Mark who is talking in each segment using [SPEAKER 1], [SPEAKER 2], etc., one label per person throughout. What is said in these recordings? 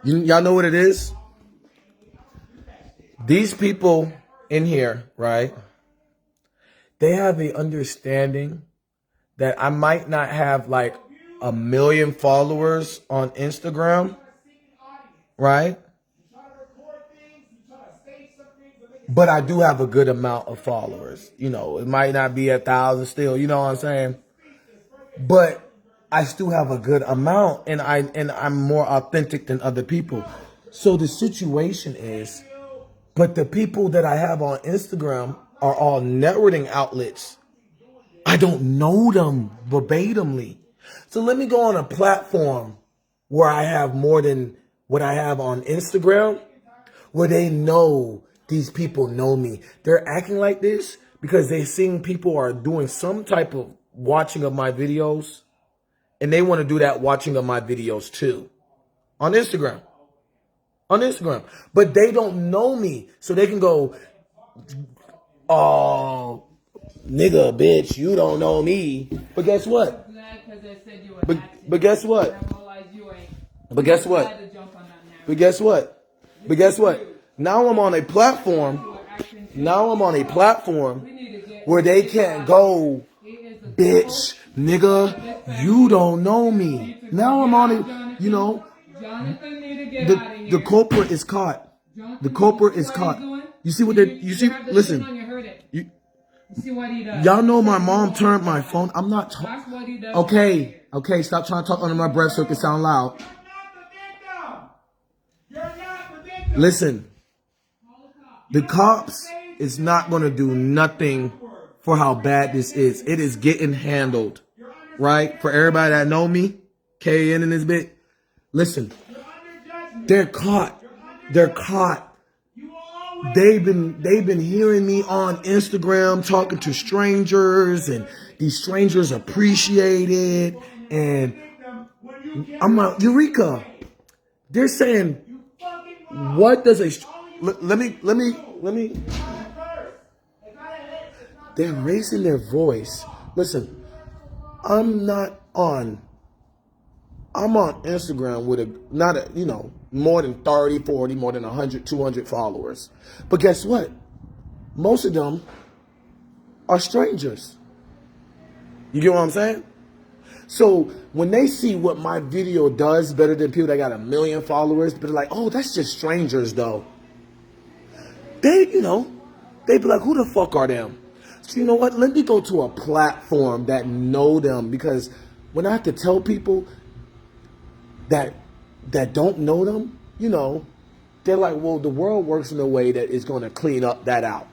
[SPEAKER 1] Y'all know what it is? These people in here, right? They have the understanding that I might not have like 1 million followers on Instagram, right? But I do have a good amount of followers. You know, it might not be 1,000 still, you know what I'm saying? But I still have a good amount, and I'm more authentic than other people. So the situation is, but the people that I have on Instagram are all networking outlets. I don't know them verbatimly. So let me go on a platform where I have more than what I have on Instagram, where they know these people know me. They're acting like this because they seeing people are doing some type of watching of my videos, and they want to do that watching of my videos too on Instagram. On Instagram. But they don't know me. So they can go, oh, nigga, bitch, you don't know me. But guess what? But guess what? But guess what? But guess what? But guess what? Now I'm on a platform. Now I'm on a platform where they can't go, bitch, nigga, you don't know me. Now I'm on it, you know. The culprit is caught. The culprit is caught. You see what they, you see, listen. Y'all know my mom turned my phone. I'm not talking. Okay, stop trying to talk under my breath so it can sound loud. Listen, the cops is not going to do nothing for how bad this is. It is getting handled, right? For everybody that know me, KN in this bit, listen, they're caught. They're caught. They've been hearing me on Instagram talking to strangers, and these strangers appreciate it. And I'm like, Eureka. They're saying, what does a let me. They're raising their voice. Listen, I'm on Instagram with more than 30, 40, more than 100, 200 followers. But guess what? Most of them are strangers. You get what I'm saying? So when they see what my video does better than people that got 1 million followers, they're like, oh, that's just strangers though. They be like, who the fuck are them? So you know what? Let me go to a platform that know them, because when I have to tell people that don't know them, they're like, well, the world works in a way that is going to clean up that out.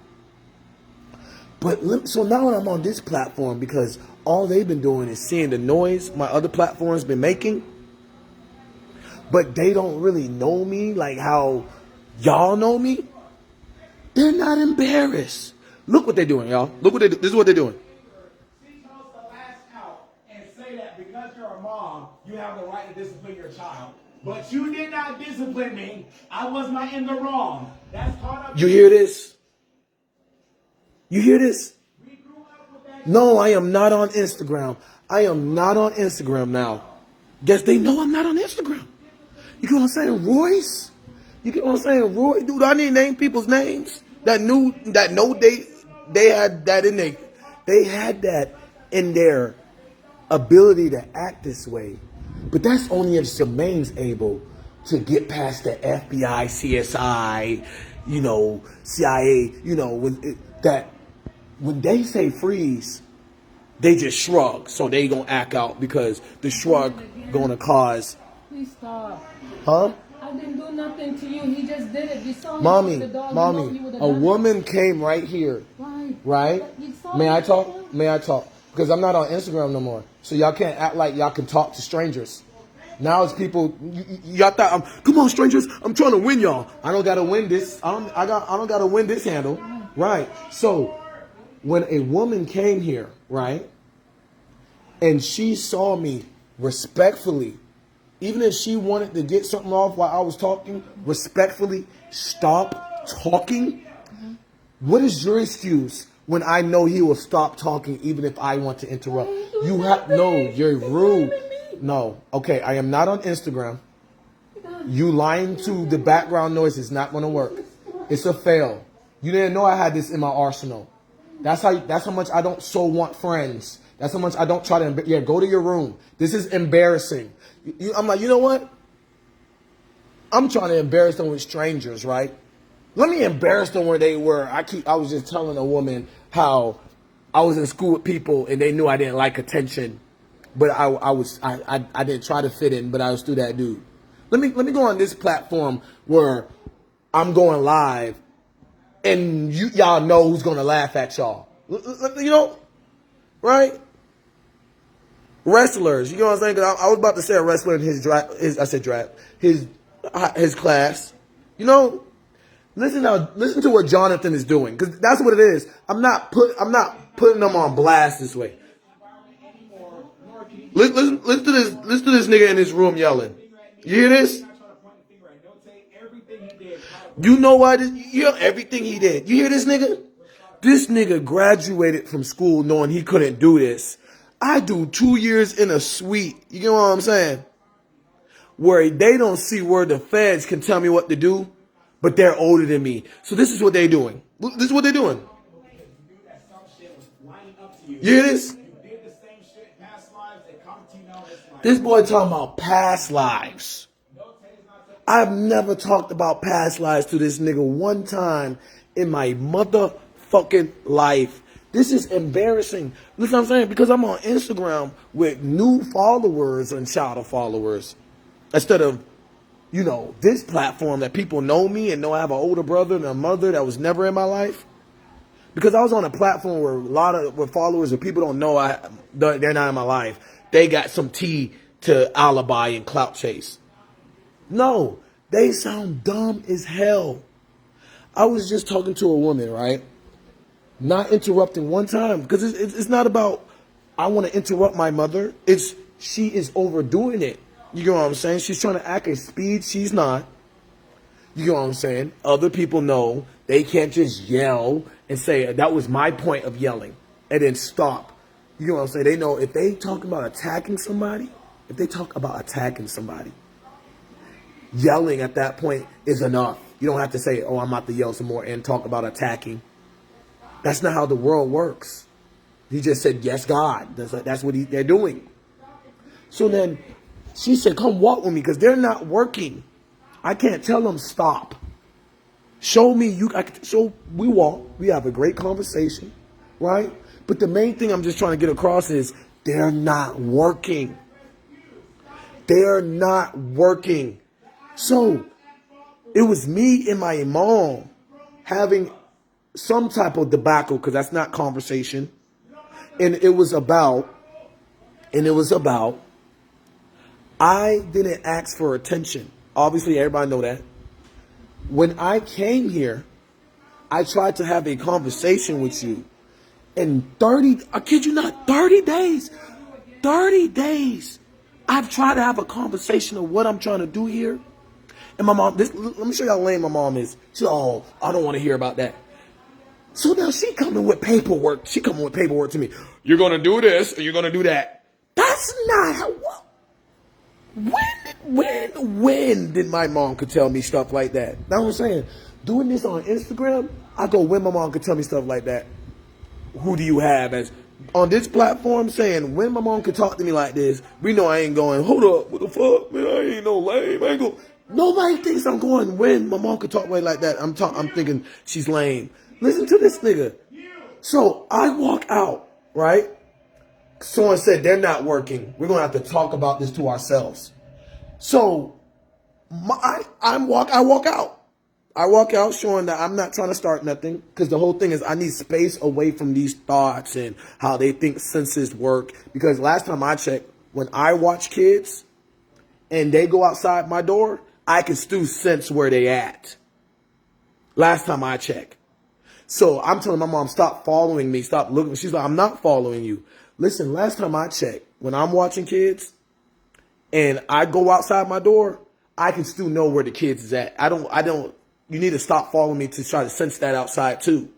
[SPEAKER 1] But so now I'm on this platform because all they've been doing is seeing the noise my other platforms been making. But they don't really know me like how y'all know me. They're not embarrassed. Look what they're doing, y'all. Look what they do. This is what they're doing.
[SPEAKER 2] She chose to lash out and say that because you're a mom, you have the right to discipline your child. But you did not discipline me. I was not in the wrong. That's part of
[SPEAKER 1] you hear this? You hear this? No, I am not on Instagram. I am not on Instagram now. Guess they know I'm not on Instagram. You get what I'm saying, Royce? You get what I'm saying, Roy? Dude, I need to name people's names that know they had that in they had that in their ability to act this way. But that's only if Shemaine's able to get past the FBI, CSI, CIA, when they say freeze, they just shrug. So they gonna act out because the shrug gonna cause.
[SPEAKER 3] Please stop.
[SPEAKER 1] Huh?
[SPEAKER 3] I didn't do nothing to you. He just did it. You saw
[SPEAKER 1] Mommy,
[SPEAKER 3] the dog.
[SPEAKER 1] a woman came right here. Right? May I talk? May I talk? Because I'm not on Instagram no more. So y'all can't act like y'all can talk to strangers. Now it's people. Y'all thought, come on, strangers. I'm trying to win y'all. I don't gotta win this. I don't gotta win this handle. Right. So when a woman came here, right, and she saw me respectfully, even if she wanted to get something off while I was talking, respectfully stop talking. What is your excuse when I know he will stop talking even if I want to interrupt? You're rude. No. Okay, I am not on Instagram. You lying to the background noise is not going to work. It's a fail. You didn't know I had this in my arsenal. That's how much I don't so want friends. That's how much I don't try to. Yeah, go to your room. This is embarrassing. I'm like, you know what? I'm trying to embarrass them with strangers, right? Let me embarrass them where they were. I was just telling a woman how I was in school with people and they knew I didn't like attention, but I didn't try to fit in, but I was still that dude. Let me go on this platform where I'm going live, and y'all know who's gonna laugh at y'all. You know, right? Wrestlers, you know what I'm saying? Cause I was about to say a wrestler in his class. You know, listen to what Jonathan is doing, because that's what it is. I'm not putting them on blast this way. Listen to this nigga in this room yelling. You hear this? You know what? You know everything he did. You hear this nigga? This nigga graduated from school knowing he couldn't do this. I do 2 years in a suite. You get what I'm saying? Where they don't see where the feds can tell me what to do, but they're older than me. So this is what they're doing. This is what they're doing. You hear this? This boy talking about past lives. I've never talked about past lives to this nigga one time in my motherfucking life. This is embarrassing. Listen what I'm saying? Because I'm on Instagram with new followers and shadow followers. Instead of, you know, this platform that people know me and know I have an older brother and a mother that was never in my life. Because I was on a platform where a lot of followers or people don't know they're not in my life. They got some tea to alibi and clout chase. No, they sound dumb as hell. I was just talking to a woman, right? Not interrupting one time, because it's not about I want to interrupt my mother. It's she is overdoing it. You know what I'm saying? She's trying to act at speed. She's not. You know what I'm saying? Other people know they can't just yell and say that was my point of yelling and then stop. You know what I'm saying? They know if they talk about attacking somebody, yelling at that point is enough. You don't have to say, oh, I'm about to yell some more and talk about attacking. That's not how the world works. He just said, yes, God. That's what they're doing. So then she said, come walk with me because they're not working. I can't tell them stop. Show me. So we walk. We have a great conversation, right? But the main thing I'm just trying to get across is they're not working. They're not working. So it was me and my mom having some type of debacle, because that's not conversation. And it was about, I didn't ask for attention. Obviously, everybody know that. When I came here, I tried to have a conversation with you. In 30, I kid you not, 30 days, I've tried to have a conversation of what I'm trying to do here. And my mom, let me show you how lame my mom is. She's, oh, I don't want to hear about that. So now she coming with paperwork. She coming with paperwork to me. You're going to do this and you're going to do that. That's not how, when did my mom could tell me stuff like that? That's what I'm saying. Doing this on Instagram, I go when my mom could tell me stuff like that. Who do you have as on this platform saying when my mom could talk to me like this? We know I ain't going, hold up, what the fuck, man? I ain't no lame. I ain't go. Nobody thinks I'm going when my mom could talk like that. I'm thinking she's lame. Listen to this nigga. So I walk out, right? Someone said they're not working. We're going to have to talk about this to ourselves. So I walk out. I walk out showing that I'm not trying to start nothing, because the whole thing is I need space away from these thoughts and how they think senses work. Because last time I checked, when I watch kids and they go outside my door, I can still sense where they at. Last time I checked. So I'm telling my mom, stop following me, stop looking. She's like, I'm not following you. Listen, last time I checked, when I'm watching kids and I go outside my door, I can still know where the kids is at. You need to stop following me to try to sense that outside too.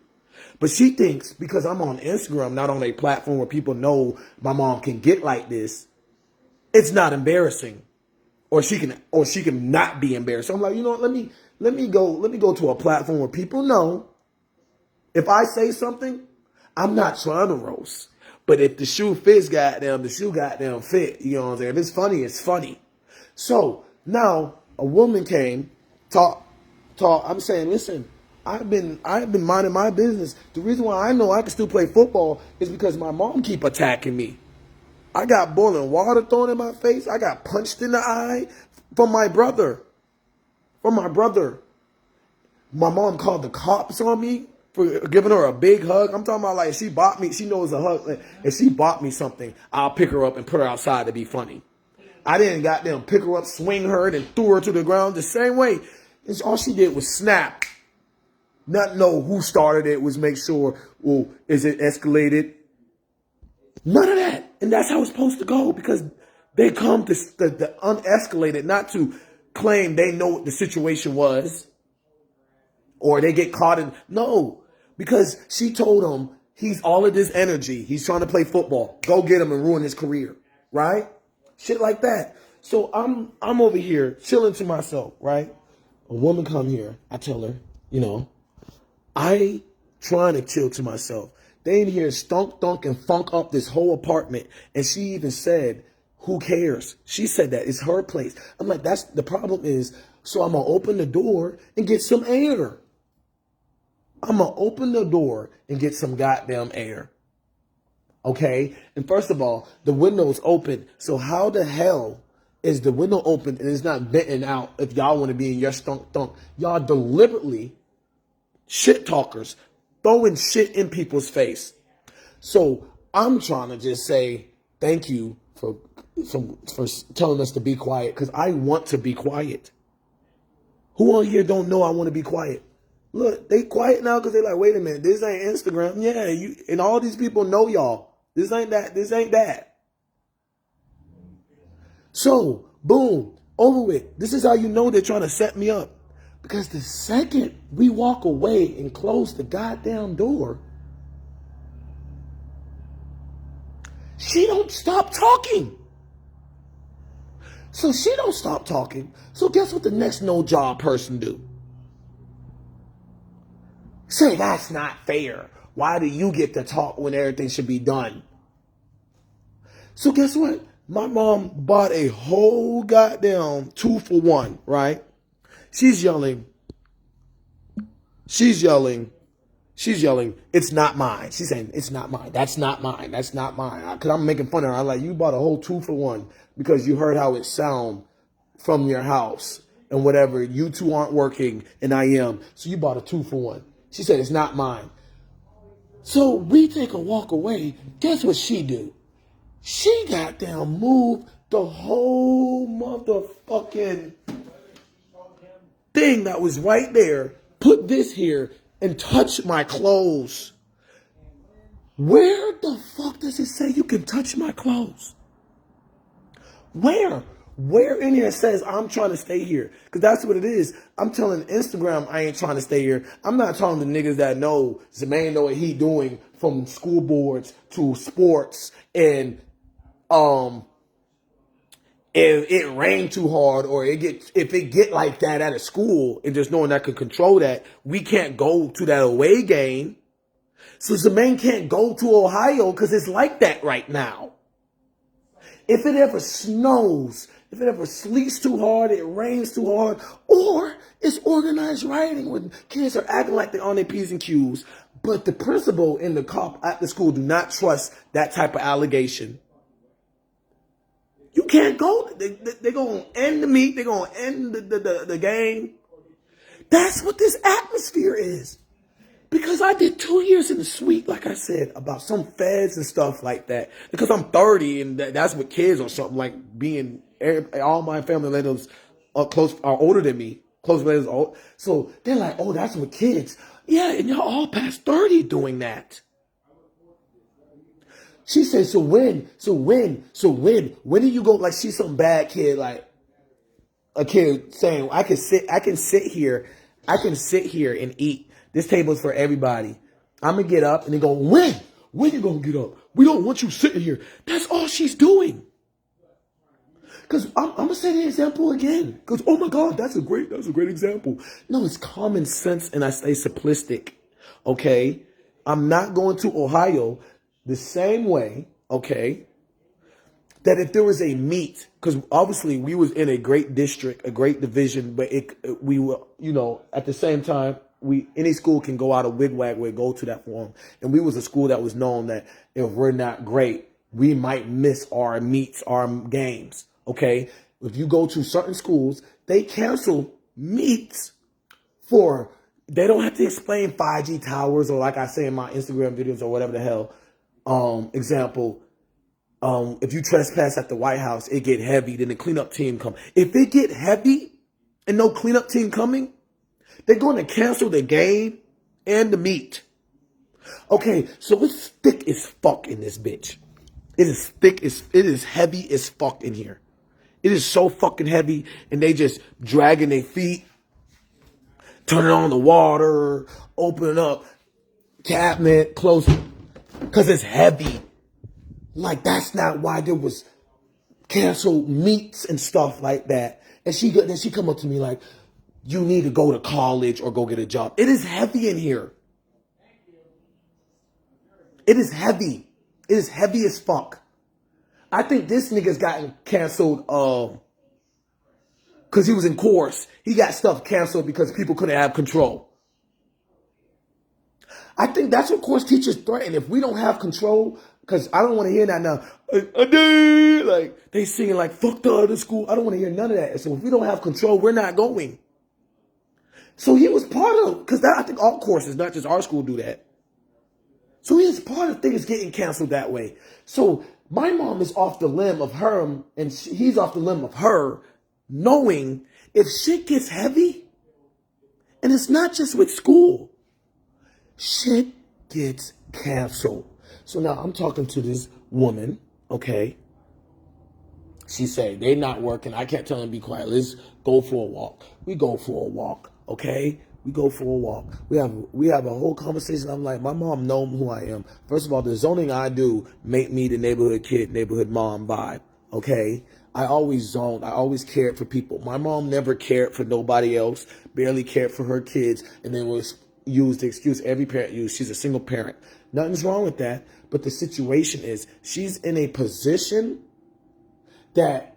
[SPEAKER 1] But she thinks because I'm on Instagram, not on a platform where people know my mom can get like this, it's not embarrassing. Or she can not be embarrassed. So I'm like, you know what, let me go to a platform where people know if I say something, I'm not trying to roast. But if the shoe fits, goddamn, the shoe goddamn fit. You know what I'm saying? If it's funny, it's funny. So now a woman came, talk. I'm saying, listen, I've been minding my business. The reason why I know I can still play football is because my mom keep attacking me. I got boiling water thrown in my face. I got punched in the eye from my brother. My mom called the cops on me for giving her a big hug. I'm talking about like she bought me. She knows a hug. Like, if she bought me something, I'll pick her up and put her outside to be funny. I didn't goddamn pick her up, swing her, and threw her to the ground the same way. And all she did was snap. Not know who started it, was make sure, well, is it escalated? None of that. And that's how it's supposed to go, because they come to the unescalated, not to claim they know what the situation was or they get caught in. No, because she told him he's all of this energy. He's trying to play football. Go get him and ruin his career. Right? Shit like that. So I'm over here chilling to myself. Right? A woman come here. I tell her, you know, I trying to chill to myself. They in here stunk, thunk, and funk up this whole apartment. And she even said, who cares? She said that. It's her place. I'm like, that's the problem is, so I'm going to open the door and get some air. I'm going to open the door and get some goddamn air. Okay? And first of all, the window's open. So how the hell is the window open and it's not venting out if y'all want to be in your stunk, thunk? Y'all deliberately shit talkers, throwing shit in people's face. So I'm trying to just say thank you for telling us to be quiet, because I want to be quiet. Who on here don't know I want to be quiet? Look, they quiet now because they're like, wait a minute, this ain't Instagram. Yeah, you and all these people know y'all. This ain't that. This ain't that. So, boom, over with. This is how you know they're trying to set me up. Because the second we walk away and close the goddamn door, she don't stop talking. So she don't stop talking. So guess what the next no job person do? Say, that's not fair. Why do you get to talk when everything should be done? So guess what? My mom bought a whole goddamn 2-for-1, right? She's yelling, it's not mine. She's saying, it's not mine. That's not mine. That's not mine. Because I'm making fun of her. I'm like, you bought a whole 2-for-1 because you heard how it sound from your house and whatever. You two aren't working and I am. So you bought a 2-for-1. She said, it's not mine. So we take a walk away. Guess what she do? She goddamn moved the whole motherfucking thing that was right there, put this here, and touch my clothes. Where the fuck does it say you can touch my clothes? Where? Where in here says I'm trying to stay here? Because that's what it is. I'm telling Instagram I ain't trying to stay here. I'm not talking to niggas that know Zemaine know what he doing, from school boards to sports, and if it rained too hard or if it get like that at a school, and just knowing that could control that, we can't go to that away game. So Zemaine can't go to Ohio because it's like that right now. If it ever snows, if it ever sleets too hard, it rains too hard, or it's organized rioting when kids are acting like they're on their P's and Q's, but the principal and the cop at the school do not trust that type of allegation. You can't go. They're going to end the meet. They're going to end the game. That's what this atmosphere is. Because I did 2 years in the suite, like I said, about some feds and stuff like that. Because I'm 30 and that's what kids or something, like being, all my family relatives are older than me. Close relatives are old. So they're like, oh, that's what kids. Yeah, and y'all all past 30 doing that. She said, so when do you go, like she's some bad kid, like a kid saying, I can sit here and eat. This table's for everybody. I'm going to get up, and they go, when you going to get up? We don't want you sitting here. That's all she's doing. Because I'm gonna say the example again. Because oh my God, that's a great example. No, it's common sense, and I stay simplistic. Okay, I'm not going to Ohio the same way. Okay, that if there was a meet, because obviously we was in a great district, a great division, but we were, at the same time, any school can go out of wigwag where go to that forum. And we was a school that was known that if we're not great, we might miss our meets, our games. Okay. If you go to certain schools, they cancel meets they don't have to explain 5G towers, or like I say in my Instagram videos or whatever the hell. Example, if you trespass at the White House, it get heavy, then the cleanup team come. If it get heavy and no cleanup team coming, they're going to cancel the game and the meet. Okay, so it's thick as fuck in this bitch. It is heavy as fuck in here. It is so fucking heavy, and they just dragging their feet, turning on the water, opening up cabinet, closing, because it's heavy. Like, that's not why there was canceled meets and stuff like that. And then she come up to me like, you need to go to college or go get a job. It is heavy in here. It is heavy. It is heavy as fuck. I think this nigga's gotten canceled because he was in course. He got stuff canceled because people couldn't have control. I think that's what course teachers threaten. If we don't have control, because I don't want to hear that now. Like, they singing like, fuck the other school. I don't want to hear none of that. So if we don't have control, we're not going. So he was part of, because I think all courses, not just our school, do that. So he is part of things getting canceled that way. So my mom is off the limb of her, and he's off the limb of her, knowing if shit gets heavy, and it's not just with school, shit gets canceled. So now I'm talking to this woman, okay? She said, they not working. I can't tell them to be quiet. Let's go for a walk. We go for a walk, okay? We go for a walk. We have a whole conversation. I'm like, my mom knows who I am. First of all, the zoning I do make me the neighborhood kid, neighborhood mom vibe, okay? I always zoned. I always cared for people. My mom never cared for nobody else, barely cared for her kids, and then was used the excuse every parent used. She's a single parent. Nothing's wrong with that. But the situation is she's in a position that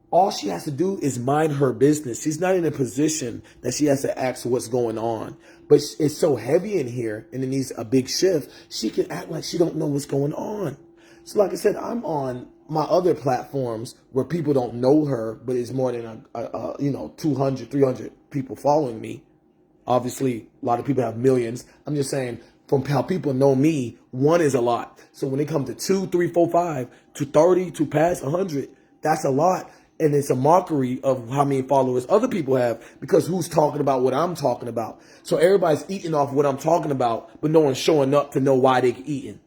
[SPEAKER 1] all she has to do is mind her business. She's not in a position that she has to ask what's going on. But it's so heavy in here and it needs a big shift. She can act like she don't know what's going on. So like I said, I'm on my other platforms where people don't know her, but it's more than 200, 300 people following me. Obviously, a lot of people have millions. I'm just saying, from how people know me, one is a lot. So when it comes to 2, 3, 4, 5, to 30, to past 100, that's a lot. And it's a mockery of how many followers other people have, because who's talking about what I'm talking about? So everybody's eating off what I'm talking about, but no one's showing up to know why they're eating.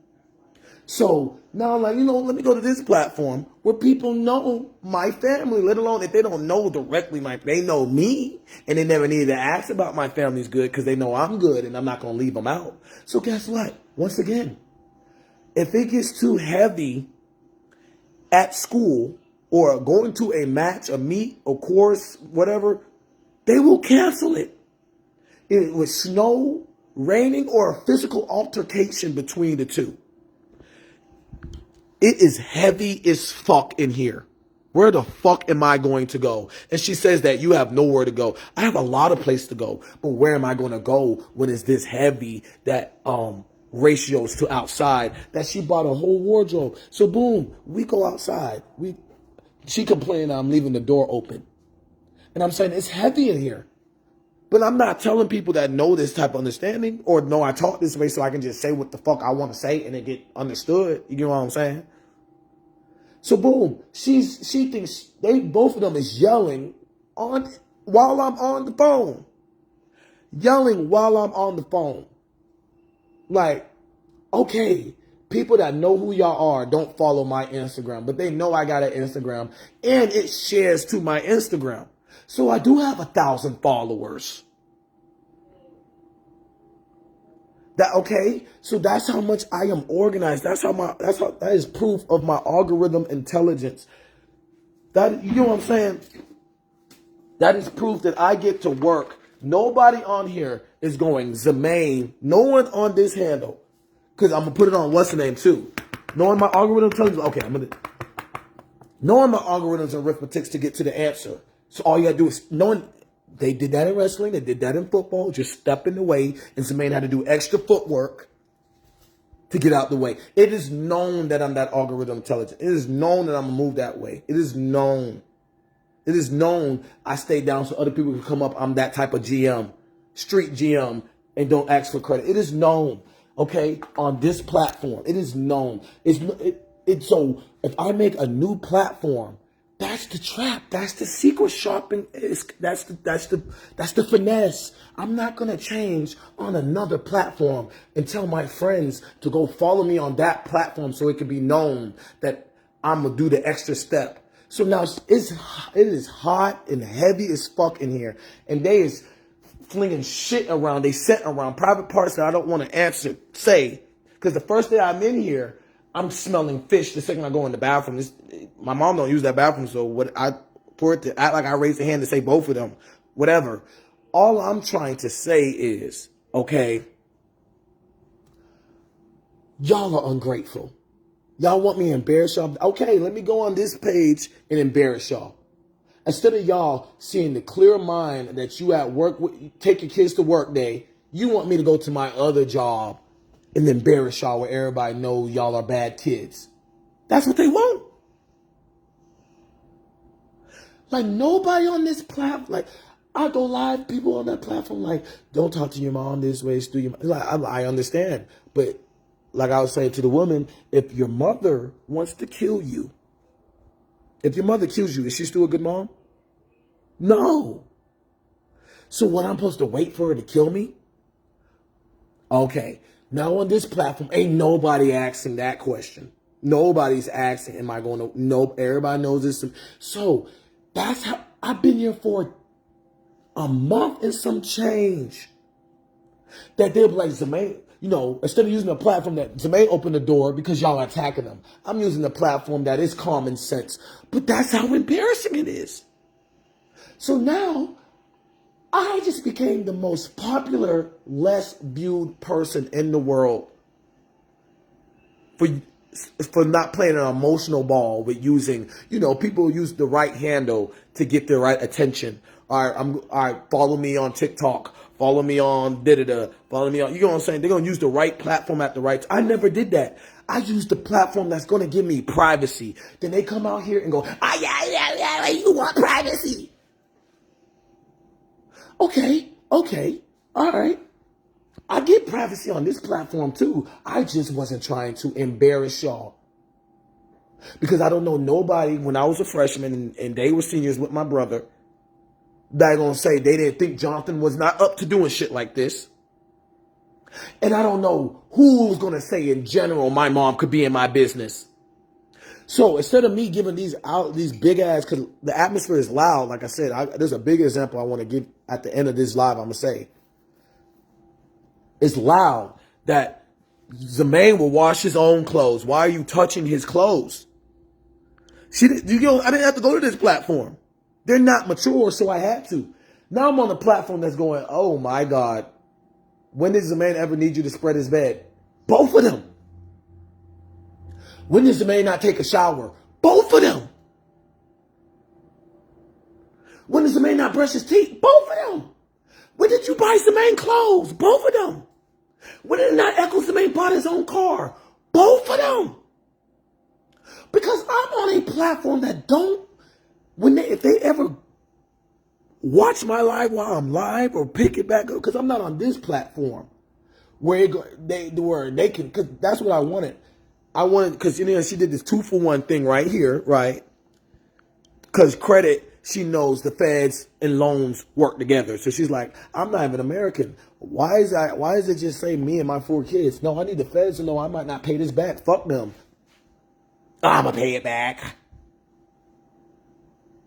[SPEAKER 1] So now I'm like, let me go to this platform where people know my family, let alone if they don't know directly, they know me, and they never need to ask about my family's good because they know I'm good and I'm not going to leave them out. So guess what? Once again, if it gets too heavy at school or going to a match, a meet, a course, whatever, they will cancel it. It was snow, raining, or a physical altercation between the two. It is heavy as fuck in here. Where the fuck am I going to go? And she says that you have nowhere to go. I have a lot of places to go, but where am I going to go when it's this heavy that ratios to outside that she bought a whole wardrobe? So boom, we go outside. She complained I'm leaving the door open. And I'm saying it's heavy in here. But I'm not telling people that know this type of understanding or know I talk this way so I can just say what the fuck I want to say and it get understood. You know what I'm saying? So boom, she thinks both of them is yelling while I'm on the phone. Yelling while I'm on the phone. Like, okay, people that know who y'all are don't follow my Instagram, but they know I got an Instagram and it shares to my Instagram. So I do have 1,000 followers. Okay? So that's how much I am organized. That is proof of my algorithm intelligence. That, you know what I'm saying? That is proof that I get to work. Nobody on here is going, Zemaine, no one on this handle. Because I'm going to put it on what's the name too. Knowing my algorithm tells you, okay, knowing my algorithms and arithmetics to get to the answer. So all you got to do is, knowing they did that in wrestling, they did that in football, just step in the way, and Zemaine had to do extra footwork to get out the way. It is known that I'm that algorithm intelligent. It is known that I'm going to move that way. It is known. It is known I stay down so other people can come up. I'm that type of GM, street GM, and don't ask for credit. It is known, okay, on this platform. It is known. It's so if I make a new platform, that's the trap. That's the secret shopping. That's the finesse. I'm not gonna change on another platform and tell my friends to go follow me on that platform so it can be known that I'm gonna do the extra step. So now it is hot and heavy as fuck in here, and they is flinging shit around. They sent around private parts that I don't want to say, because the first day I'm in here, I'm smelling fish. The second I go in the bathroom, my mom don't use that bathroom, so for it to act like I raised a hand to say both of them, whatever. All I'm trying to say is, okay, y'all are ungrateful. Y'all want me to embarrass y'all? Okay, let me go on this page and embarrass y'all. Instead of y'all seeing the clear mind that you at work, take your kids to work day, you want me to go to my other job and embarrass y'all where everybody knows y'all are bad kids. That's what they want. Like, nobody on this platform, like, I go live, people on that platform, like, don't talk to your mom this way, it's through your mom. Like, I understand, but like I was saying to the woman, if your mother wants to kill you, if your mother kills you, is she still a good mom? No. So what, I'm supposed to wait for her to kill me? Okay. Now on this platform, ain't nobody asking that question. Nobody's asking, am I going to, no, everybody knows this. So that's how, I've been here for a month and some change. That they'll be like, Zemaine, you know, instead of using a platform that Zemaine opened the door because y'all are attacking them, I'm using a platform that is common sense. But that's how embarrassing it is. So now, I just became the most popular, less viewed person in the world for not playing an emotional ball with using, you know, people use the right handle to get their right attention. All right, follow me on TikTok. Follow me on follow me on, you know what I'm saying? They're going to use the right platform at the right time. I never did that. I used the platform that's going to give me privacy. Then they come out here and go, yeah, you want privacy. Okay, all right. I get privacy on this platform too. I just wasn't trying to embarrass y'all. Because I don't know nobody when I was a freshman and they were seniors with my brother, they're going to say they didn't think Jonathan was not up to doing shit like this. And I don't know who was going to say in general my mom could be in my business. So instead of me giving these big ass, because the atmosphere is loud, like I said, there's a big example I want to give at the end of this live, I'm going to say. It's loud that Zemaine will wash his own clothes. Why are you touching his clothes? I didn't have to go to this platform. They're not mature, so I had to. Now I'm on a platform that's going, oh my God. When does Zemaine ever need you to spread his bed? Both of them. When does Zemaine not take a shower? Both of them. When does Zemaine not brush his teeth? Both of them. When did you buy Zemaine clothes? Both of them. When did not Echo Zemaine bought his own car? Both of them. Because I'm on a platform that if they ever watch my live while I'm live or pick it back up, because I'm not on this platform where they can, because that's what I wanted. Because she did this 2-for-1 thing right here, right? Because credit, she knows the feds and loans work together. So she's like, I'm not even American. Why is it just say me and my 4 kids? No, I need the feds to know I might not pay this back. Fuck them. I'm going to pay it back.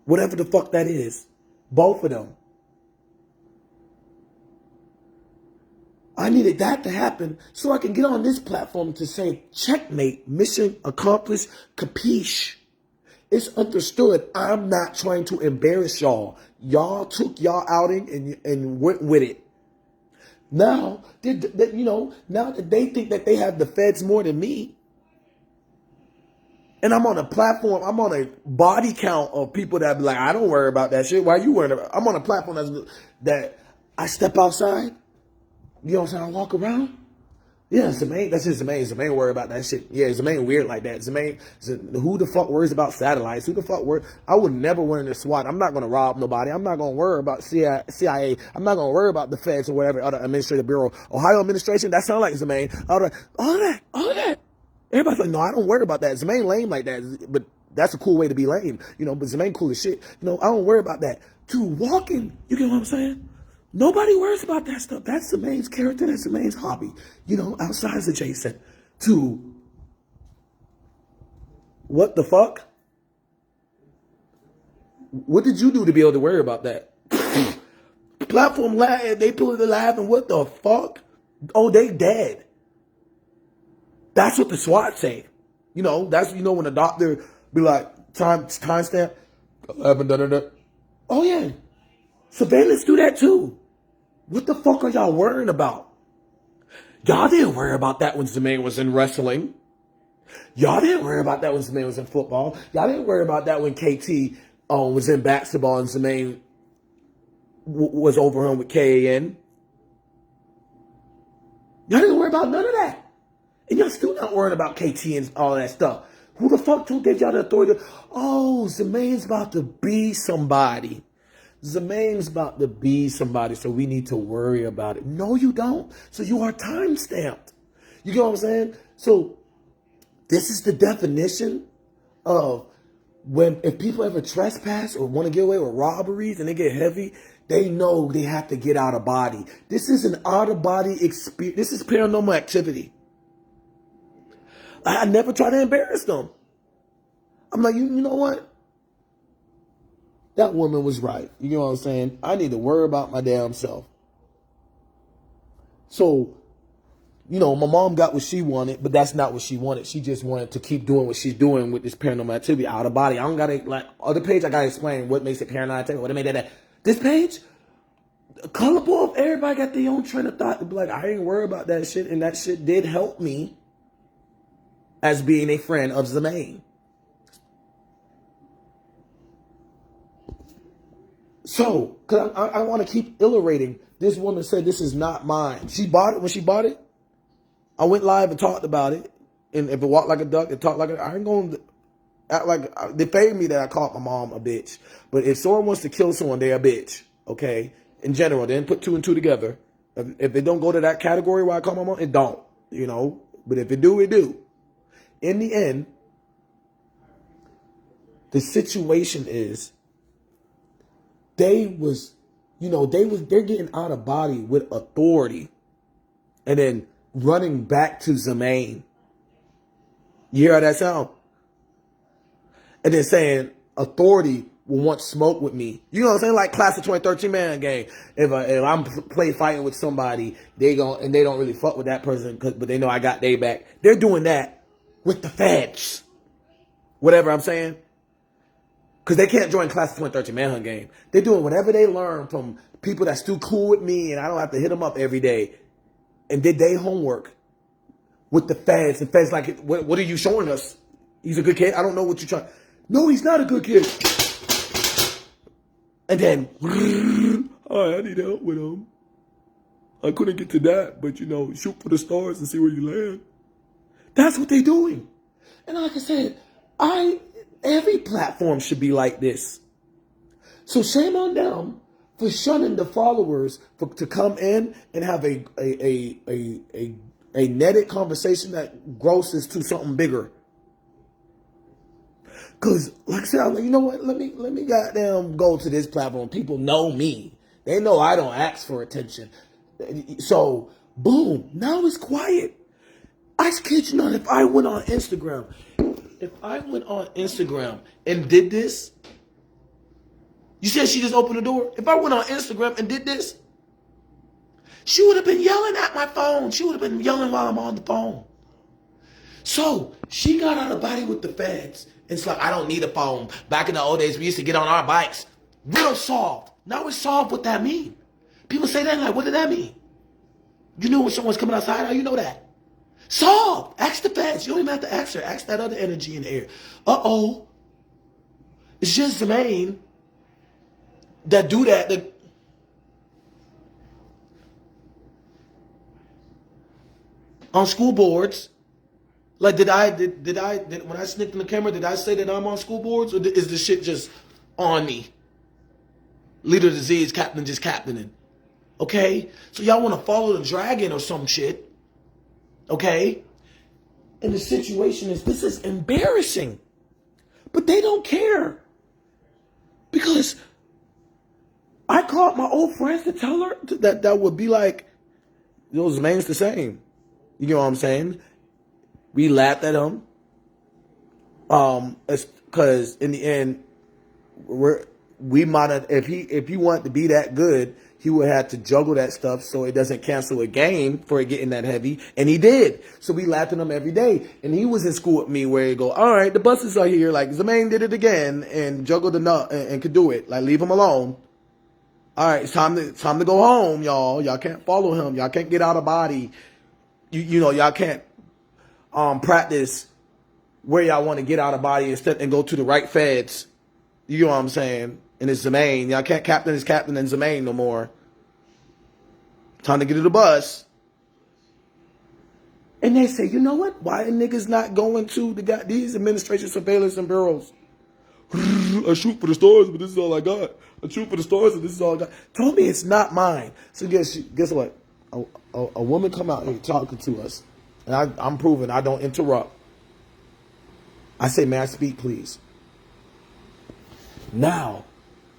[SPEAKER 1] Whatever the fuck that is. Both of them. I needed that to happen so I can get on this platform to say, checkmate, mission accomplished, capiche. It's understood. I'm not trying to embarrass y'all. Y'all took y'all outing and went with it. Now, now that they think that they have the feds more than me, and I'm on a platform, I'm on a body count of people that be like, I don't worry about that shit. Why are you worrying about it? I'm on a platform that I step outside, you know what I'm saying, I walk around. Yeah, Zemaine, that's just Zemaine. Zemaine worry about that shit. Yeah, Zemaine weird like that. Zemaine, who the fuck worries about satellites? Who the fuck worry? I would never worry in the SWAT. I'm not going to rob nobody. I'm not going to worry about CIA. I'm not going to worry about the feds or whatever other administrative bureau. Ohio administration, that sounds like Zemaine. All that. Everybody's like, no, I don't worry about that. Zemaine lame like that, but that's a cool way to be lame, but Zemaine cool as shit. I don't worry about that. To walking, you get what I'm saying? Nobody worries about that stuff. That's Zemaine's character. That's Zemaine's hobby. Outside is adjacent to what the fuck? What did you do to be able to worry about that? Platform laugh, they pull the laugh and what the fuck? Oh, they dead. That's what the SWAT say. That's when the doctor be like, timestamp, 11, da da da. Oh yeah. Surveillance do that too. What the fuck are y'all worrying about? Y'all didn't worry about that when Zemaine was in wrestling. Y'all didn't worry about that when Zemaine was in football. Y'all didn't worry about that when KT was in basketball and Zemaine was over him with KAN. Y'all didn't worry about none of that. And y'all still not worrying about KT and all that stuff. Who the fuck gave y'all the authority? Oh, Zemaine's about to be somebody. Zemaine's about to be somebody, so we need to worry about it. No, you don't. So you are time stamped. You get what I'm saying? So this is the definition of if people ever trespass or want to get away with robberies and they get heavy, they know they have to get out of body. This is an out of body experience. This is paranormal activity. I never try to embarrass them. I'm like, you know what? That woman was right. You know what I'm saying? I need to worry about my damn self. So, my mom got what she wanted, but that's not what she wanted. She just wanted to keep doing what she's doing with this paranormal activity out of body. I don't got to, other page, I got to explain what makes it paranormal activity, what made that. This page, colorful, everybody got their own train of thought to be like, I ain't worried about that shit, and that shit did help me as being a friend of Zemaine. So, because I want to keep illustrating, this woman said this is not mine. She bought it. When she bought it, I went live and talked about it. And if it walked like a duck, it talked like a... I ain't going to act like... They paid me that I called my mom a bitch. But if someone wants to kill someone, they're a bitch. Okay? In general, they didn't put two and two together. If it don't go to that category where I call my mom, it don't. But if it do, it do. In the end, the situation is... they're getting out of body with authority and then running back to Zemaine. You hear how that sound? And then saying authority will want smoke with me. You know what I'm saying? Like class of 2013 man game. If I'm play fighting with somebody, they don't really fuck with that person, but they know I got they back. They're doing that with the feds. Whatever I'm saying. Because they can't join class of 2013 manhunt game. They're doing whatever they learn from people that's too cool with me and I don't have to hit them up every day. And did their homework with the feds. The feds like, what are you showing us? He's a good kid? I don't know what you're trying. No, he's not a good kid. And then, I need help with him. I couldn't get to that, but shoot for the stars and see where you land. That's what they're doing. And like I said, every platform should be like this. So shame on them for shunning the followers to come in and have a netted conversation that grosses to something bigger. Cause like I said, I'm like, you know what? Let me goddamn go to this platform. People know me. They know I don't ask for attention. So boom, now it's quiet. I kid you not, if I went on Instagram and did this, you said she just opened the door? If I went on Instagram and did this, she would have been yelling at my phone. She would have been yelling while I'm on the phone. So she got out of body with the feds It's like, I don't need a phone. Back in the old days, we used to get on our bikes. Riddle solved. Now it's solved what that mean. People say that like, what did that mean? You know when someone's coming outside? How you know that? Solved. Ask the feds. You don't even have to ask her. Ask that other energy in the air. Uh-oh. It's just the main that do that. On school boards. Like, did when I snicked in the camera, did I say that I'm on school boards? Or is the shit just on me? Leader of the disease, captain just captaining. Okay? So y'all want to follow the dragon or some shit. Okay? And the situation is, this is embarrassing. But they don't care. Because I called my old friends to tell her that would be like, those names the same. You know what I'm saying? We laughed at him. Because in the end, we might have, if he wanted to be that good, he would have to juggle that stuff so it doesn't cancel a game for it getting that heavy. And he did. So we laughed at him every day. And he was in school with me where he go, all right, the buses are here. Like, Zemaine did it again and juggled the nut and could do it. Like, leave him alone. All right, it's time to go home, y'all. Y'all can't follow him. Y'all can't get out of body. You know, y'all can't practice where y'all want to get out of body instead and go to the right feds. You know what I'm saying? And it's Zemaine. Y'all can't captain his captain and Zemaine no more. Time to get to the bus. And they say, you know what? Why are niggas not going to these administration surveillance and bureaus? I shoot for the stars, but this is all I got. I shoot for the stars, and this is all I got. Told me it's not mine. So guess what? A woman come out here talking to us, and I'm proving I don't interrupt. I say, may I speak, please? Now,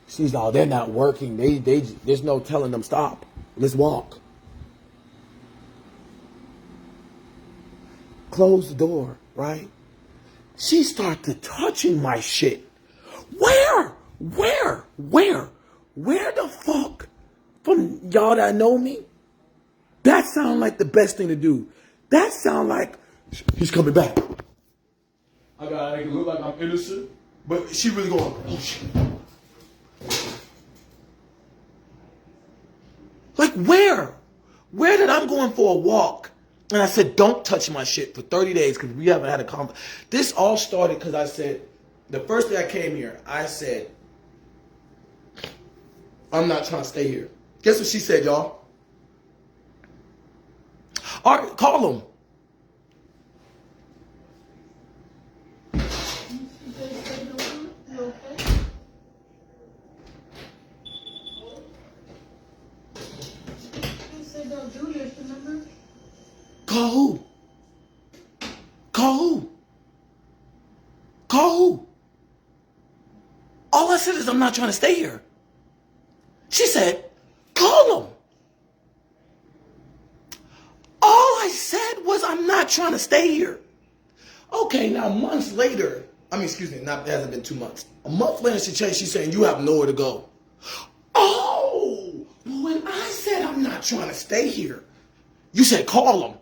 [SPEAKER 1] she's all, they're not working. There's no telling them stop. Let's walk. Close the door, right? She started touching my shit. Where the fuck? From y'all that know me? That sound like the best thing to do. That sound like he's coming back. I gotta make it look like I'm innocent, but she really going, oh shit. Like where? Where did I'm going for a walk? And I said, don't touch my shit for 30 days because we haven't had a conversation. This all started because I said, the first day I came here, I said, I'm not trying to stay here. Guess what she said, y'all? All right, call him. Call who? Call who? Call who? All I said is I'm not trying to stay here. She said, call him. All I said was I'm not trying to stay here. Okay, now months later, it hasn't been 2 months. A month later she changed, she's saying you have nowhere to go. Oh, well, when I said I'm not trying to stay here, you said call him.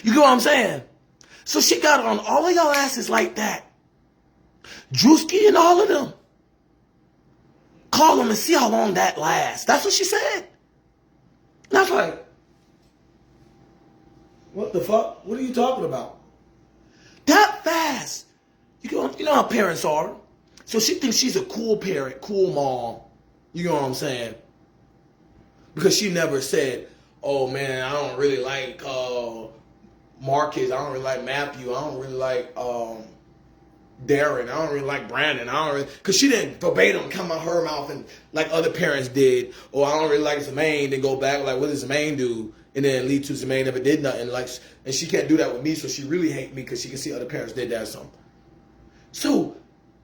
[SPEAKER 1] You get what I'm saying? So she got on all of y'all asses like that. Drewski and all of them. Call them and see how long that lasts. That's what she said. And I was like, what the fuck? What are you talking about? That fast. You know how parents are. So she thinks she's a cool parent, cool mom. You know what I'm saying? Because she never said, oh man, I don't really like Marcus. I don't really like Matthew. I don't really like Darren. I don't really like Brandon. Because she didn't verbatim come out her mouth and like other parents did. Or I don't really like Zemaine. Then go back like, what does Zemaine do? And then lead to Zemaine never did nothing. Like, and she can't do that with me. So she really hate me because she can see other parents did that or something. So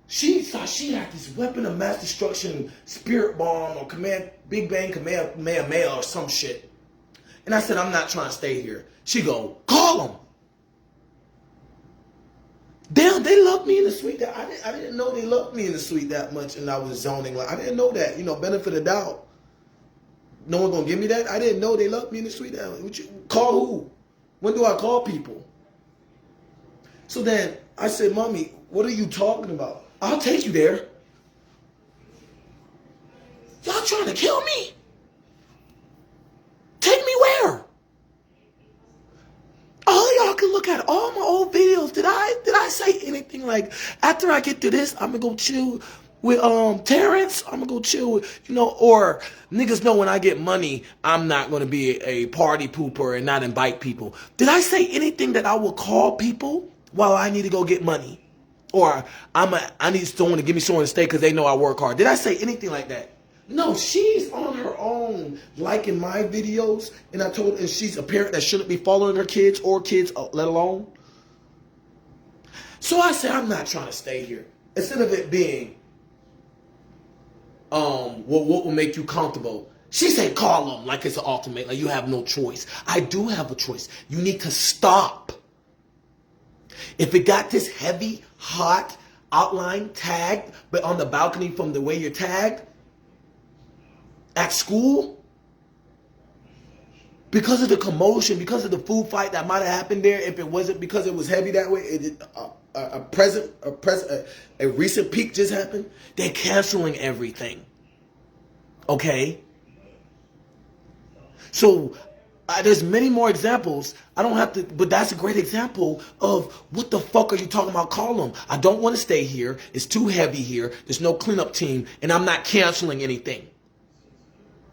[SPEAKER 1] she thought she had this weapon of mass destruction, spirit bomb or Big Bang Kamehameha or some shit. And I said, I'm not trying to stay here. She go, call him. Damn, they loved me in the suite. I didn't know they loved me in the suite that much, and I was zoning. Like I didn't know that. You know, benefit of doubt. No one gonna give me that. I didn't know they loved me in the suite. Call who? When do I call people? So then I said, Mommy, what are you talking about? I'll take you there. Y'all trying to kill me? Take me where? All y'all can look at all my old videos. Did I say anything like, after I get to this, I'm gonna go chill with Terrence? I'm gonna go chill with, or niggas know when I get money, I'm not gonna be a party pooper and not invite people. Did I say anything that I will call people while I need to go get money? Or I need someone to give me someone to stay because they know I work hard. Did I say anything like that? No, she's on her own liking my videos, and she's a parent that shouldn't be following her kids or kids, let alone. So I said, I'm not trying to stay here. Instead of it being, what will make you comfortable? She said, call them like it's an ultimate, like you have no choice. I do have a choice. You need to stop. If it got this heavy, hot outline tagged, but on the balcony from the way you're tagged, at school, because of the commotion, because of the food fight that might have happened there, if it wasn't because it was heavy that way, a recent peak just happened, they're canceling everything. Okay? So, there's many more examples. I don't have to, but that's a great example of what the fuck are you talking about? Call them. I don't want to stay here. It's too heavy here. There's no cleanup team, and I'm not canceling anything.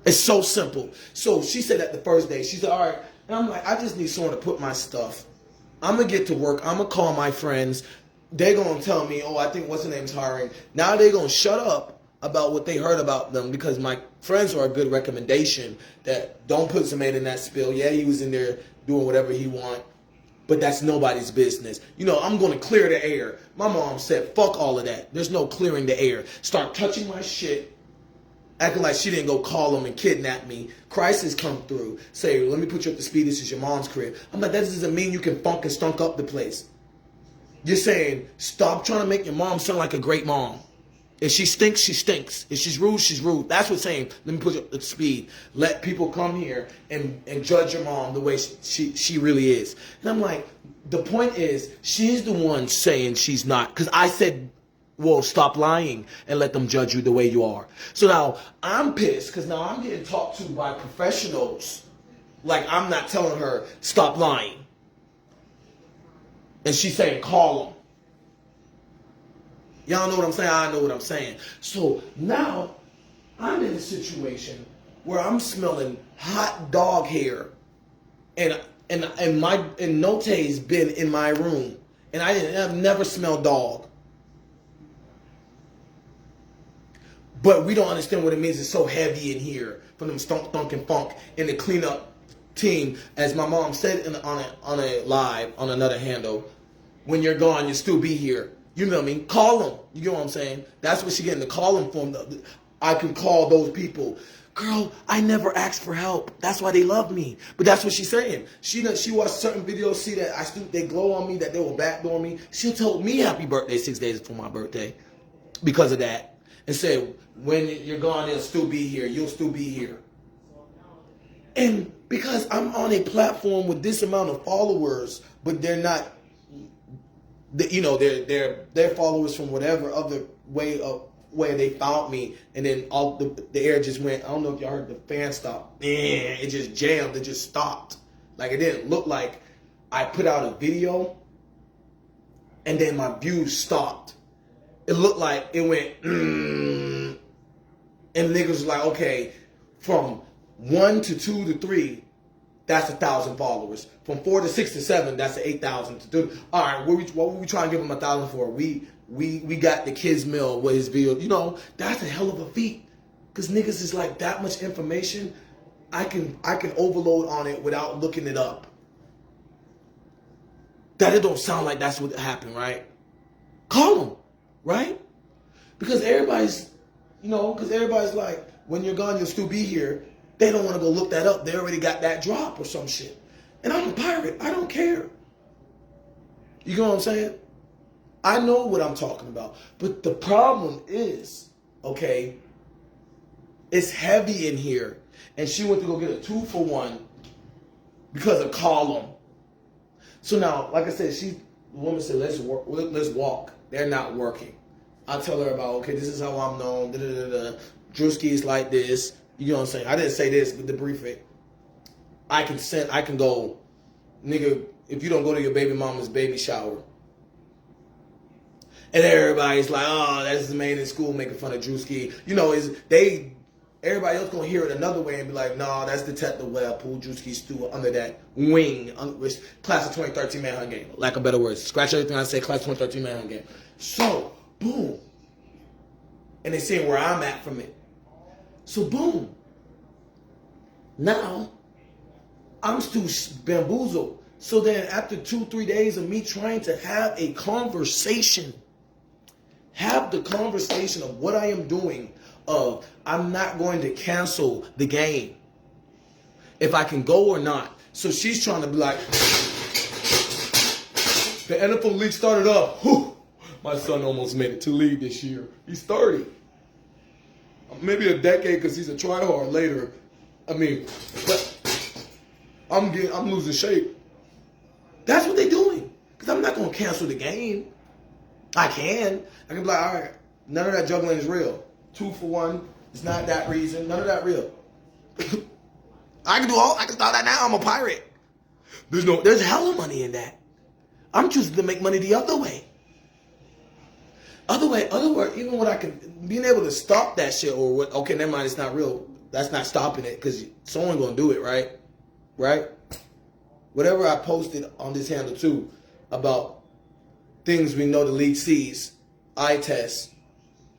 [SPEAKER 1] It's so simple. So she said that the first day. She said, all right. And I'm like, I just need someone to put my stuff. I'm going to get to work. I'm going to call my friends. They're going to tell me, oh, I think what's her name's hiring. Now they're going to shut up about what they heard about them because my friends are a good recommendation that don't put Zemaine in that spill. Yeah, he was in there doing whatever he want, but that's nobody's business. I'm going to clear the air. My mom said, fuck all of that. There's no clearing the air. Start touching my shit. Acting like she didn't go call them and kidnap me. Crisis come through. Say, let me put you up to speed. This is your mom's crib. I'm like, that doesn't mean you can funk and stunk up the place. You're saying, stop trying to make your mom sound like a great mom. If she stinks, she stinks. If she's rude, she's rude. That's what's saying, let me put you up to speed. Let people come here and judge your mom the way she really is. And I'm like, the point is, she's the one saying she's not. Because I said, well, stop lying and let them judge you the way you are. So now I'm pissed because now I'm getting talked to by professionals. Like I'm not telling her, stop lying. And she's saying, call them. Y'all know what I'm saying? I know what I'm saying. So now I'm in a situation where I'm smelling hot dog hair. And Note's been in my room. And I've never smelled dog. But we don't understand what it means. It's so heavy in here from them stunk, thunk, and funk and the cleanup team. As my mom said on a live on another handle, when you're gone, you'll still be here. You know what I mean? Call them. You know what I'm saying? That's what she getting the call them from. I can call those people. Girl, I never asked for help. That's why they love me. But that's what she's saying. She watched certain videos, see that they glow on me, that they will backdoor me. She'll tell me happy birthday 6 days before my birthday because of that. And say, when you're gone, it'll still be here. You'll still be here. And because I'm on a platform with this amount of followers, but they're not, they're followers from whatever other way they found me. And then all the air just went, I don't know if y'all heard the fan stop. It just jammed. It just stopped. Like it didn't look like I put out a video and then my views stopped. It looked like it went, and niggas was like, okay, from 1 to 2 to 3, that's 1,000 followers. From 4 to 6 to 7, that's 8,000 to 30. All right, what were we trying to give him 1,000 for? We got the kids meal with his video. That's a hell of a feat. Because niggas is like that much information, I can overload on it without looking it up. That it don't sound like that's what happened, right? Call them. Right? Because everybody's like, when you're gone, you'll still be here. They don't want to go look that up. They already got that drop or some shit. And I'm a pirate. I don't care. You know what I'm saying? I know what I'm talking about. But the problem is, okay, it's heavy in here. And she went to go get a 2-for-1 because of column. So now, like I said, she the woman said, let's walk. They're not working. I tell her about, okay, this is how I'm known. Da, da, da, da. Drewski's like this. You know what I'm saying? I didn't say this, but to brief it, I can go, nigga, if you don't go to your baby mama's baby shower. And everybody's like, oh, that's the man in school making fun of Drewski. You know, everybody else gonna hear it another way and be like, no, that's Detective Webpoolz. Drewski's still under that wing, class of 2013 manhunt game. Lack of better words. Scratch everything I say, class of 2013 manhunt game. So, boom. And they seeing where I'm at from it. So, boom. Now, I'm still bamboozled. So then after 2-3 days of me trying to have a conversation, have the conversation of what I am doing, of I'm not going to cancel the game if I can go or not. So she's trying to be like, the NFL league started up. Whew, my son almost made it to league this year. He's 30. Maybe a decade because he's a tryhard later. I mean, but I'm losing shape. That's what they're doing. Because I'm not going to cancel the game. I can be like, all right, none of that juggling is real. 2 for 1. It's not that reason. None of that real. I can start that now. I'm a pirate. There's hella money in that. I'm choosing to make money the other way. Other way, even when I can, being able to stop that shit or what, okay, never mind, it's not real. That's not stopping it because someone's going to do it, right? Right? Whatever I posted on this handle too about things we know the league sees, eye tests,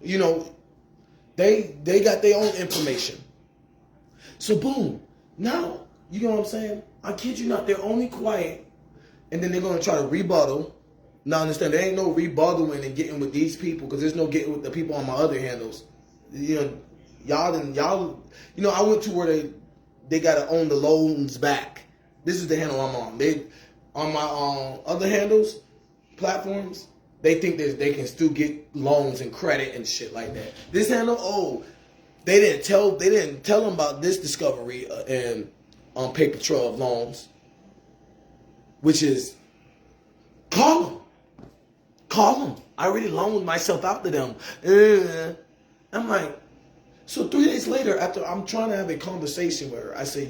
[SPEAKER 1] you know, they got their own information. So boom, now, you know what I'm saying? I kid you not, they're only quiet and then they're going to try to rebuttal. Now understand, there ain't no rebuttaling and getting with these people because there's no getting with the people on my other handles. You know, y'all, you know, I went to where they got to own the loans back. This is the handle I'm on. They, on my other handles, platforms, they think they can still get loans and credit and shit like that. This handle, they didn't tell them about this discovery and on paper trail of loans, which is call them. I already loaned myself out to them. I'm like, so 3 days later, after I'm trying to have a conversation with her, I say,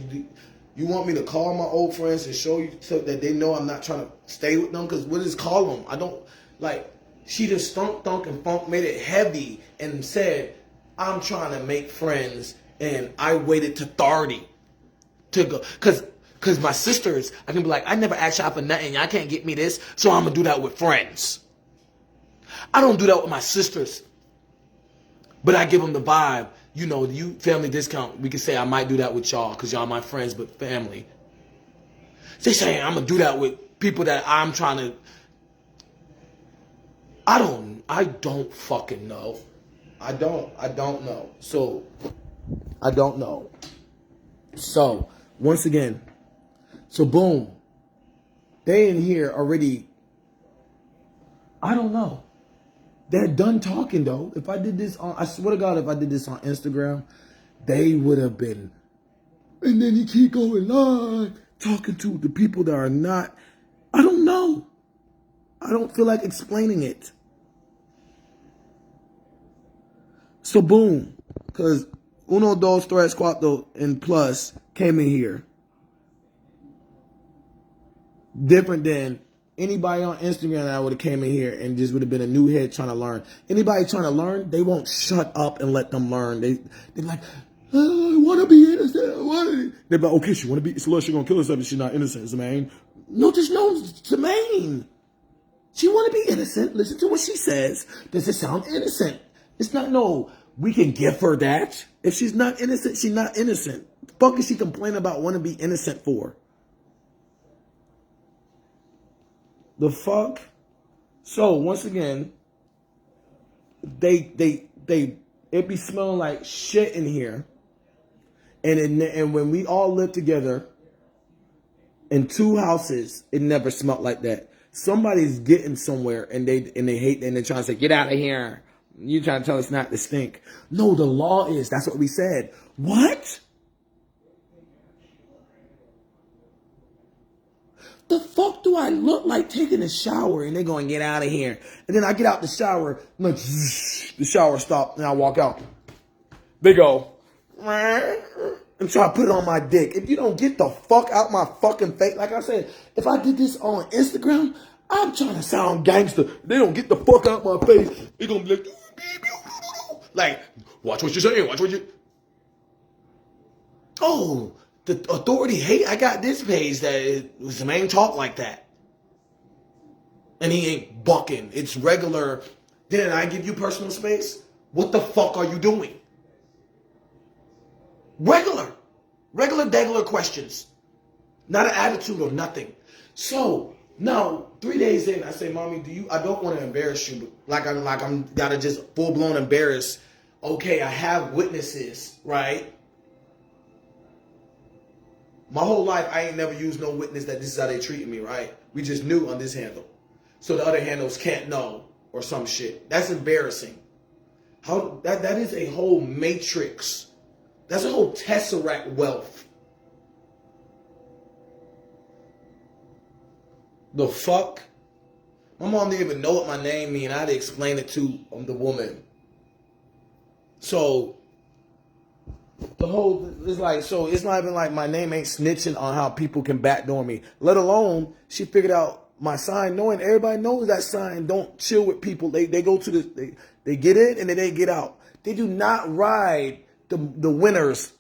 [SPEAKER 1] you want me to call my old friends and show you so that they know I'm not trying to stay with them? Because what is call them? I don't, like, she just thunk, and funk, made it heavy and said, I'm trying to make friends and I waited to 30 to go. Because my sisters, I can be like, I never asked y'all for nothing. Y'all can't get me this, so I'm going to do that with friends. I don't do that with my sisters. But I give them the vibe. You know, you family discount. We can say I might do that with y'all because y'all my friends, but family. They say I'm going to do that with people that I'm trying to. I don't fucking know. I don't know. So, I don't know. So, once again. So, boom. They in here already. I don't know. They're done talking, though. If I did this I swear to God, if I did this on Instagram, they would have been. And then you keep going live, talking to the people that are not. I don't know. I don't feel like explaining it. So, boom. Because uno, dos, tres, cuatro, and plus came in here. Different than anybody on Instagram that would have came in here and just would have been a new head trying to learn. Anybody trying to learn, they won't shut up and let them learn. They're like, I want to be innocent. They're like, okay, she want to be, so she's going to kill herself if she's not innocent, Zemaine. No, just no, Zemaine. She want to be innocent. Listen to what she says. Does it sound innocent? It's not, no, we can give her that. If she's not innocent, she's not innocent. The fuck is she complaining about wanting to be innocent for? The fuck? So once again, it be smelling like shit in here. And when we all live together in 2 houses, it never smelled like that. Somebody's getting somewhere and they hate and they're trying to say, get out of here. You trying to tell us not to stink. No, the law is. That's what we said. What? the fuck do I look like taking a shower? And they're going to get out of here. And then I get out the shower, like, the shower stopped, and I walk out. They go, and try to put it on my dick. If you don't get the fuck out my fucking face, like I said, if I did this on Instagram, I'm trying to sound gangster. They don't get the fuck out my face. They're going to be like, watch what you're saying, watch what you... Oh, the authority hate. I got this page that was the main talk like that. And he ain't bucking. It's regular. Didn't I give you personal space? What the fuck are you doing? Regular degular questions. Not an attitude or nothing. So now 3 days in, I say, Mommy, I don't want to embarrass you, but I'm gotta just full blown embarrass. Okay, I have witnesses, right? My whole life, I ain't never used no witness that this is how they treated me, right? We just knew on this handle. So the other handles can't know or some shit. That's embarrassing. That is a whole matrix. That's a whole tesseract wealth. The fuck? My mom didn't even know what my name mean. I had to explain it to the woman. So it's not even like my name ain't snitching on how people can backdoor me. Let alone she figured out my sign, knowing everybody knows that sign don't chill with people. They go to they get in and then they get out. They do not ride the winners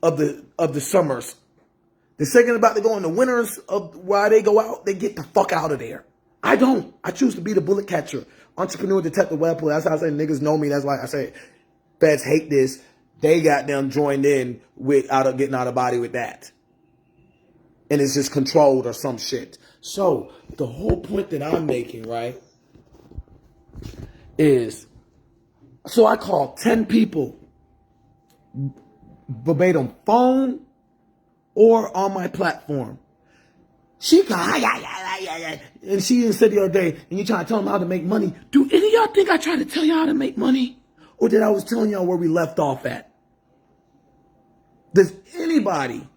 [SPEAKER 1] of the summers. The second about to go in the winners of why they go out, they get the fuck out of there. I don't. I choose to be the bullet catcher. Entrepreneur, detective, Webpoolz. That's how I say niggas know me. That's why I say feds hate this. They got them joined in with getting out of body with that. And it's just controlled or some shit. So the whole point that I'm making, right, is, so I call 10 people verbatim phone or on my platform. She got, and she even said the other day, and you trying to tell them how to make money. Do any of y'all think I tried to tell y'all how to make money? Or did I was telling y'all where we left off at? Does anybody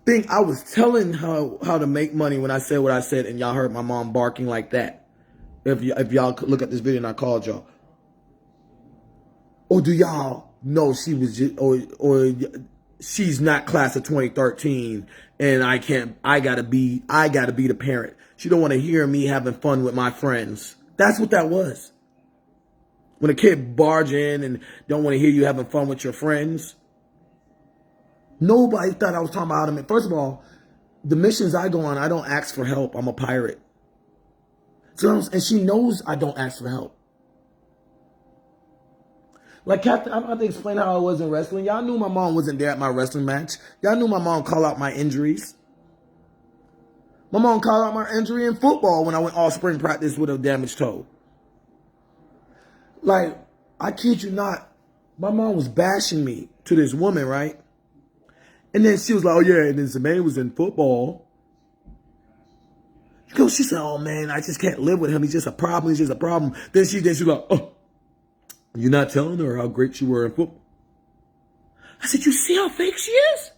[SPEAKER 1] think I was telling how to make money when I said what I said and y'all heard my mom barking like that? If y'all could look at this video and I called y'all. Or do y'all know she was just, or she's not class of 2013 and I gotta be the parent. She don't want to hear me having fun with my friends. That's what that was. When a kid barge in and don't want to hear you having fun with your friends. Nobody thought I was talking about how to make. First of all, the missions I go on, I don't ask for help. I'm a pirate. So, and she knows I don't ask for help. Like Captain, I'm about to explain how I was in wrestling. Y'all knew my mom wasn't there at my wrestling match. Y'all knew my mom called out my injuries. My mom called out my injury in football when I went all spring practice with a damaged toe. Like, I kid you not, my mom was bashing me to this woman, right? And then she was like, oh yeah, and then Zemaine was in football. She said, oh man, I just can't live with him. He's just a problem. He's just a problem. Then she's like, oh, you're not telling her how great you were in football. I said, you see how fake she is?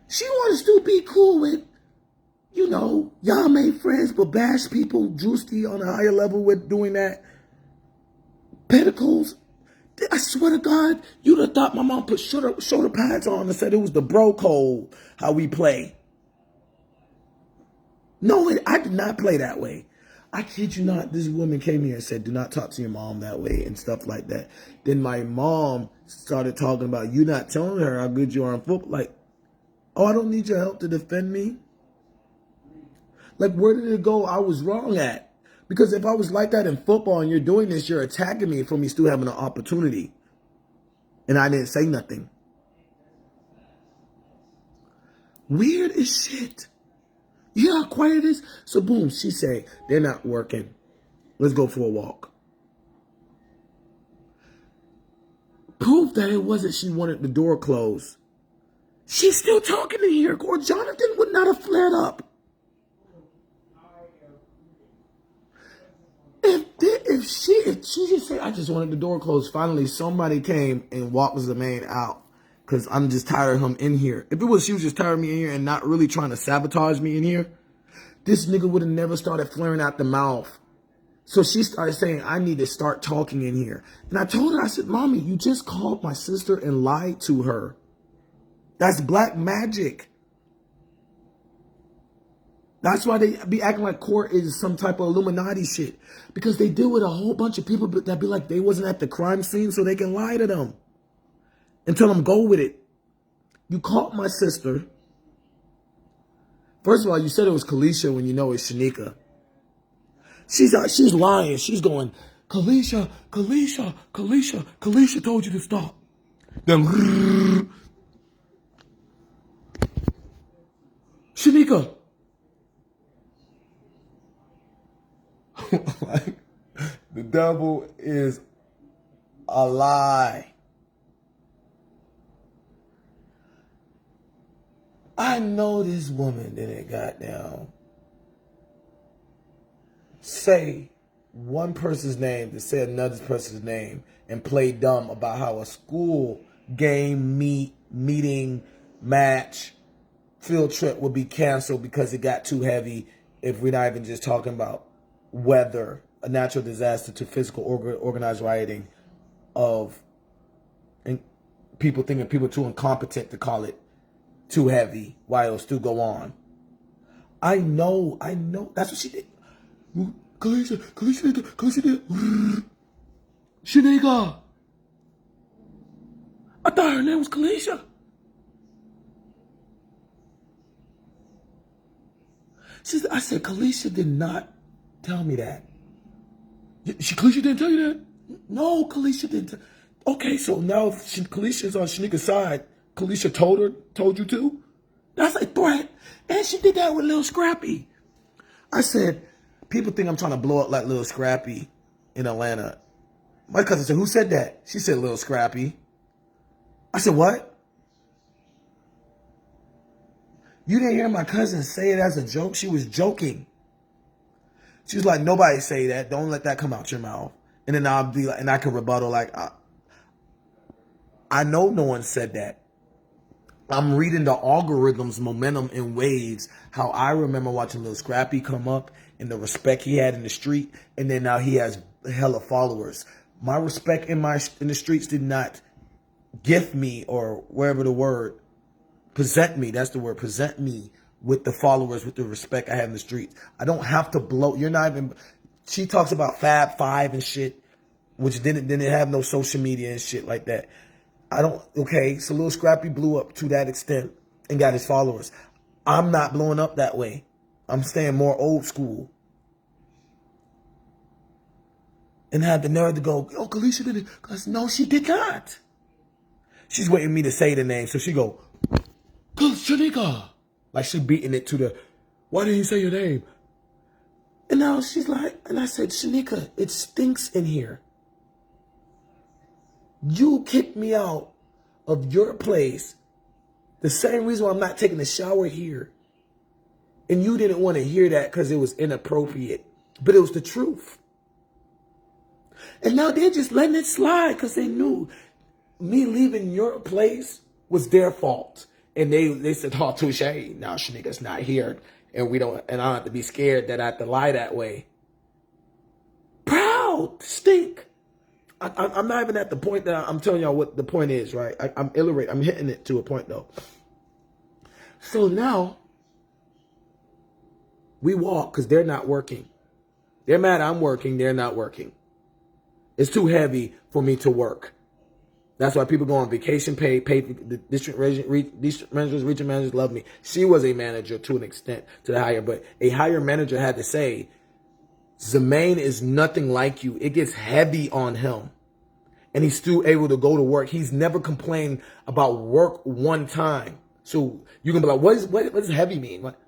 [SPEAKER 1] She wants to be cool with, y'all made friends, but bash people, Drewski on a higher level with doing that. Pedicles. I swear to God, you'd have thought my mom put shoulder pads on and said it was the bro code, how we play. No, I did not play that way. I kid you not, this woman came here and said, do not talk to your mom that way and stuff like that. Then my mom started talking about, you not telling her how good you are in football. Like, oh, I don't need your help to defend me. Like, where did it go? I was wrong at. Because if I was like that in football and you're doing this, you're attacking me for me still having an opportunity. And I didn't say nothing. Weird as shit. You know how quiet it is? So boom, she say, they're not working. Let's go for a walk. Proof that it wasn't she wanted the door closed. She's still talking in here. Or Jonathan would not have flared up. If she just said, I just wanted the door closed, finally somebody came and walked the man out because I'm just tired of him in here. If it was she was just tired of me in here and not really trying to sabotage me in here, this nigga would have never started flaring out the mouth. So she started saying, I need to start talking in here. And I told her, I said, Mommy, you just called my sister and lied to her. That's black magic. That's why they be acting like court is some type of Illuminati shit. Because they deal with a whole bunch of people that be like they wasn't at the crime scene so they can lie to them. And tell them go with it. You called my sister. First of all, you said it was Kalisha when you know it's Shanika. She's lying. She's going, Kalisha told you to stop. Then, Shanika. Like, the devil is a lie. I know this woman didn't goddamn say one person's name to say another person's name and play dumb about how a school game, meeting, match, field trip would be canceled because it got too heavy if we're not even just talking about weather, a natural disaster to physical organized rioting of and people thinking people too incompetent to call it too heavy while it'll still go on. I know. That's what she did. Kalisha did. Shanika. I thought her name was Kalisha. I said, Kalisha did not tell me that. Kalisha didn't tell you that? No, Kalisha didn't. Okay, so now Kalisha's on Shanika's side. Kalisha told you to? That's a threat. And she did that with Lil Scrappy. I said, people think I'm trying to blow up like Lil Scrappy in Atlanta. My cousin said, who said that? She said, Lil Scrappy. I said, what? You didn't hear my cousin say it as a joke? She was joking. She was like, nobody say that. Don't let that come out your mouth. And then I'll be like, and I can rebuttal like, I know no one said that. I'm reading the algorithms, momentum, and waves. How I remember watching Lil Scrappy come up and the respect he had in the street, and then now he has hella followers. My respect in the streets did not gift me, or wherever the word, present me. That's the word, present me with the followers, with the respect I have in the streets. I don't have to blow. You're not even. She talks about Fab Five and shit, which didn't have no social media and shit like that. Okay, so Lil Scrappy blew up to that extent and got his followers. I'm not blowing up that way. I'm staying more old school. And had the nerve to go, oh, Kalisha did it. Because no, she did not. She's waiting me to say the name. So she go, Shanika. Like she beating it to the, why didn't you say your name? And now she's like, and I said, Shanika, it stinks in here. You kicked me out of your place. The same reason why I'm not taking a shower here. And you didn't want to hear that because it was inappropriate. But it was the truth. And now they're just letting it slide because they knew me leaving your place was their fault. And they said, oh, touche. Now Shanika's not here. And I don't have to be scared that I have to lie that way. Proud. Stink. I'm not even at the point that I'm telling y'all what the point is, right? I'm illiterate. I'm hitting it to a point, though. So now, we walk because they're not working. They're mad I'm working. They're not working. It's too heavy for me to work. That's why people go on vacation pay. The district managers, region managers love me. She was a manager to an extent, to the higher. But a higher manager had to say, Zemaine is nothing like you. It gets heavy on him. And he's still able to go to work. He's never complained about work one time. So you can be like, what does heavy mean? What?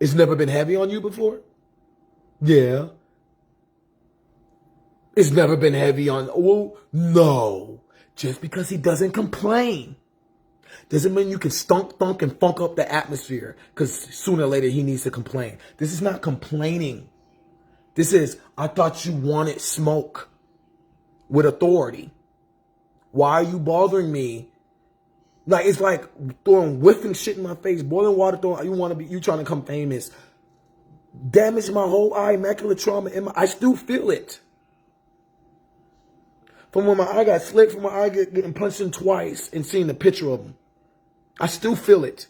[SPEAKER 1] It's never been heavy on you before? Yeah. It's never been heavy on, oh, no. Just because he doesn't complain doesn't mean you can thunk and funk up the atmosphere because sooner or later he needs to complain. This is not complaining. This is, I thought you wanted smoke with authority. Why are you bothering me Like, it's like throwing whiffing shit in my face, boiling water, you trying to come famous. Damage my whole eye, macular trauma I still feel it. From when my eye got slit, from my eye getting punched in twice and seeing the picture of him. I still feel it.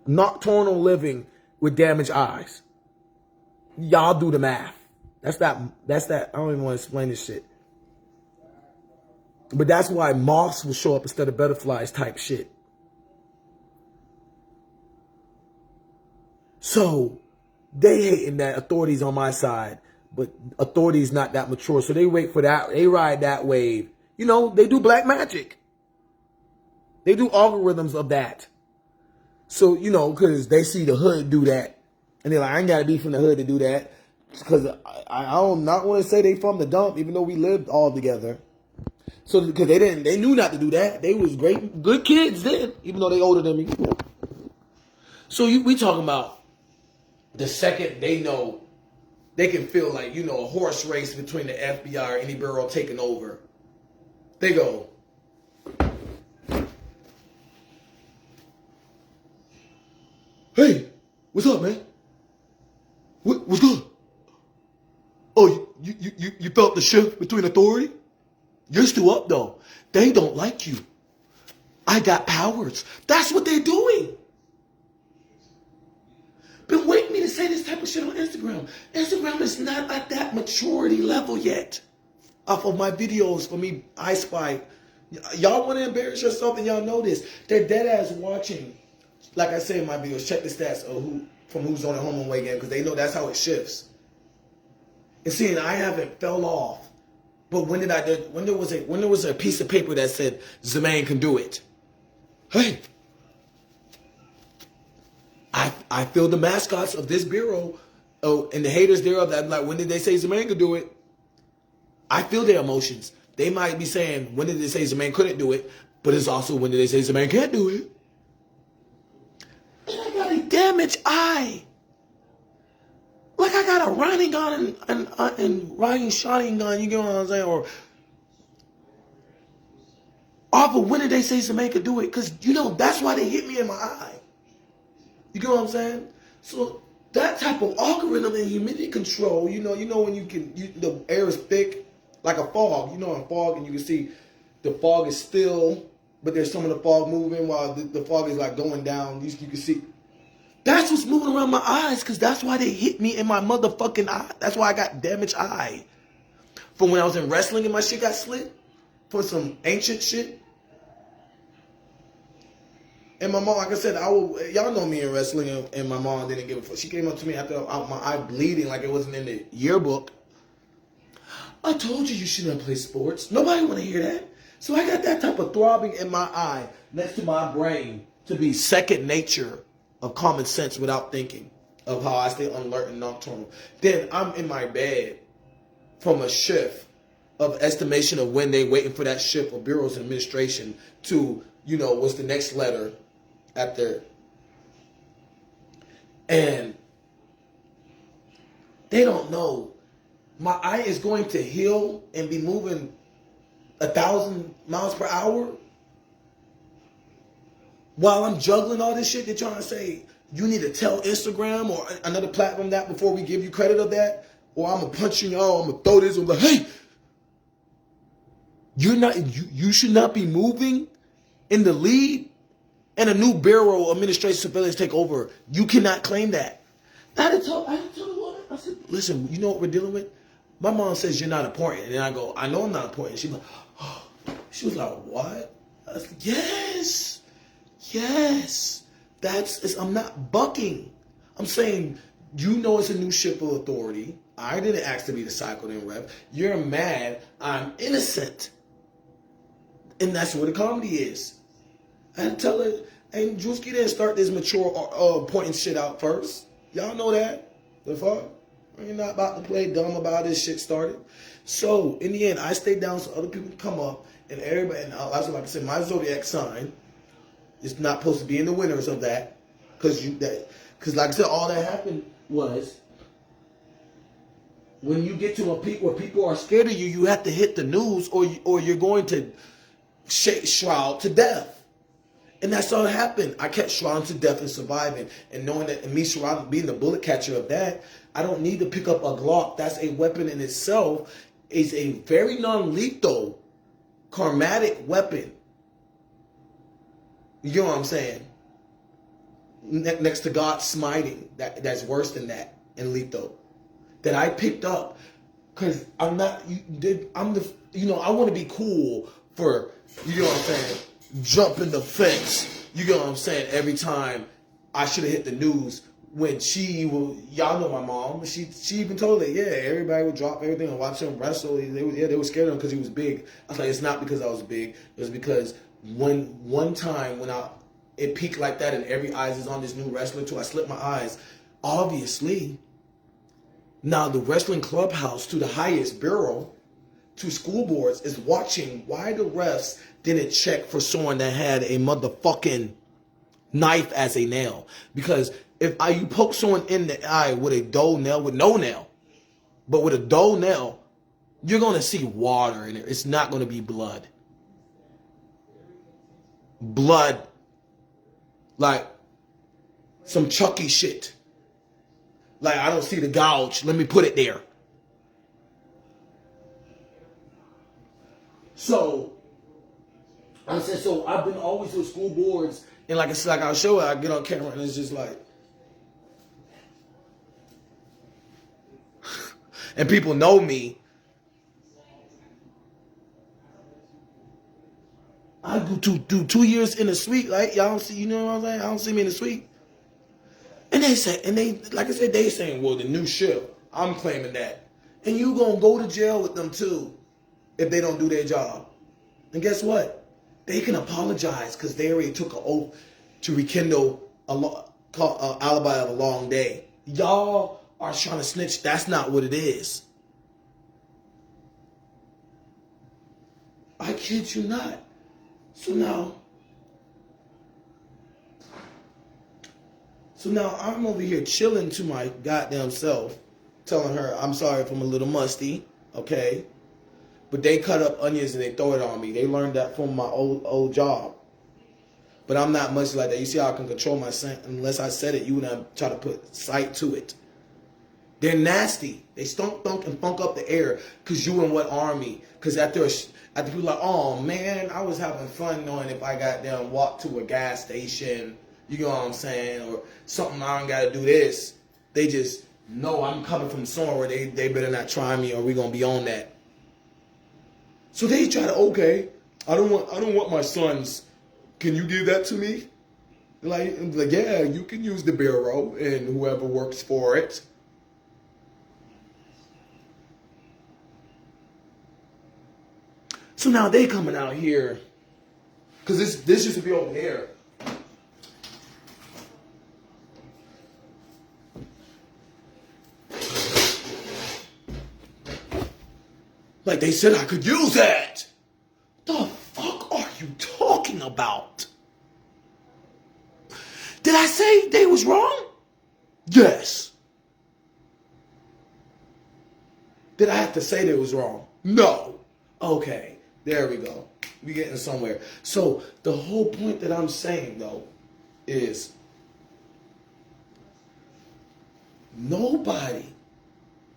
[SPEAKER 1] Nocturnal living with damaged eyes. Y'all do the math. That's that. I don't even want to explain this shit. But that's why moths will show up instead of butterflies type shit. So they hating that authority's on my side, but authority's not that mature. So they wait for that. They ride that wave. You know, they do black magic. They do algorithms of that. So, you know, because they see the hood do that. And they're like, I ain't got to be from the hood to do that. Because I don't not want to say they from the dump, even though we lived all together. So, because they knew not to do that. They was good kids then, even though they older than me. So we talking about the second they know, they can feel like, you know, a horse race between the FBI or any bureau taking over. They go, hey, what's up, man? What's good? Oh, you felt the shift between authority? You're still up, though. They don't like you. I got powers. That's what they're doing. Been waiting me to say this type of shit on Instagram. Instagram is not at that maturity level yet. Off of my videos for me, I Spy. Y'all want to embarrass yourself and y'all know this. They're dead ass watching. Like I say in my videos, check the stats of who's on the home and away game because they know that's how it shifts. And seeing I haven't fell off. But when there was a piece of paper that said Zemaine can do it. Hey, I feel the mascots of this bureau, and the haters thereof. That like, when did they say Zemaine could do it? I feel their emotions. They might be saying, when did they say Zemaine couldn't do it? But it's also, when did they say Zemaine can't do it? And I got a damaged eye. Like I got a riding gun and riding shotgun gun, you get what I'm saying? Or but when did they say Zemaine could do it? Because, you know, that's why they hit me in my eye. You get what I'm saying? So that type of algorithm and humidity control, you know when the air is thick, like a fog. You know, in fog, and you can see the fog is still, but there's some of the fog moving while the fog is like going down. You can see. That's what's moving around my eyes, because that's why they hit me in my motherfucking eye. That's why I got damaged eye. From when I was in wrestling and my shit got slit for some ancient shit. And my mom, like I said, y'all know me in wrestling, and my mom didn't give a fuck. She came up to me after my eye bleeding like it wasn't in the yearbook. I told you shouldn't play sports. Nobody want to hear that. So I got that type of throbbing in my eye next to my brain to be second nature of common sense without thinking of how I stay alert and nocturnal. Then I'm in my bed from a shift of estimation of when they waiting for that shift of bureaus and administration to, you know, what's the next letter after. And they don't know. My eye is going to heal and be moving 1,000 miles per hour while I'm juggling all this shit. They're trying to say, you need to tell Instagram or another platform that before we give you credit of that, or I'm going to punch you all, I'm going to throw this, I'm like, hey, you should not be moving in the lead and a new bureau administration surveillance take over. You cannot claim that. I had to tell the woman, I said, listen, you know what we're dealing with? My mom says you're not important. And I go, I know I'm not important. She was like, oh. She was like, what? I was like, yes. I'm not bucking. I'm saying, you know it's a new ship of authority. I didn't ask to be the cycle in rep. You're mad. I'm innocent. And that's what the comedy is. I had to tell her, and Drewski didn't start this mature pointing shit out first. Y'all know that. The fuck? You're not about to play dumb about this shit started. So, in the end, I stayed down so other people can come up, and everybody, and like I said, my zodiac sign is not supposed to be in the winners of that. Because like I said, all that happened was when you get to a peak where people are scared of you, you have to hit the news, or you're going to shroud to death. And that's all that happened. I kept shrouding to death and surviving. And knowing that, and me shrouding, being the bullet catcher of that, I don't need to pick up a Glock. That's a weapon in itself. It's a very non-lethal, karmatic weapon. You know what I'm saying? Next to God smiting, that's worse than that and lethal. That I picked up, because I'm not. I want to be cool for, you know what I'm saying, jumping the fence. You know what I'm saying? Every time I should have hit the news when y'all know my mom. She even told it. Yeah, everybody would drop everything and watch him wrestle. They were scared of him because he was big. I was like, it's not because I was big. It was because one time when it peaked like that and every eyes is on this new wrestler too, I slipped my eyes. Obviously, now the wrestling clubhouse to the highest bureau, to school boards, is watching why the refs didn't check for someone that had a motherfucking knife as a nail. Because if you poke someone in the eye with a dull nail, with no nail, but with a dull nail, you're going to see water in it. It's not going to be blood. Blood. Like some Chucky shit. Like, I don't see the gouge. Let me put it there. So, I said, so I've been always with school boards. And like it's like I'll show it, I get on camera and it's just like. And people know me. I do 2 years in the suite, like y'all don't see, you know what I'm saying? I don't see me in the suite. And they like I said, they saying, well, the new shift, I'm claiming that. And you gonna go to jail with them too if they don't do their job. And guess what? They can apologize because they already took an oath to rekindle alibi of a long day. Y'all are trying to snitch. That's not what it is. I kid you not. So now I'm over here chilling to my goddamn self, telling her I'm sorry if I'm a little musty, okay? But they cut up onions and they throw it on me. They learned that from my old job. But I'm not much like that. You see how I can control my scent? Unless I said it, you wouldn't try to put sight to it. They're nasty. They stunk, thunk, and funk up the air. Because you in what army? Because after people like, oh, man, I was having fun knowing if I got down, walk to a gas station, you know what I'm saying, or something, I don't got to do this. They just know I'm coming from somewhere where they better not try me or we going to be on that. So they try to, okay, I don't want my sons. Can you give that to me? Like, yeah, you can use the bureau and whoever works for it. So now they coming out here, because this used to be over there. Like they said I could use that. The fuck are you talking about? Did I say they was wrong? Yes. Did I have to say they was wrong? No. Okay. There we go. We getting somewhere. So the whole point that I'm saying though is nobody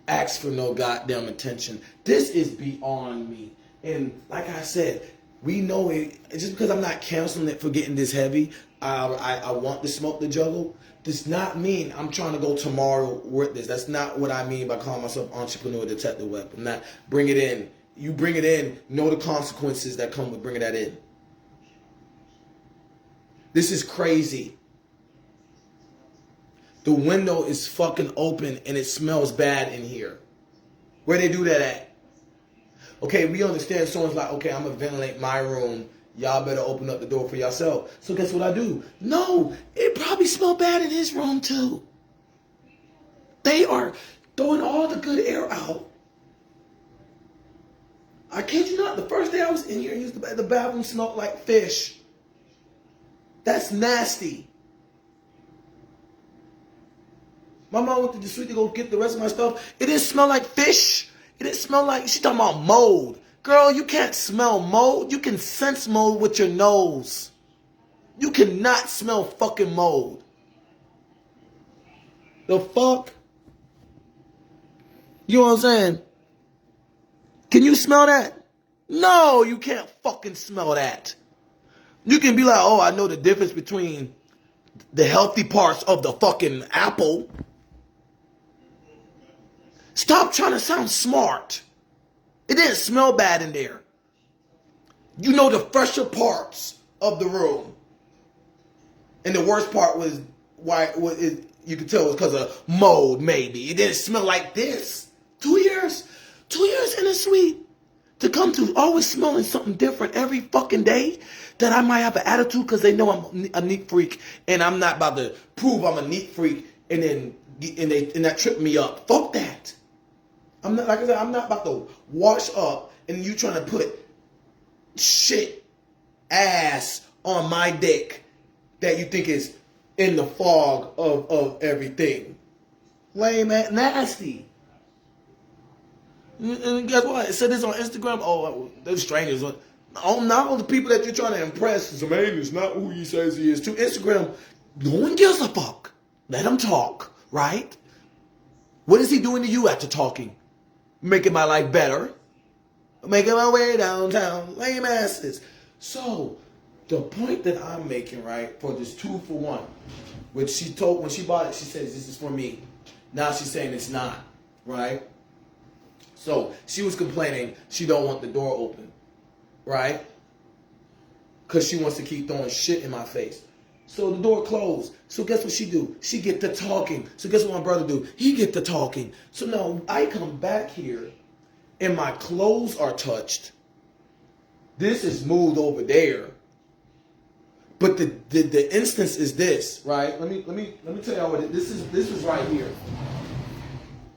[SPEAKER 1] asks for no goddamn attention. This is beyond me. And like I said, we know it. Just because I'm not canceling it for getting this heavy, I want to smoke the juggle, does not mean I'm trying to go tomorrow with this. That's not what I mean by calling myself entrepreneur detective web. I'm not bring it in. You bring it in, know the consequences that come with bringing that in. This is crazy. The window is fucking open and it smells bad in here. Where they do that at? Okay, we understand someone's like, okay, I'm going to ventilate my room. Y'all better open up the door for yourself. So guess what I do? No, it probably smelled bad in his room too. They are throwing all the good air out. I kid you not, the first day I was in here, the bathroom smelled like fish. That's nasty. My mom went to the street to go get the rest of my stuff. It didn't smell like fish. It didn't smell like, she talking about mold. Girl, you can't smell mold. You can sense mold with your nose. You cannot smell fucking mold. The fuck? You know what I'm saying? Can you smell that? No, you can't fucking smell that. You can be like, oh, I know the difference between the healthy parts of the fucking apple. Stop trying to sound smart. It didn't smell bad in there. You know the fresher parts of the room. And the worst part was why you could tell it was because of mold, maybe. It didn't smell like this. 2 years? 2 years in a suite. To come to always smelling something different every fucking day, that I might have an attitude because they know I'm a neat freak and I'm not about to prove I'm a neat freak and that trip me up. Fuck that. I'm not, like I said, I'm not about to wash up and you trying to put shit ass on my dick that you think is in the fog of everything. Lame ass, nasty. And guess what? It said this on Instagram. Oh, those strangers. Oh, not all the people that you're trying to impress. It's amazing. It's not who he says he is. To Instagram, no one gives a fuck. Let him talk, right? What is he doing to you after talking? Making my life better. Making my way downtown. Lame asses. So, the point that I'm making, right, for this 2-for-1, which she told, when she bought it, she said, this is for me. Now she's saying it's not, right? So she was complaining she don't want the door open, right? Because she wants to keep throwing shit in my face. So the door closed. So guess what she do? She get to talking. So guess what my brother do? He get to talking. So now I come back here and my clothes are touched. This is moved over there. But the instance is this, right? Let me tell y'all what this is right here.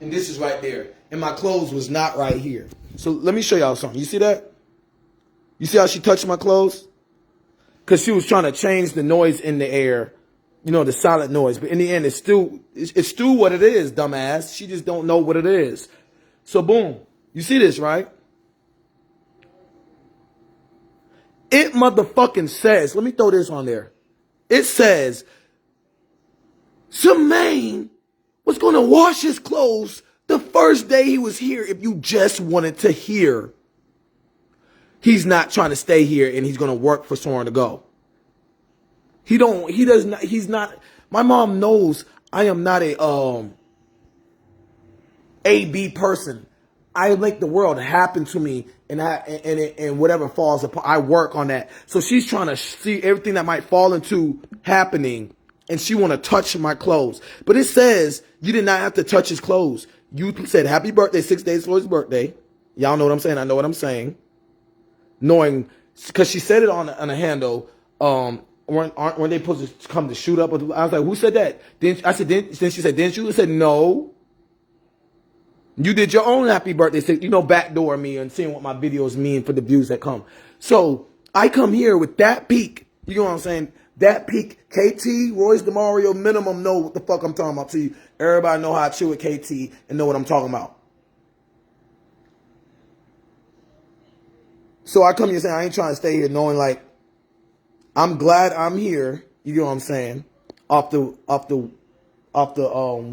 [SPEAKER 1] And this is right there. And my clothes was not right here. So let me show y'all something. You see that? You see how she touched my clothes? Because she was trying to change the noise in the air. You know, the silent noise. But in the end, it's still what it is, dumbass. She just don't know what it is. So boom. You see this, right? It motherfucking says, let me throw this on there. It says, Jermaine was going to wash his clothes the first day he was here if you just wanted to hear. He's not trying to stay here and he's going to work for someone to go. He's not, my mom knows I am not a AB person. I make the world happen to me and whatever falls apart, I work on that. So she's trying to see everything that might fall into happening and she want to touch my clothes. But it says you did not have to touch his clothes. You said happy birthday 6 days before his birthday. Y'all know what I'm saying. I know what I'm saying. Knowing, because she said it on a handle. Weren't they supposed to come to shoot up? I was like, who said that? Then she said, didn't you? I said, no. You did your own happy birthday. You know, backdoor me and seeing what my videos mean for the views that come. So I come here with that peak. You know what I'm saying? That peak. KT, Royce DeMario, minimum know what the fuck I'm talking about. So everybody know how I chill with KT and know what I'm talking about. So I come here saying I ain't trying to stay here knowing like I'm glad I'm here. You know what I'm saying? Off the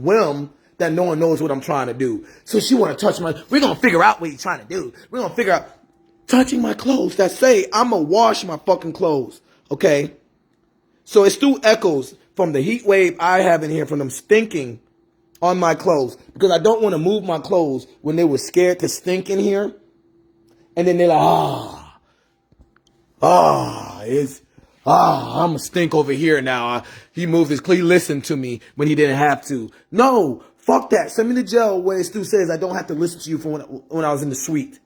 [SPEAKER 1] whim that no one knows what I'm trying to do. So she want to touch my, we're going to figure out what he's trying to do. We're going to figure out touching my clothes that say I'm going to wash my fucking clothes. Okay. So it still echoes from the heat wave I have in here from them stinking on my clothes because I don't want to move my clothes when they were scared to stink in here. And then they're like, I'm a stink over here now. He moved his clothes. He listened to me when he didn't have to. No, fuck that. Send me to jail where it still says I don't have to listen to you from when I was in the suite.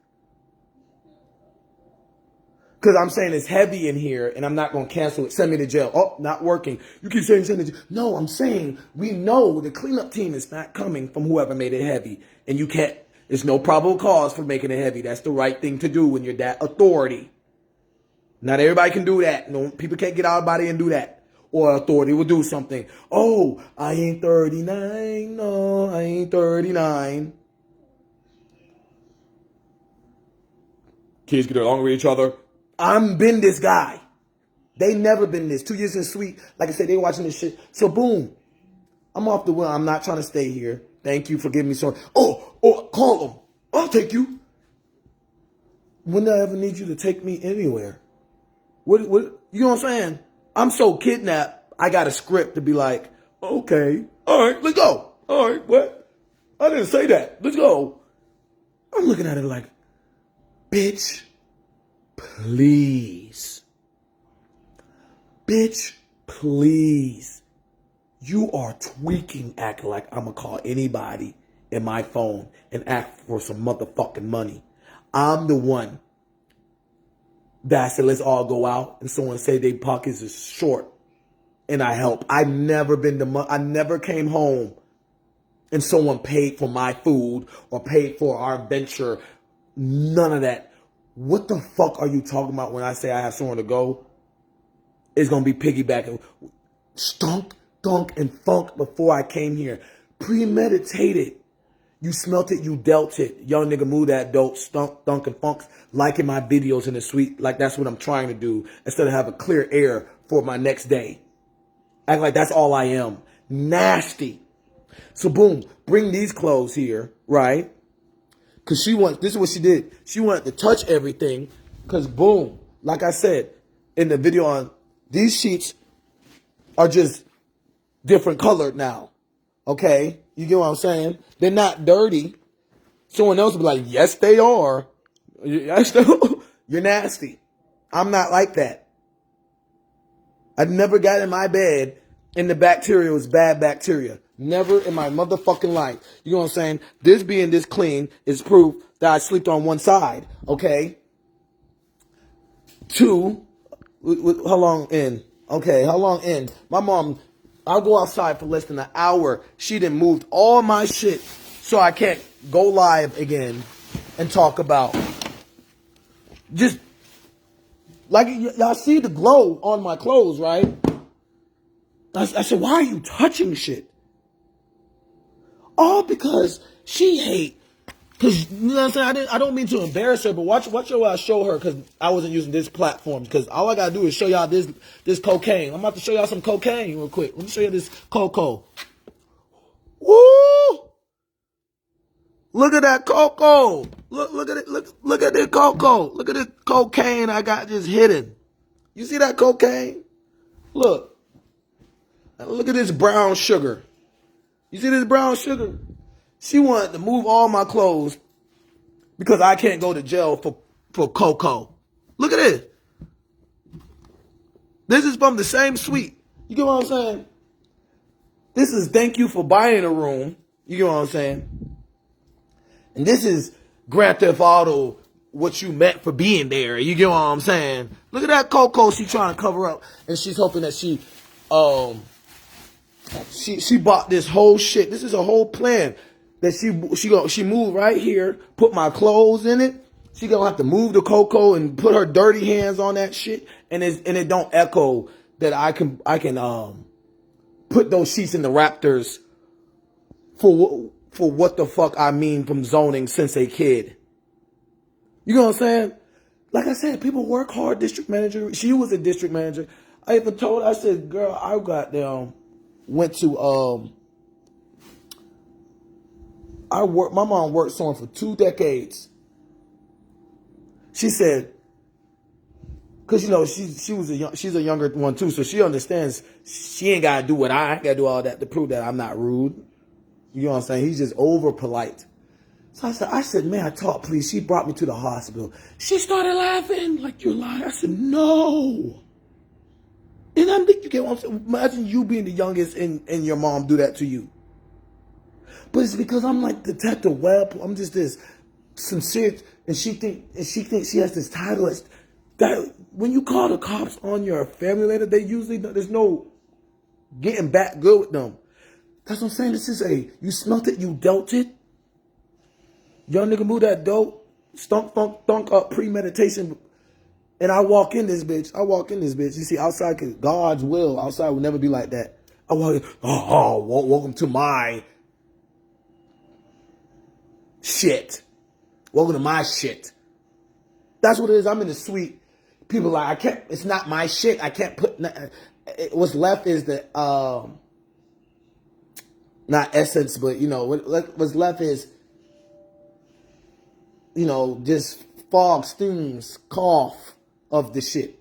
[SPEAKER 1] Because I'm saying it's heavy in here and I'm not going to cancel it. Send me to jail. Oh, not working. You keep saying send me to jail. No, I'm saying we know the cleanup team is not coming from whoever made it heavy. And you can't, there's no probable cause for making it heavy. That's the right thing to do when you're that authority. Not everybody can do that. No, people can't get out of body and do that. or authority will do something. Oh, I ain't 39. No, I ain't 39. Kids get along with each other. I'm been this guy. They never been this. 2 years in sweet. Like I said, they watching this shit. So boom. I'm off the wheel. I'm not trying to stay here. Thank you for giving me some. Oh, call them. I'll take you. When did I ever need you to take me anywhere? What, you know what I'm saying? I'm so kidnapped, I got a script to be like, okay, all right, let's go. All right, what? I didn't say that. Let's go. I'm looking at it like, bitch, please. Bitch, please. You are tweaking, acting like I'm going to call anybody in my phone and ask for some motherfucking money. I'm the one that said, let's all go out, and someone say their pockets is short and I help. I never came home and someone paid for my food or paid for our venture. None of that. What the fuck are you talking about when I say I have somewhere to go? It's going to be piggybacking. Stunk, dunk, and funk before I came here. Premeditated. You smelt it, you dealt it. Young nigga move that dope, stunk, dunk, and funks. Liking my videos in the suite. Like that's what I'm trying to do. Instead of have a clear air for my next day. Act like that's all I am. Nasty. So boom, bring these clothes here, right? Because this is what she did. She wanted to touch everything. Because boom, like I said in the video on, these sheets are just different colored now. Okay? You get what I'm saying? They're not dirty. Someone else will be like, yes, they are. You're nasty. I'm not like that. I never got in my bed and the bacteria was bad bacteria. Never in my motherfucking life. You know what I'm saying? This being this clean is proof that I slept on one side. Okay? 2, how long in? Okay, how long in? My mom, I'll go outside for less than an hour. She done moved all my shit so I can't go live again and talk about. Just, like, y'all see the glow on my clothes, right? I said, why are you touching shit? All because she hate. Because, you know what I'm saying? I don't mean to embarrass her, but watch your show her, because I wasn't using this platform. Because all I got to do is show y'all this cocaine. I'm about to show y'all some cocaine real quick. Let me show you this cocoa. Woo! Look at that cocoa. Look at it. Look at this cocoa. Look at this cocaine I got just hidden. You see that cocaine? Look. Look at this brown sugar. You see this brown sugar? She wanted to move all my clothes because I can't go to jail for cocoa. Look at this. This is from the same suite. You get what I'm saying? This is thank you for buying a room. You get what I'm saying? And this is Grand Theft Auto, what you meant for being there. You get what I'm saying? Look at that cocoa she trying to cover up. And she's hoping that she bought this whole shit. This is a whole plan. That she moved right here, put my clothes in it. She gonna have to move the cocoa and put her dirty hands on that shit, and it don't echo that I can put those sheets in the Raptors for what the fuck I mean from zoning since a kid. You know what I'm saying? Like I said, people work hard. District manager. She was a district manager. I even told her, I said, girl, I got down, went to my mom worked somewhere for 2 decades. She said, because you know she's a younger one too, so she understands she ain't gotta do what I gotta do all that to prove that I'm not rude. You know what I'm saying? He's just over polite. So I said, man, I talk, please. She brought me to the hospital. She started laughing like you're lying. I said, no. And I'm thinking, you get what I'm saying? Imagine you being the youngest and your mom do that to you. But it's because I'm like Detective Webb. I'm just this sincere, and she thinks she has this title. That when you call the cops on your family later, they usually there's no getting back good with them. That's what I'm saying. This is you smelt it, you dealt it. Young nigga move that dope, stunk, funk, thunk up, premeditation. And I walk in this bitch. You see, outside, God's will, outside will never be like that. I walk in, welcome to my shit. Welcome to my shit. That's what it is. I'm in the suite. People like, I can't, it's not my shit. I can't put, what's left is the, not essence, but, you know, what's left is, you know, just fog, steams, cough of the shit.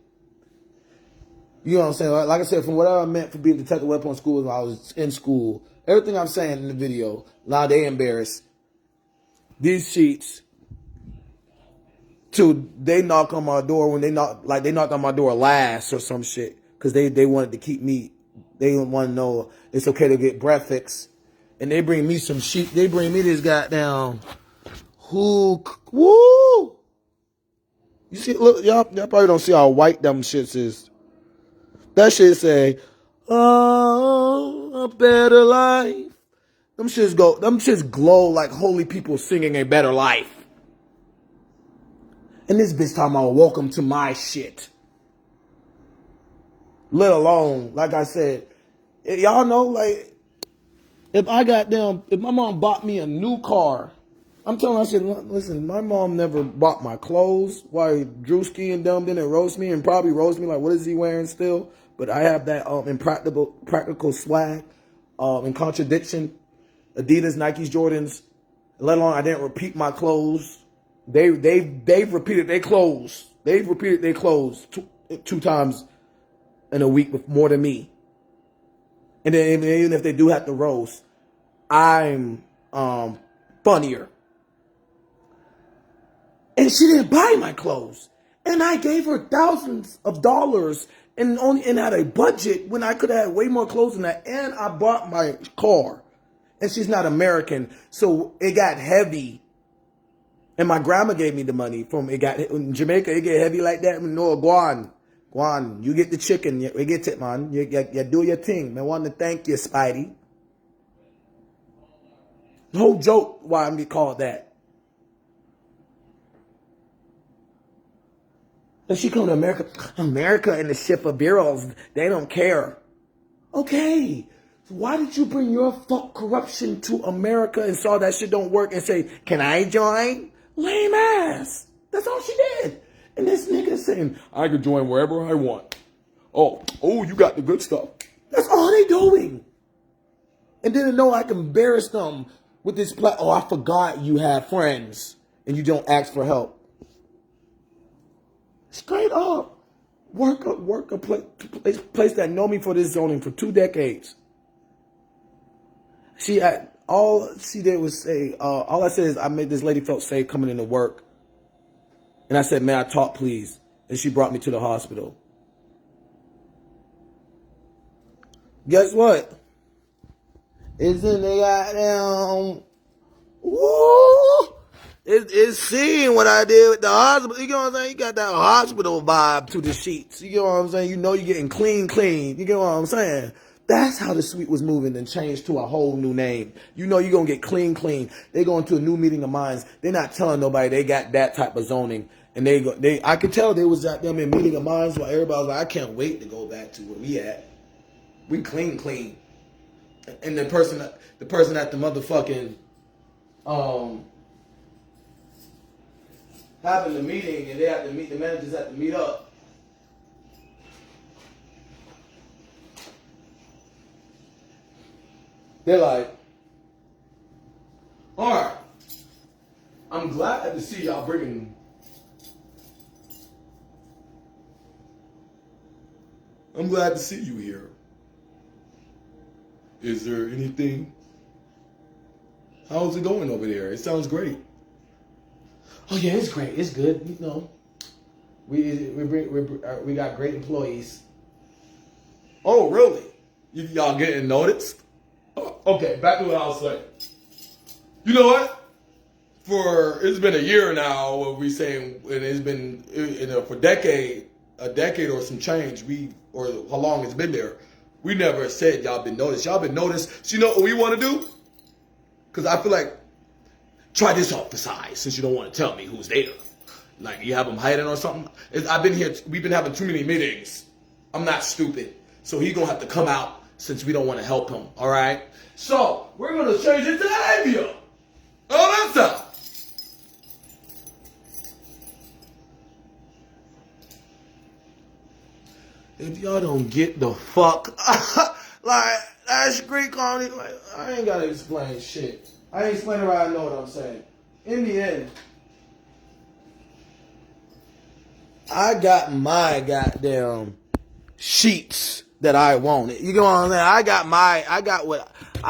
[SPEAKER 1] You know what I'm saying? Like I said, from whatever I meant for being detective weapon school when I was in school, everything I'm saying in the video, now they embarrassed. These sheets, they knock on my door when they knocked on my door last or some shit. Because they wanted to keep me, they didn't want to know it's okay to get breath fix. And they bring me some sheet, they bring me this goddamn hook. Woo! You see, look, y'all probably don't see how white them shits is. That shit say, oh, a better life. Them shits glow like holy people singing a better life. And this bitch talking about welcome to my shit. Let alone, like I said, y'all know, like, if my mom bought me a new car, I'm telling her, I said, listen, my mom never bought my clothes. Why Drewski and them didn't roast me and probably roast me like, what is he wearing still? But I have that practical swag, in contradiction. Adidas, Nikes, Jordans. Let alone I didn't repeat my clothes. They've repeated their clothes. They've repeated their clothes two times in a week with more than me. And then even if they do have to roast, I'm funnier. And she didn't buy my clothes. And I gave her thousands of dollars and had a budget when I could have had way more clothes than that. And I bought my car. And she's not American. So it got heavy. And my grandma gave me the money in Jamaica, it get heavy like that. No, Guan, you get the chicken. You get it, man. You do your thing. I want to thank you, Spidey. No joke why I'm called that. And she come to America and the ship of bureaus, they don't care. Okay, so why did you bring your fuck corruption to America and saw that shit don't work and say, can I join? Lame ass. That's all she did. And this nigga saying, I can join wherever I want. Oh, you got the good stuff. That's all they doing. And didn't know I can embarrass them with this I forgot you have friends and you don't ask for help. Straight up. Work a place that know me for this zoning for 2 decades. All she did was say, all I said is I made this lady felt safe coming into work. And I said, may I talk, please? And she brought me to the hospital. Guess what? Isn't it goddamn... Woo! It's seeing what I did with the hospital. You know what I'm saying? You got that hospital vibe to the sheets. You know what I'm saying? You know you're getting clean. You know what I'm saying? That's how the suite was moving and changed to a whole new name. You know you're going to get clean. They going to a new meeting of minds. They're not telling nobody they got that type of zoning. And I could tell they was at them in meeting of minds while everybody was like, I can't wait to go back to where we at. We clean. And the person at the motherfucking, having the meeting and they have to meet, the managers have to meet up. They're like, all right, I'm glad to see y'all bringing, I'm glad to see you here. Is there anything? How's it going over there? It sounds great. Oh yeah, it's great. It's good. You know, we got great employees. Oh really? Y'all getting noticed? Oh, okay, back to what I was saying. You know what? It's been a year now. What we saying, and it's been for a decade or some change. Or how long it's been there. We never said y'all been noticed. Y'all been noticed. So you know what we want to do? Because I feel like, try this off the side since you don't want to tell me who's there. Like you have him hiding or something. I've been here. We've been having too many meetings. I'm not stupid. So he's gonna have to come out since we don't want to help him. All right. So we're gonna change it to Avia. Oh, that's up. If y'all don't get the fuck, like that's great comedy. Like I ain't gotta explain shit. I ain't explaining right. I know what I'm saying. In the end, I got my goddamn sheets that I wanted. You know what I'm saying? I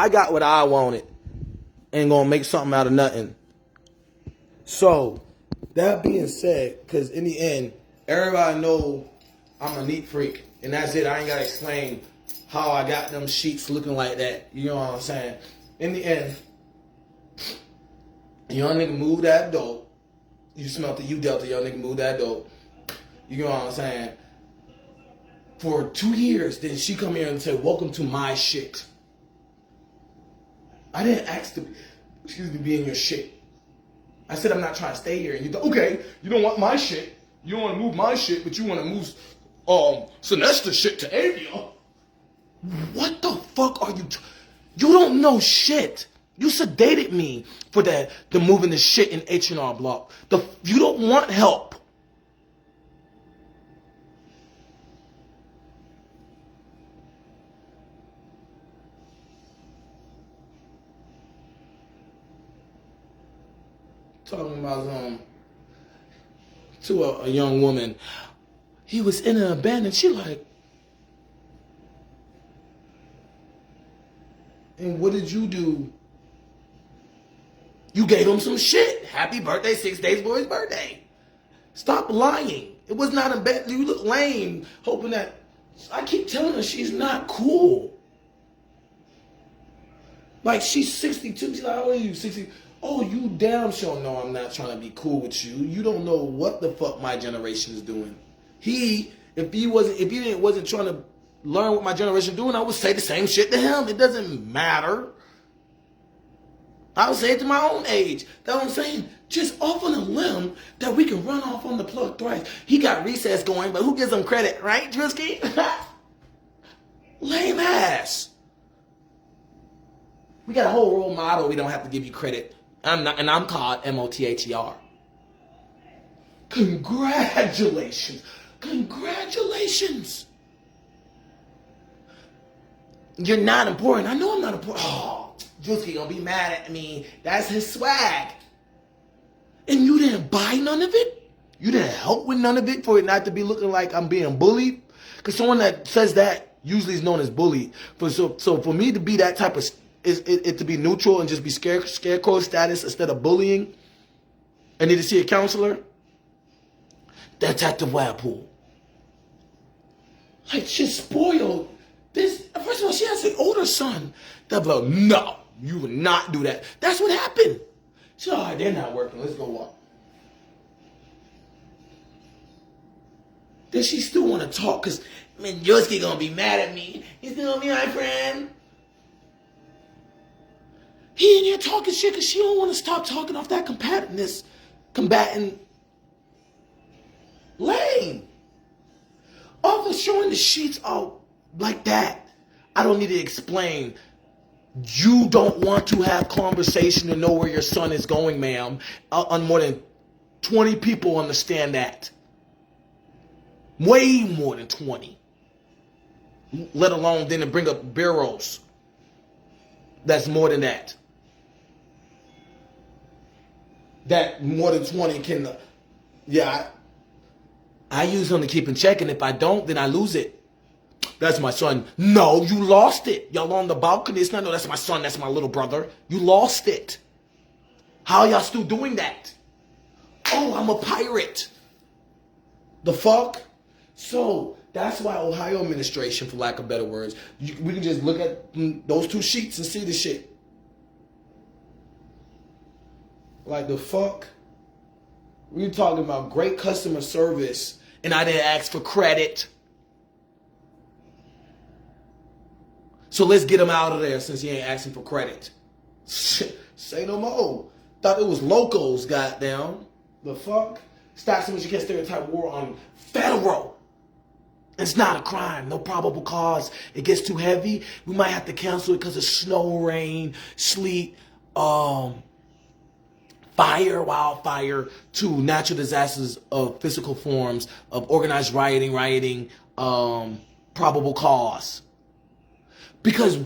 [SPEAKER 1] got what I wanted. Ain't gonna make something out of nothing. So that being said, because in the end, everybody know I'm a neat freak, and that's it. I ain't gotta explain how I got them sheets looking like that. You know what I'm saying? In the end, young nigga move that dope. You smelt the U Delta, young nigga move that dope. You know what I'm saying? For 2 years, then she come here and say, "Welcome to my shit." I didn't ask to, be in your shit. I said I'm not trying to stay here, and you thought, okay, you don't want my shit. You don't want to move my shit, but you want to move Sinesta's shit to Avia. What the fuck are you? You don't know shit. You sedated me for the moving the shit in H&R Block. You don't want help. Talking about to a young woman. He was in an abandoned. She like, and what did you do? You gave him some shit. Happy birthday, 6 days before his birthday. Stop lying. It was not a bad. You look lame, hoping that. I keep telling her she's not cool. Like she's 62. She's like, how old are you? 60. Oh, you damn sure know I'm not trying to be cool with you. You don't know what the fuck my generation is doing. If he wasn't trying to learn what my generation is doing, I would say the same shit to him. It doesn't matter. I would say it to my own age. That's what I'm saying. Just off on a limb that we can run off on the plug thrice. He got recess going, but who gives him credit, right, Drisky? Lame ass. We got a whole role model. We don't have to give you credit. I'm called MOTHER. Congratulations. Congratulations. You're not important. I know I'm not important. Oh, Drewski gonna be mad at me. That's his swag. And you didn't buy none of it? You didn't help with none of it for it not to be looking like I'm being bullied? Because someone that says that usually is known as bullied. So for me to be that type of, it to be neutral and just be scarecrow status instead of bullying, I need to see a counselor. That's at the Webpoolz. Like, she's spoiled. First of all, she has an older son. That blow, no, you would not do that. That's what happened. She said, all right, they're not working. Let's go walk. Then she still want to talk because, man, Yosuke going to be mad at me. He's still going to be my friend. He in here talking shit because she don't want to stop talking off that combatant lane. Off of showing the sheets out like that, I don't need to explain. You don't want to have conversation to know where your son is going, ma'am. More than 20 people understand that. Way more than 20. Let alone then to bring up bureaus. That's more than that. That more than 20 can, yeah, I use them to keep in check, and if I don't, then I lose it. That's my son. No, you lost it. Y'all on the balcony. It's not, no, that's my son, that's my little brother. You lost it. How are y'all still doing that? Oh, I'm a pirate. The fuck? So, that's why Ohio administration, for lack of better words, we can just look at those two sheets and see the shit. Like, the fuck? We're talking about great customer service, and I didn't ask for credit. So let's get him out of there since he ain't asking for credit. Say no more. Thought it was locals, goddamn. The fuck? Stop so much you can't stereotype war on federal. It's not a crime. No probable cause. It gets too heavy. We might have to cancel it because of snow, rain, sleet, fire, wildfire, to natural disasters of physical forms, of organized rioting, probable cause. Because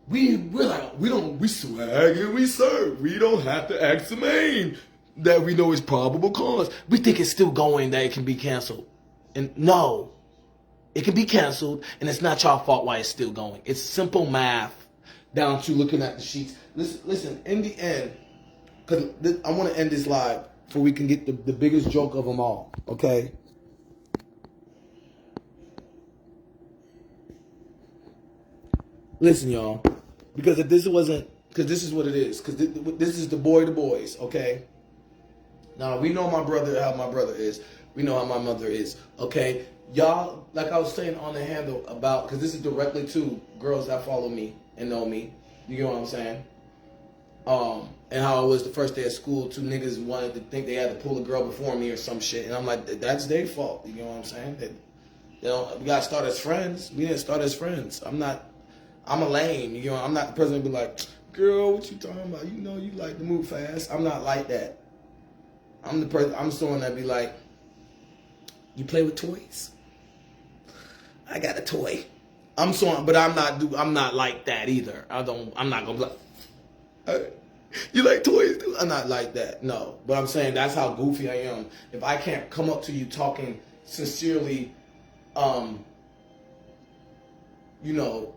[SPEAKER 1] we're like, we swag and we serve. We don't have to ask the main that we know is probable cause. We think it's still going, that it can be canceled. And no, it can be canceled, and it's not y'all fault why it's still going. It's simple math down to looking at the sheets. Listen, in the end, because I want to end this live so we can get the biggest joke of them all, okay? Listen, y'all, because if this wasn't, because this is what it is, because this is the boys, okay? Now, we know my brother, how my brother is. We know how my mother is, okay? Y'all, like I was saying on the handle about, because this is directly to girls that follow me and know me. You get what I'm saying? And how it was the first day of school, two niggas wanted to think they had to pull a girl before me or some shit. And I'm like, that's their fault. You know what I'm saying? We got to start as friends. We didn't start as friends. I'm a lame. You know, I'm not the person to be like, girl, what you talking about? You know you like to move fast. I'm not like that. I'm the person, I'm someone that be like, you play with toys? I got a toy. I'm someone, but I'm not like that either. I'm not gonna be like, hey, you like toys, dude? I'm not like that, no. But I'm saying that's how goofy I am. If I can't come up to you talking sincerely, you know,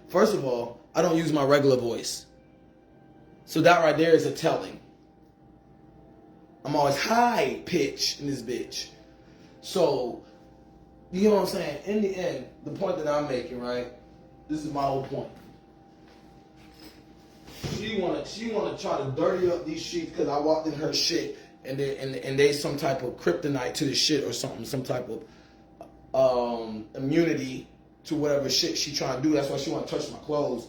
[SPEAKER 1] first of all, I don't use my regular voice. So that right there is a telling. I'm always high pitch in this bitch. So, you know what I'm saying? In the end, the point that I'm making, right? This is my whole point. She wanna try to dirty up these sheets because I walked in her shit and they some type of kryptonite to the shit or something, some type of immunity to whatever shit she trying to do. That's why she want to touch my clothes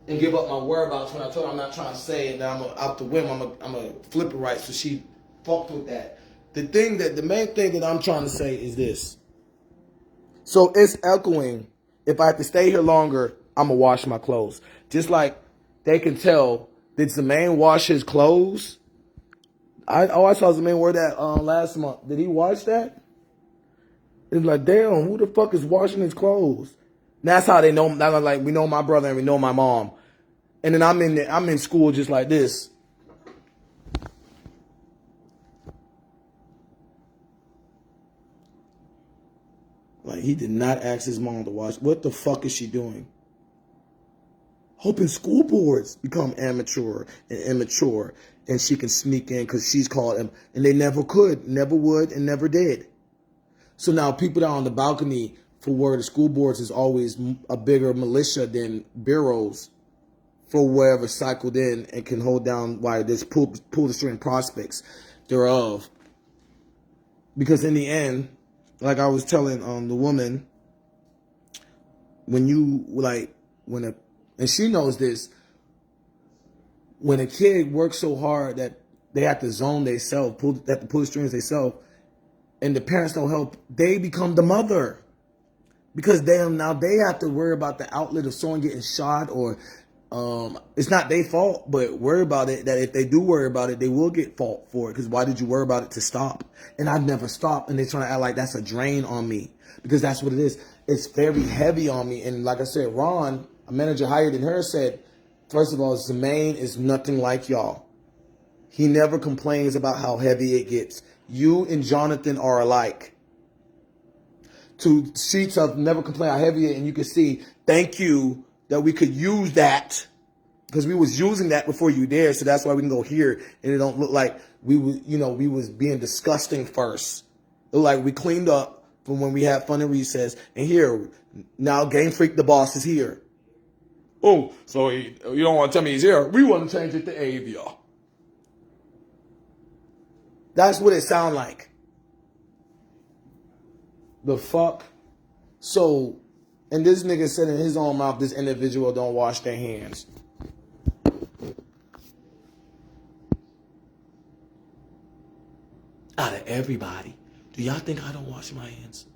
[SPEAKER 1] and give up my whereabouts when I told her I'm not trying to say it. Now I'm out the whim. I'm a flip it right. So she fucked with that. The main thing that I'm trying to say is this. So it's echoing. If I have to stay here longer, I'm gonna wash my clothes. Just like they can tell, did Zemaine wash his clothes? I saw Zemaine wear that last month. Did he wash that? It's like, damn, who the fuck is washing his clothes? And that's how they know. That's like, we know my brother and we know my mom. And then I'm in school just like this. Like, he did not ask his mom to wash. What the fuck is she doing? Hoping school boards become amateur and immature and she can sneak in because she's called them. And they never could, never would, and never did. So now people down on the balcony for where the school boards is always a bigger militia than bureaus for wherever cycled in and can hold down why there's pull the string prospects thereof. Because in the end, like I was telling the woman, when you and she knows this, when a kid works so hard that they have to zone themselves, pull the strings themselves, and the parents don't help, they become the mother. Because now they have to worry about the outlet of someone getting shot or it's not their fault, but worry about it, that if they do worry about it, they will get fault for it. Because why did you worry about it to stop? And I've never stopped, and they're trying to act like that's a drain on me. Because that's what it is. It's very heavy on me. And like I said, Ron, a manager higher than her, said, first of all, Zemaine is nothing like y'all. He never complains about how heavy it gets. You and Jonathan are alike. Two sheets of never complain how heavy it is, and you can see, thank you that we could use that because we was using that before you there. So that's why we can go here and it don't look like we was being disgusting first. It looked like we cleaned up from when we had fun in recess. And here, now Game Freak the boss is here. Oh, so you don't want to tell me he's here. We want to change it to Avia. That's what it sound like. The fuck? So, and this nigga said in his own mouth, this individual don't wash their hands. Out of everybody, do y'all think I don't wash my hands?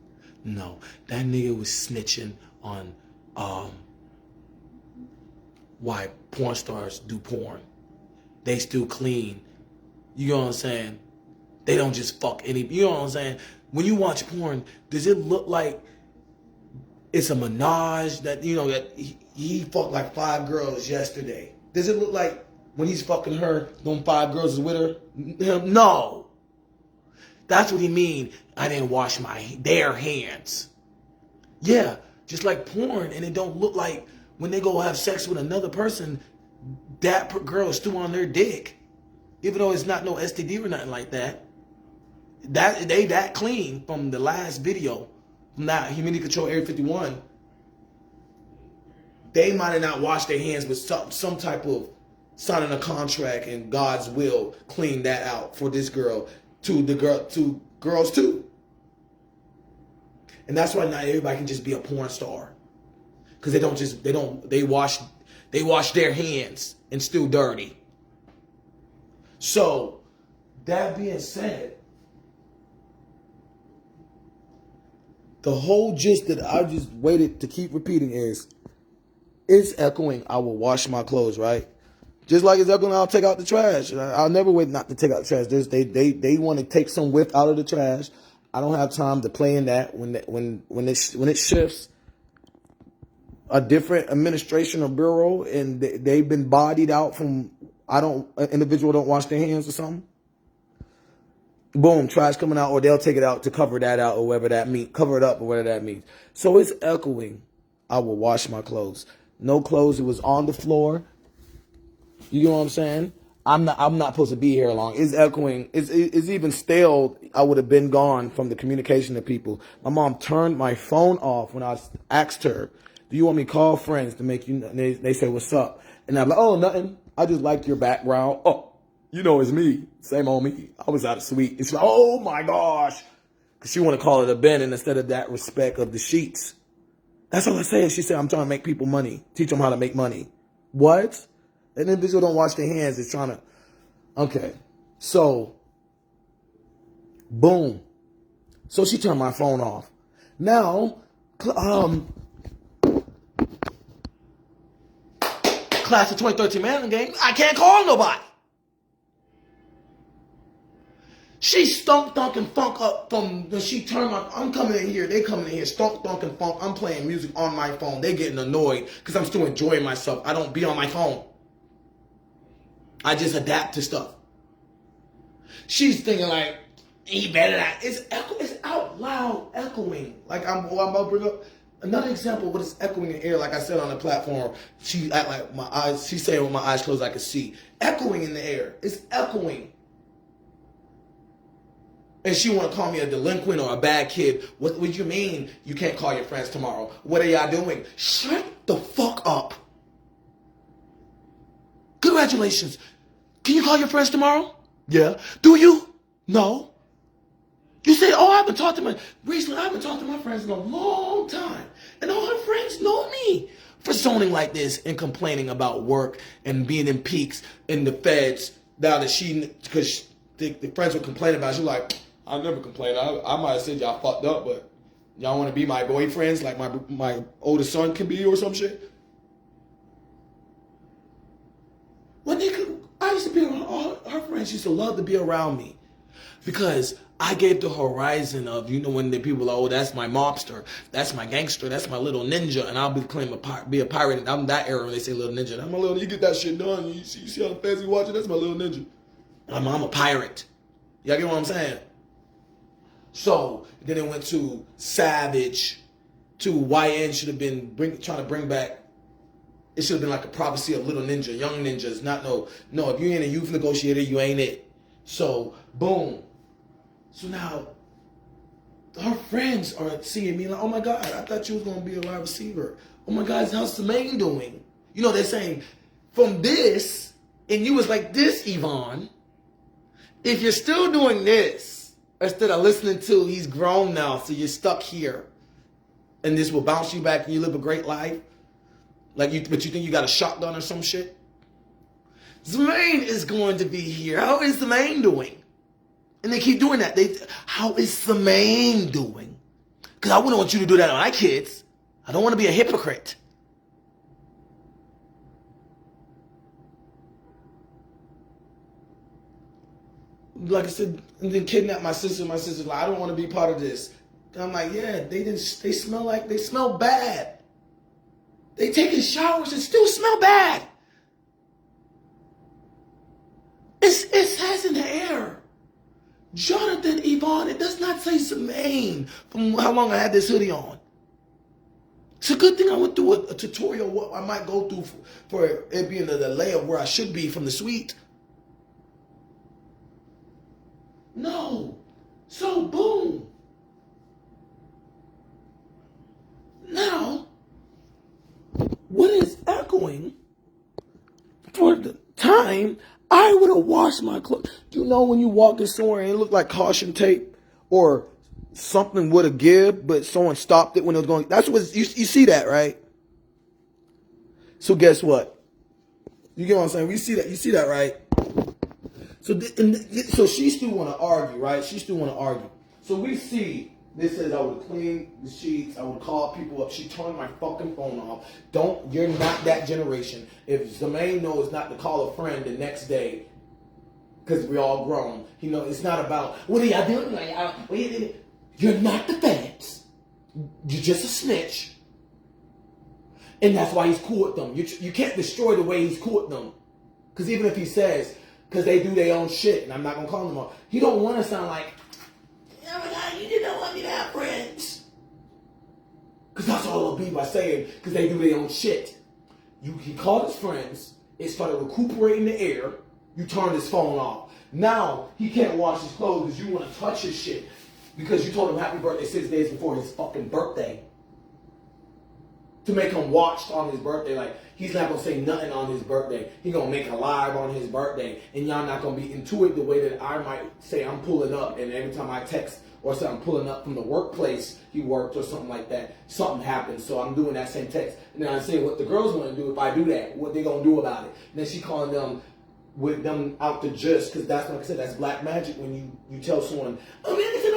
[SPEAKER 1] No. That nigga was snitching on why porn stars do porn. They still clean. You know what I'm saying? They don't just fuck any. You know what I'm saying? When you watch porn, does it look like it's a menage that, you know, that he fucked like 5 girls yesterday? Does it look like when he's fucking her, them 5 girls is with her? No. That's what he mean. I didn't wash their hands. Yeah, just like porn, and it don't look like when they go have sex with another person, that girl is still on their dick, even though it's not no STD or nothing like that. They that clean from the last video, from that Humidity Control Area 51. They might have not washed their hands with some type of signing a contract and God's will clean that out for this girl to girls too. And that's why not everybody can just be a porn star. Because they wash their hands and still dirty. So, that being said, the whole gist that I just waited to keep repeating is, it's echoing, I will wash my clothes, right? Just like it's echoing, I'll take out the trash. I'll never wait not to take out the trash. They want to take some whiff out of the trash. I don't have time to play in that. When it shifts a different administration or bureau and they've been bodied out from an individual don't wash their hands or something. Boom, trash coming out, or they'll take it out to cover that out, or whatever that means, cover it up, or whatever that means. So it's echoing, I will wash my clothes. No clothes, it was on the floor. You know what I'm saying? I'm not supposed to be here long. It's echoing. It's even stale. I would have been gone from the communication to people. My mom turned my phone off when I asked her, do you want me to call friends to make you, they say, what's up? And I'm like, oh, nothing. I just liked your background. Oh, you know it's me. Same old me. I was out of sweet. It's like, oh my gosh. Because she want to call it a bend instead of that respect of the sheets. That's all I said. She said, I'm trying to make people money. Teach them how to make money. What? An individual don't wash their hands. It's trying to. Okay. So, boom. So she turned my phone off. Now, class of 2013 man game, I can't call nobody. She stunk, thunk, and funk up from when she turned my, I'm coming in here, they coming in here, stunk, thunk, and funk. I'm playing music on my phone. They getting annoyed because I'm still enjoying myself. I don't be on my phone. I just adapt to stuff. She's thinking like, he better not. It's out loud echoing. Like I'm about to bring up another example of what is echoing in the air. Like I said on the platform, she act like my eyes, she's saying with my eyes closed I could see. Echoing in the air. It's echoing. And she want to call me a delinquent or a bad kid. What do you mean you can't call your friends tomorrow? What are y'all doing? Shut the fuck up. Congratulations. Can you call your friends tomorrow? Yeah. Do you? No. You say, oh, I haven't talked to my friends in a long time. And all her friends know me for zoning like this and complaining about work and being in peaks in the feds. Now that because the friends were complaining about it, she was like, I never complained. I might have said y'all fucked up, but y'all want to be my boyfriends like my oldest son can be or some shit? When I used to be around, all her friends used to love to be around me because I gave the horizon of, you know, when the people are, oh, that's my mobster, that's my gangster, that's my little ninja, and I'll be a pirate. And I'm that era when they say little ninja. I'm a little, you get that shit done. You see how fancy watching? That's my little ninja. I'm a pirate. Y'all get what I'm saying? So then it went to Savage, to YN should have been trying to bring back. It should have been like a prophecy of little ninja, young ninjas. Not no. If you ain't a youth negotiator, you ain't it. So boom. So now her friends are seeing me like, oh my God, I thought you was gonna be a wide receiver. Oh my God, how's Semaine doing? You know, they're saying from this, and you was like this, Yvonne. If you're still doing this, instead of listening to, he's grown now, so you're stuck here. And this will bounce you back and you live a great life. But you think you got a shotgun or some shit? Semaine is going to be here. How is Semaine doing? And they keep doing that. How is Semaine doing? Because I wouldn't want you to do that on my kids. I don't want to be a hypocrite. Like I said, and then kidnap my sister. My sister's like, I don't want to be part of this. And I'm like, yeah, they smell bad. They taking showers and still smell bad. It says in the air, Jonathan Yvonne. It does not say Semaine from how long I had this hoodie on. It's a good thing I went through a tutorial what I might go through for it being the layer where I should be from the suite. No. So boom. Now, what is echoing for the time I would have washed my clothes. You know when you walk in somewhere and it looked like caution tape or something would have give, but someone stopped it when it was going. That's what you see that, right? So guess what? You get what I'm saying? You see that, right? So she still want to argue, right? She still want to argue. So we see this says I would clean the sheets, I would call people up. She turned my fucking phone off. You're not that generation. If Zemaine knows not to call a friend the next day, because we all grown, he knows it's not about what are y'all doing? You're not the feds. You're just a snitch. And that's why he's cool with them. You can't destroy the way he's cool with them. Because even if he says, because they do their own shit, and I'm not going to call them out, he don't want to sound like, oh my God, you didn't want me to have friends. Because that's all it'll be by saying, because they do their own shit. He called his friends, it started recuperating the air, you turned his phone off. Now, he can't wash his clothes because you want to touch his shit. Because you told him happy birthday 6 days before his fucking birthday. To make him watched on his birthday. Like, he's not going to say nothing on his birthday. He's going to make a live on his birthday. And y'all not going to be into it the way that I might say I'm pulling up. And every time I text or say I'm pulling up from the workplace he worked or something like that, something happens. So I'm doing that same text. And then I say what the girls want to do if I do that. What they going to do about it. And then she calling them with them out to just, because that's like I said, that's black magic when you tell someone, I'm innocent.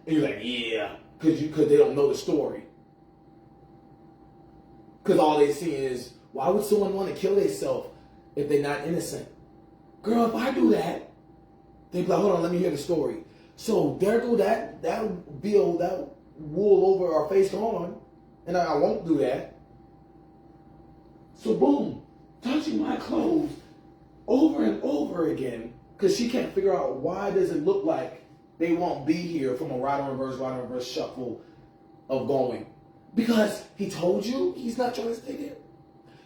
[SPEAKER 1] And you're like, yeah, because they don't know the story. Because all they see is, why would someone want to kill themselves if they're not innocent? Girl, if I do that, they be like, hold on, let me hear the story. So there go that wool over our face gone, and I won't do that. So boom, touching my clothes over and over again, because she can't figure out why does it look like they won't be here from a right on reverse shuffle of going. Because he told you he's not trying to stay there.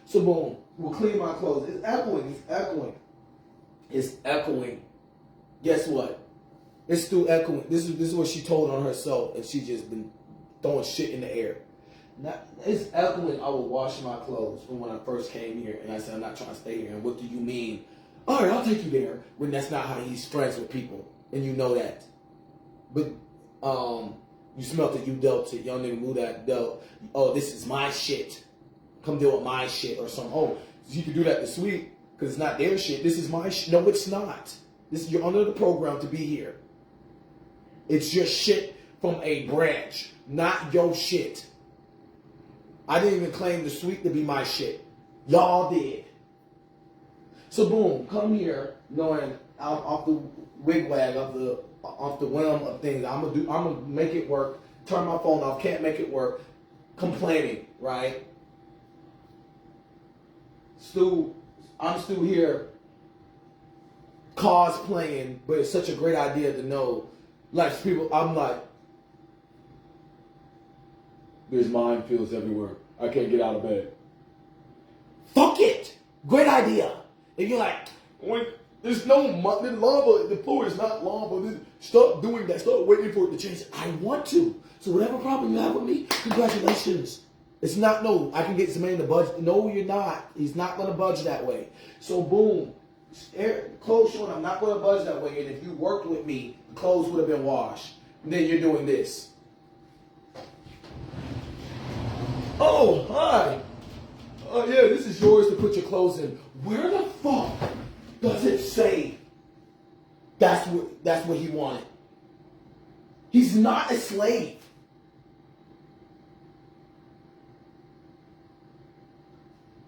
[SPEAKER 1] So boom, we'll clean my clothes. It's echoing. Guess what? It's still echoing. This is what she told on herself, and she just been throwing shit in the air. Now, it's echoing. I will wash my clothes from when I first came here, and I said I'm not trying to stay here. And what do you mean? All right, I'll take you there. When that's not how he's friends with people, and you know that. But you smelt it, you dealt it. Young nigga knew that dealt. Oh, this is my shit. Come deal with my shit or something. Oh, you can do that to Sweet because it's not their shit. This is my shit. No, it's not. You're under the program to be here. It's your shit from a branch, not your shit. I didn't even claim the Sweet to be my shit. Y'all did. So boom, come here knowing off the wigwag off the whim of things. I'm gonna make it work. Turn my phone off. Can't make it work. Complaining, right? I'm still here cosplaying, but it's such a great idea to know. Like people, I'm like, there's minefields everywhere. I can't get out of bed. Fuck it. Great idea. And you're like, there's no lava. The floor is not lava. Stop doing that. Stop waiting for it to change. I want to. So whatever problem you have with me, congratulations. It's not, no, I can get Zemaine to budge. No, you're not. He's not going to budge that way. So boom. Clothes showing, I'm not going to budge that way. And if you worked with me, the clothes would have been washed. And then you're doing this. Oh, hi. Oh, yeah, this is yours to put your clothes in. Where the fuck does it say That's what he wanted. He's not a slave.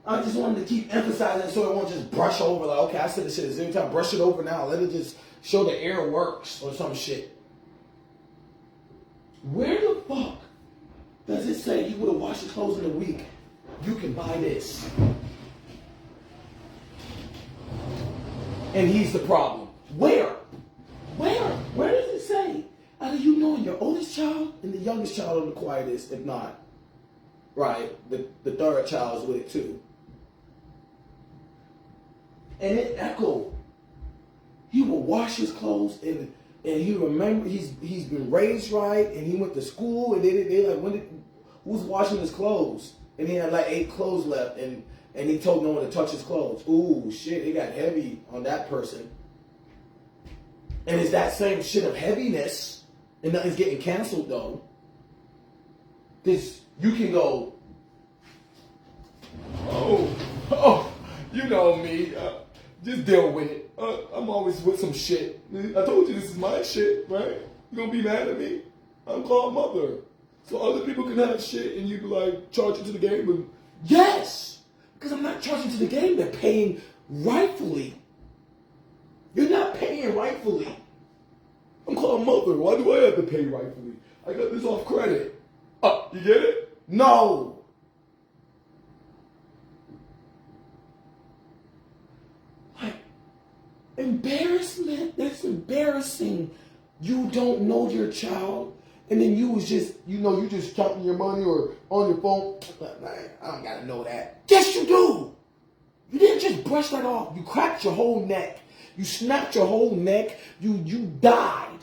[SPEAKER 1] I just wanted to keep emphasizing so it won't just brush over. Like, okay, I said this shit every time. Brush it over now. Let it just show the air works or some shit. Where the fuck does it say you would have washed your clothes in a week? You can buy this. And he's the problem. Where? Where does it say? How do you know your oldest child and the youngest child are the quietest, if not? Right, the third child's with it too. And it echoed. He will wash his clothes and he remember he's been raised right and he went to school and they like who's washing his clothes? And he had like 8 clothes left and he told no one to touch his clothes. Ooh, shit, it got heavy on that person. And it's that same shit of heaviness, and nothing's getting canceled though. This you can go, oh, you know me. Just deal with it. I'm always with some shit. I told you this is my shit, right? You gonna be mad at me? I'm called mother. So other people can have shit and you be like, charge it to the game. And yes! Because I'm not charging to the game. They're paying rightfully. You're not paying rightfully. I'm called mother. Why do I have to pay rightfully? I got this off credit. You get it? No. Embarrassment, that's embarrassing. You don't know your child, and then you was just, you just counting your money or on your phone. I don't gotta know that. Yes, you do. You didn't just brush that off. You cracked your whole neck. You snapped your whole neck. You died.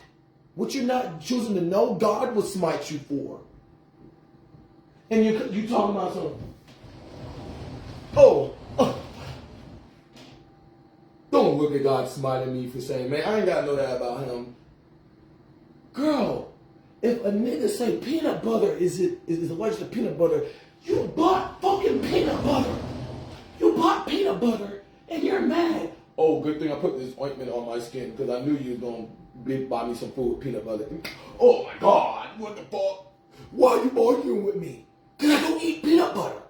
[SPEAKER 1] What you're not choosing to know, God will smite you for. And you talking about something. Don't look at God smiting me for saying, man, I ain't gotta know that about him. Girl, if a nigga say peanut butter is allergic to peanut butter, you bought fucking peanut butter. You bought peanut butter and you're mad. Oh, good thing I put this ointment on my skin because I knew you was gonna buy me some food with peanut butter. Oh my God, what the fuck? Why are you arguing with me? Because I don't eat peanut butter.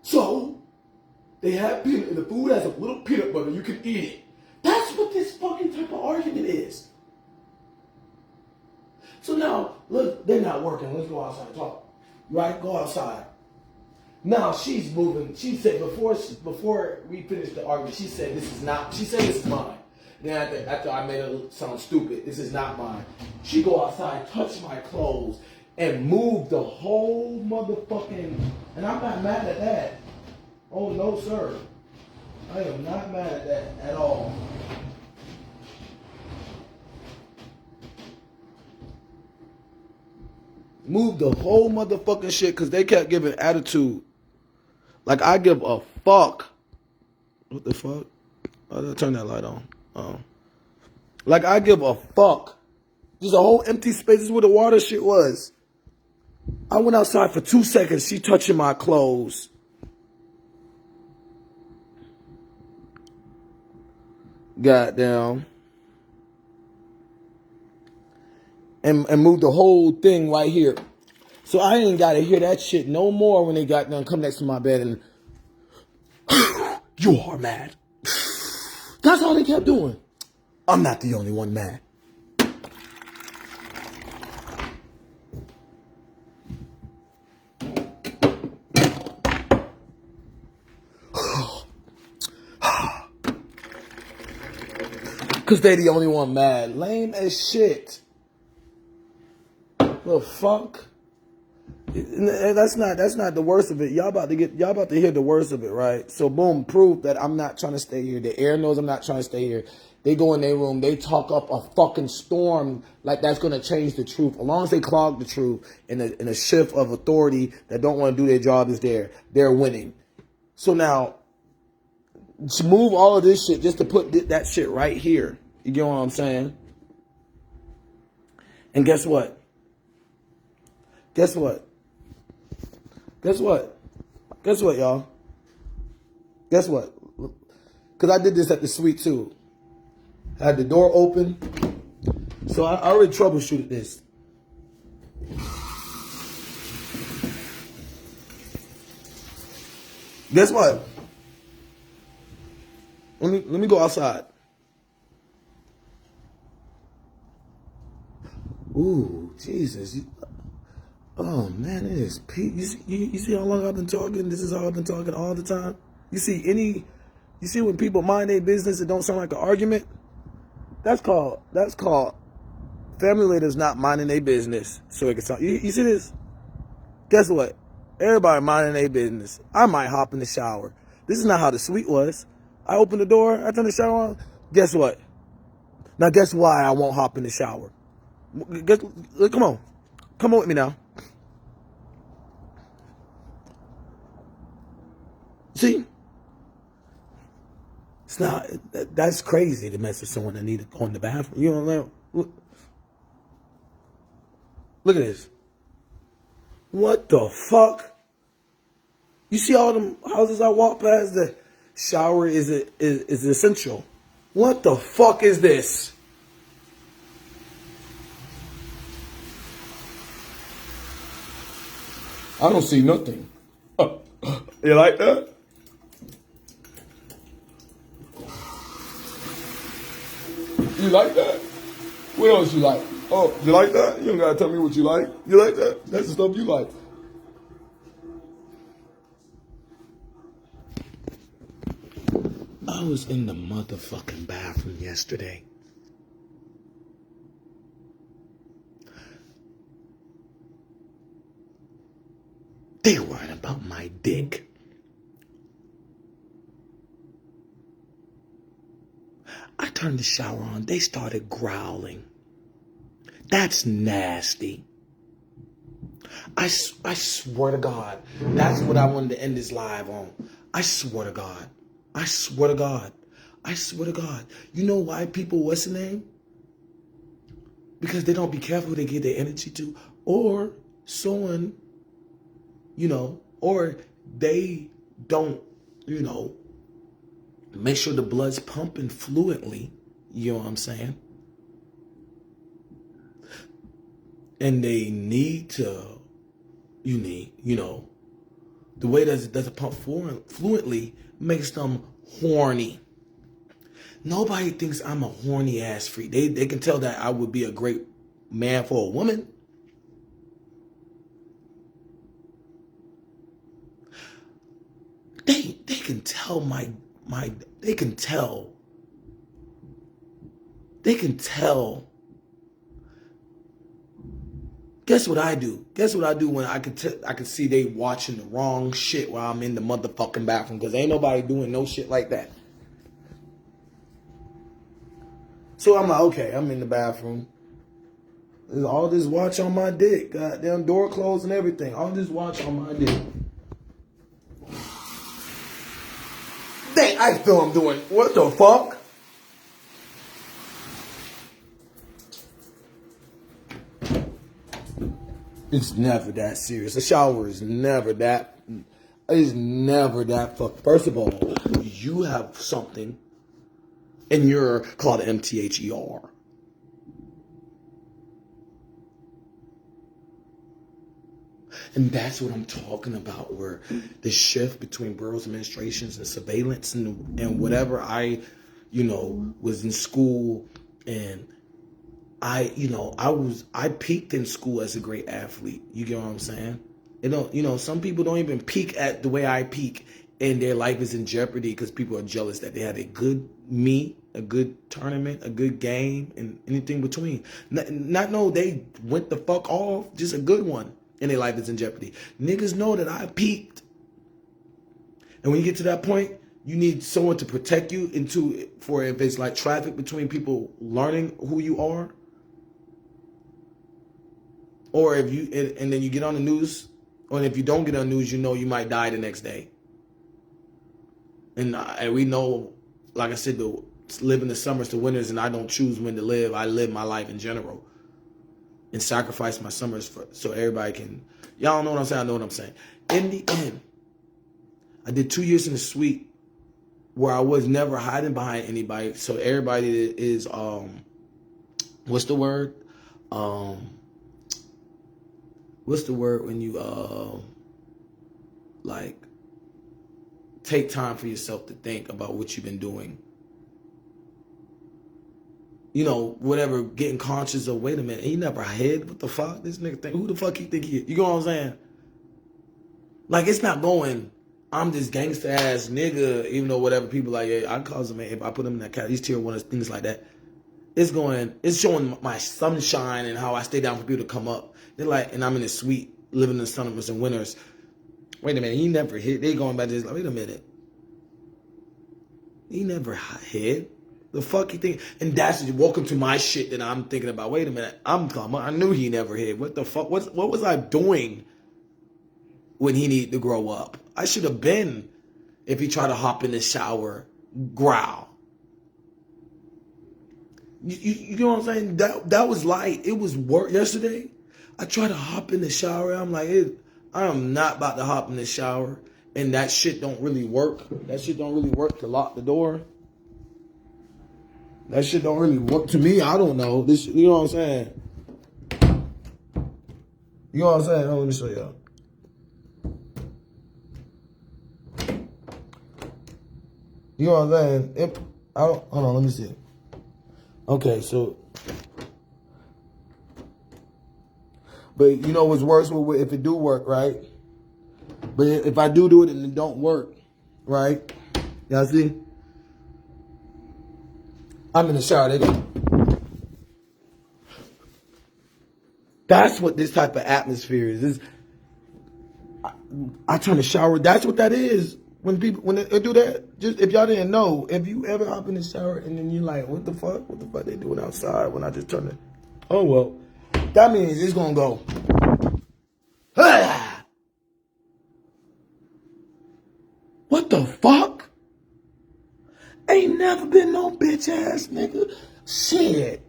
[SPEAKER 1] So, they have peanut, and the food has a little peanut butter, you can eat it. That's what this fucking type of argument is. So now, look, they're not working. Let's go outside and talk. Right? Go outside. Now she's moving. She said before we finished the argument, she said this is mine. Then after I made her sound stupid, this is not mine. She go outside, touch my clothes, and move the whole motherfucking, and I'm not mad at that. Oh, no, sir. I am not mad at that at all. Move the whole motherfucking shit because they kept giving attitude. Like, I give a fuck. What the fuck? Oh, did I turn that light on? Oh. Like, I give a fuck. There's a whole empty space. This is where the water shit was. I went outside for 2 seconds. She touching my clothes. Goddamn. And moved the whole thing right here. So I ain't got to hear that shit no more when they got done come next to my bed and you are mad. That's all they kept doing. I'm not the only one mad. Because they the only one mad. Lame as shit. The fuck? That's not the worst of it. Y'all about to hear the worst of it, right? So boom, proof that I'm not trying to stay here. The air knows I'm not trying to stay here. They go in their room, they talk up a fucking storm like that's gonna change the truth. As long as they clog the truth and a shift of authority that don't want to do their job is there, they're winning. So now, to move all of this shit just to put that shit right here. You get what I'm saying? And guess what? Guess what? Guess what? Guess what, y'all? Guess what? Because I did this at the suite too. Had the door open. So I already troubleshooted this. Guess what? Let me go outside. Ooh, Jesus. Oh, man, it is peak. You see how long I've been talking? This is how I've been talking all the time. You see when people mind their business, it don't sound like an argument? That's called family leaders not minding their business. So it can sound, you see this? Guess what? Everybody minding their business. I might hop in the shower. This is not how the suite was. I open the door, I turn the shower on. Guess what? Now guess why I won't hop in the shower? Come on. Come on with me now. See? It's not, that's crazy to mess with someone that need to go in the bathroom. You know what I'm Look at this. What the fuck? You see all them houses I walk past? The shower is essential. What the fuck is this? I don't see nothing. You like that? You like that? What else you like? Oh, you like that? You don't gotta tell me what you like. You like that? That's the stuff you like. I was in the motherfucking bathroom yesterday. They worried about my dick. I turned the shower on. They started growling. That's nasty. I swear to God, that's what I wanted to end this live on. I swear to God. I swear to God. I swear to God. You know why people, what's the name? Because they don't be careful who they give their energy to. Or someone, or they don't, make sure the blood's pumping fluently. You know what I'm saying? And they need to, the way that it doesn't pump fluently makes them horny. Nobody thinks I'm a horny ass freak. They can tell that I would be a great man for a woman. They can tell they can tell. They can tell. Guess what I do? Guess what I do when I can see they watching the wrong shit while I'm in the motherfucking bathroom, because ain't nobody doing no shit like that. So I'm like, okay, I'm in the bathroom. There's all this watch on my dick. Goddamn door closed and everything. All this watch on my dick. Dang, I feel I'm doing, what the fuck? It's never that serious. A shower is never that. It's never that fuck. First of all, you have something, and you're called MTHER. And that's what I'm talking about, where the shift between boroughs administrations and surveillance and whatever. I was in school, and I peaked in school as a great athlete. You get what I'm saying? Some people don't even peak at the way I peak, and their life is in jeopardy because people are jealous that they had a good meet, a good tournament, a good game, and anything between. Not know they went the fuck off, just a good one, and their life is in jeopardy. Niggas know that I peaked. And when you get to that point, you need someone to protect you for if it's like traffic between people learning who you are. Or if you, and then you get on the news, or if you don't get on the news, you might die the next day. And we know, like I said, living the summers to winters, and I don't choose when to live. I live my life in general and sacrifice my summers so everybody can. Y'all know what I'm saying? I know what I'm saying. In the end, I did 2 years in the suite where I was never hiding behind anybody. So everybody is what's the word? What's the word when you like take time for yourself to think about what you've been doing? You know, whatever, getting conscious of, wait a minute, he never hid. What the fuck? This nigga think, who the fuck he think he is? You know what I'm saying? Like, it's not going, I'm this gangster ass nigga, even though whatever people like, yeah, I call him, if I put him in that category, he's tier 1, things like that. It's showing my sunshine and how I stay down for people to come up. They're like, and I'm in the suite, living in the summers and winters. Wait a minute, he never hid. They going back to this, like, wait a minute. He never hid. The fuck you think? And that's welcome to my shit that I'm thinking about. Wait a minute, I knew he never hid. What the fuck? What was I doing when he needed to grow up? I should have been, if he tried to hop in the shower, growl. You know what I'm saying? That was light. It was work yesterday. I tried to hop in the shower. I'm like, I am not about to hop in the shower. And that shit don't really work. That shit don't really work to lock the door. That shit don't really work to me. I don't know. This, you know what I'm saying? You know what I'm saying? Oh, let me show y'all. You know what I'm saying? Hold on, let me see. Okay, so. But you know what's worse if it do work, right? But if I do it and it don't work, right? Y'all see? I'm in the shower. That's what this type of atmosphere is. I turn the shower. That's what that is. When they do that, just if y'all didn't know, if you ever hop in the shower and then you're like, what the fuck? What the fuck they doing outside when I just turn it? Oh, well, that means it's going to go. Ah! What the fuck? Ain't never been no bitch ass nigga. Shit.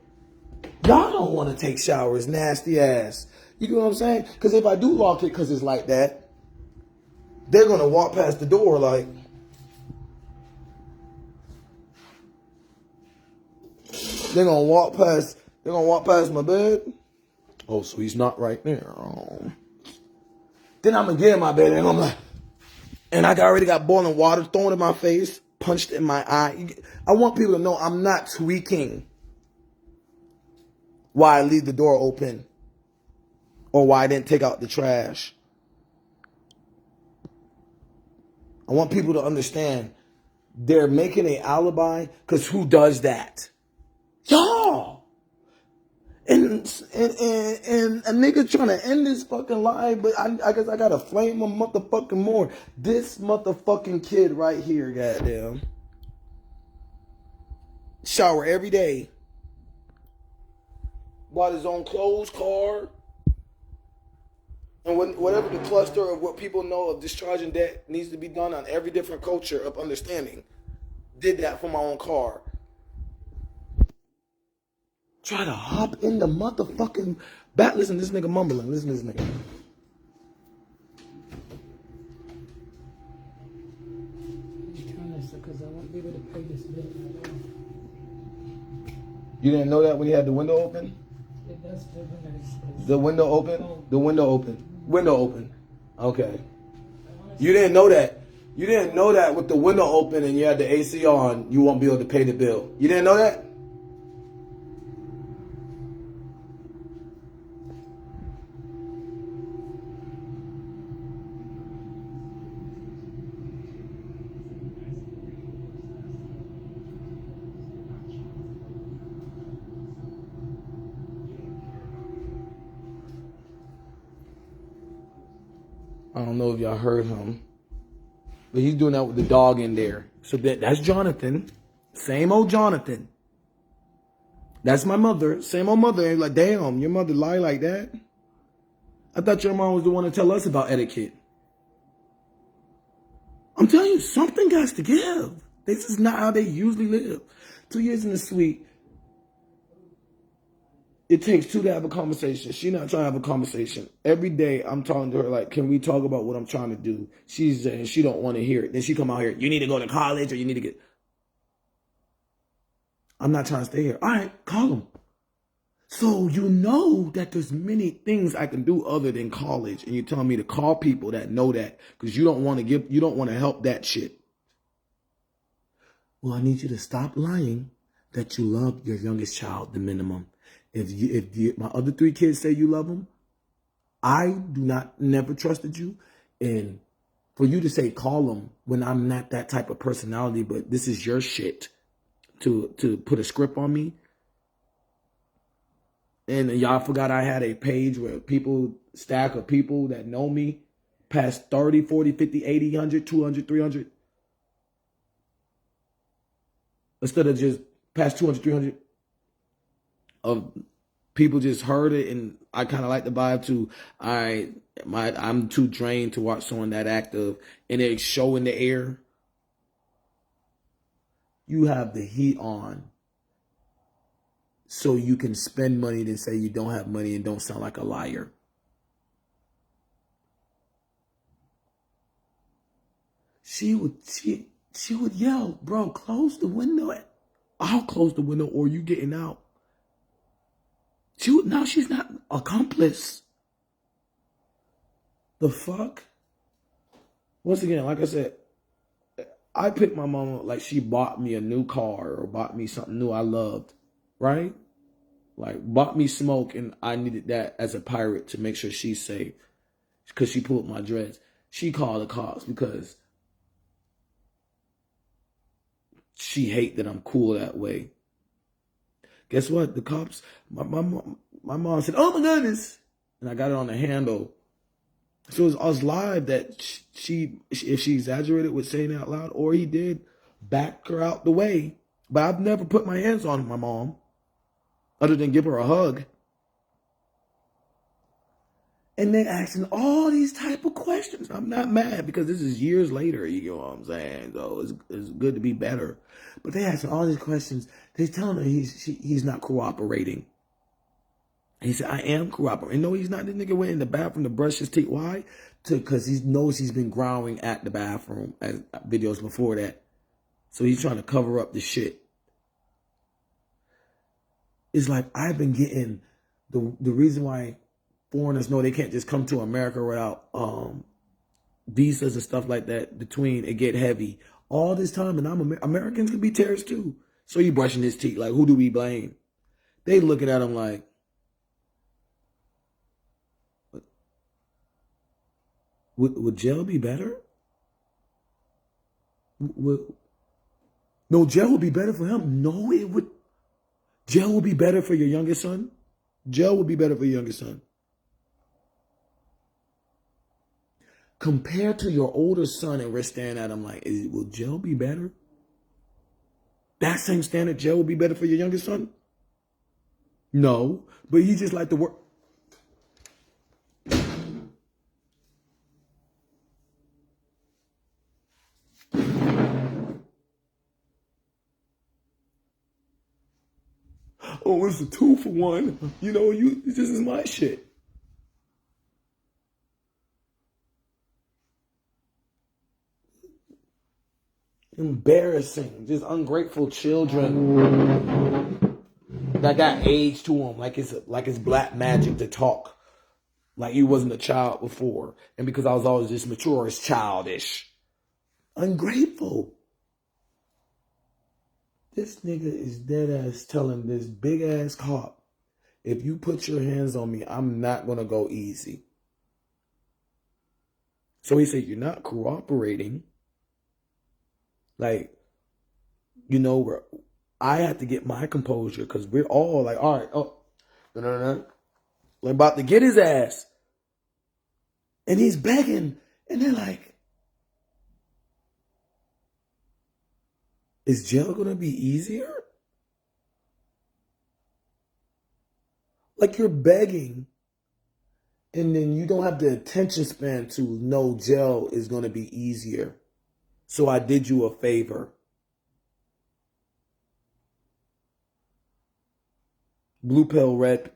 [SPEAKER 1] Y'all don't want to take showers, nasty ass. You know what I'm saying? Because if I do lock it because it's like that, they're going to walk past the door like, they're going to walk past my bed. Oh, so he's not right there. Oh. Then I'm going to get in my bed and I'm like, and I already got boiling water thrown in my face, punched in my eye. I want people to know I'm not tweaking why I leave the door open or why I didn't take out the trash. I want people to understand they're making an alibi because who does that? Y'all. And a nigga trying to end this fucking life, but I guess I gotta flame him motherfucking more. This motherfucking kid right here, goddamn. Shower every day. Bought his own clothes, car. And whatever the cluster of what people know of discharging debt needs to be done on every different culture of understanding. Did that for my own car. Try to hop in the motherfucking back. Listen to this nigga mumbling. Listen to this nigga.
[SPEAKER 3] Turn this because I won't be able to pay this bill.
[SPEAKER 1] You didn't know that when you had the window open?
[SPEAKER 3] It does feel nice.
[SPEAKER 1] The window open? The window open. Window open. Okay. You didn't know that. You didn't know that with the window open and you had the AC on, you won't be able to pay the bill. You didn't know that? I don't know if y'all heard him, but he's doing that with the dog in there. So that's Jonathan. Same old Jonathan. That's my mother. Same old mother. Like, damn, your mother lie like that? I thought your mom was the one to tell us about etiquette. I'm telling you, something has to give. This is not how they usually live. 2 years in the suite. It takes two to have a conversation. She's not trying to have a conversation. Every day I'm talking to her like, can we talk about what I'm trying to do? She's saying she don't want to hear it. Then she come out here, you need to go to college or you need to get... I'm not trying to stay here. All right, call them. So you know that there's many things I can do other than college. And you're telling me to call people that know that because you don't want to help that shit. Well, I need you to stop lying that you love your youngest child, the minimum. If my other 3 kids say you love them, I do not never trusted you. And for you to say call them when I'm not that type of personality, but this is your shit to put a script on me. And y'all forgot I had a page where stack of people that know me past 30, 40, 50, 80, 100, 200, 300. Instead of just past 200, 300 of people just heard it, and I kind of like the vibe too. I'm too drained to watch someone that active and it show in the air. You have the heat on so you can spend money than say you don't have money and don't sound like a liar. She would yell, bro, close the window. I'll close the window or you getting out. Now she's not an accomplice. The fuck? Once again, like I said, I picked my mama like she bought me a new car or bought me something new I loved, right? Like bought me smoke and I needed that as a pirate to make sure she's safe because she pulled my dreads. She called the cops because she hate that I'm cool that way. Guess what? The cops, my mom said, oh my goodness. And I got it on the handle. So it was live that if she exaggerated with saying it out loud, or he did, back her out the way. But I've never put my hands on my mom, other than give her a hug. And they're asking all these type of questions. I'm not mad because this is years later, you know what I'm saying? So it's good to be better. But they asking all these questions. They're telling her he's not cooperating. He said, I am cooperating. No, he's not. This nigga went in the bathroom to brush his teeth. Why? Because he knows he's been growling at the bathroom as videos before that. So he's trying to cover up the shit. It's like I've been getting the reason why foreigners know they can't just come to America without visas and stuff like that between it get heavy. All this time, and Americans can be terrorists too. So he brushing his teeth. Like, who do we blame? They looking at him like, would jail be better? No, jail would be better for him. No, it would. Jail would be better for your youngest son. Jail would be better for your youngest son. Compared to your older son, and we're staring at him like, will jail be better? That same standard, jail would be better for your youngest son? No, but he just like to work. Oh, it's a 2-for-1. You know, this is my shit. Embarrassing. Just ungrateful children that got age to them, like it's black magic to talk like you wasn't a child before. And because I was always this mature, it's childish. Ungrateful. This nigga is dead ass telling this big ass cop, if you put your hands on me, I'm not going to go easy. So he said, you're not cooperating. Like, you know, I had to get my composure because we're all like, all right, oh, no. I'm about to get his ass. And he's begging. And they're like, is jail going to be easier? Like you're begging. And then you don't have the attention span to know jail is going to be easier. So I did you a favor. Blue pill, red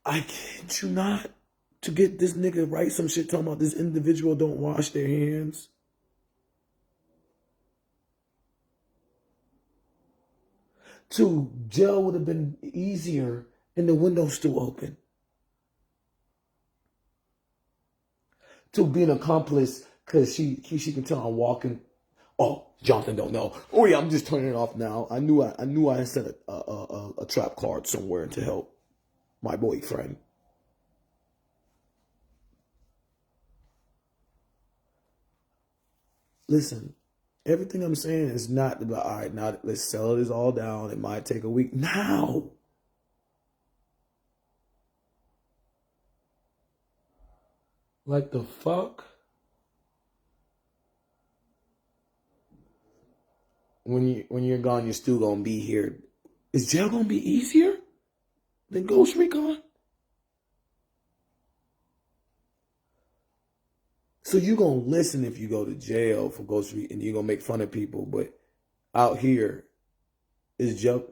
[SPEAKER 1] I kid you not. To get this nigga write some shit talking about this individual don't wash their hands. To jail would have been easier and the window's still open. To be an accomplice because she can tell I'm walking. Oh, Jonathan don't know. Oh yeah, I'm just turning it off now. I knew I had set a trap card somewhere to help my boyfriend. Listen, everything I'm saying is not about, all right, now let's settle this all down. It might take a week. Now. Like the fuck? When you're gone, you're still gonna be here. Is jail gonna be easier than Ghost Recon? So you gonna listen if you go to jail for Ghost Recon and you're gonna make fun of people, but out here is jail.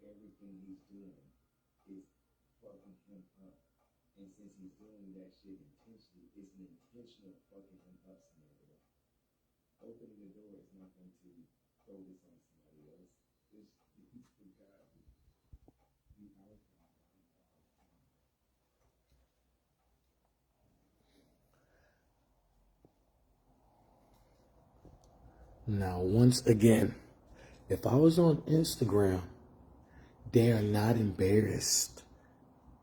[SPEAKER 2] Everything he's doing is fucking him up. And since he's doing that shit intentionally, it's an intentional fucking him up scenario. Opening the door is not going to throw this on somebody else. He's the guy.
[SPEAKER 1] Now, once again, if I was on Instagram, they are not embarrassed.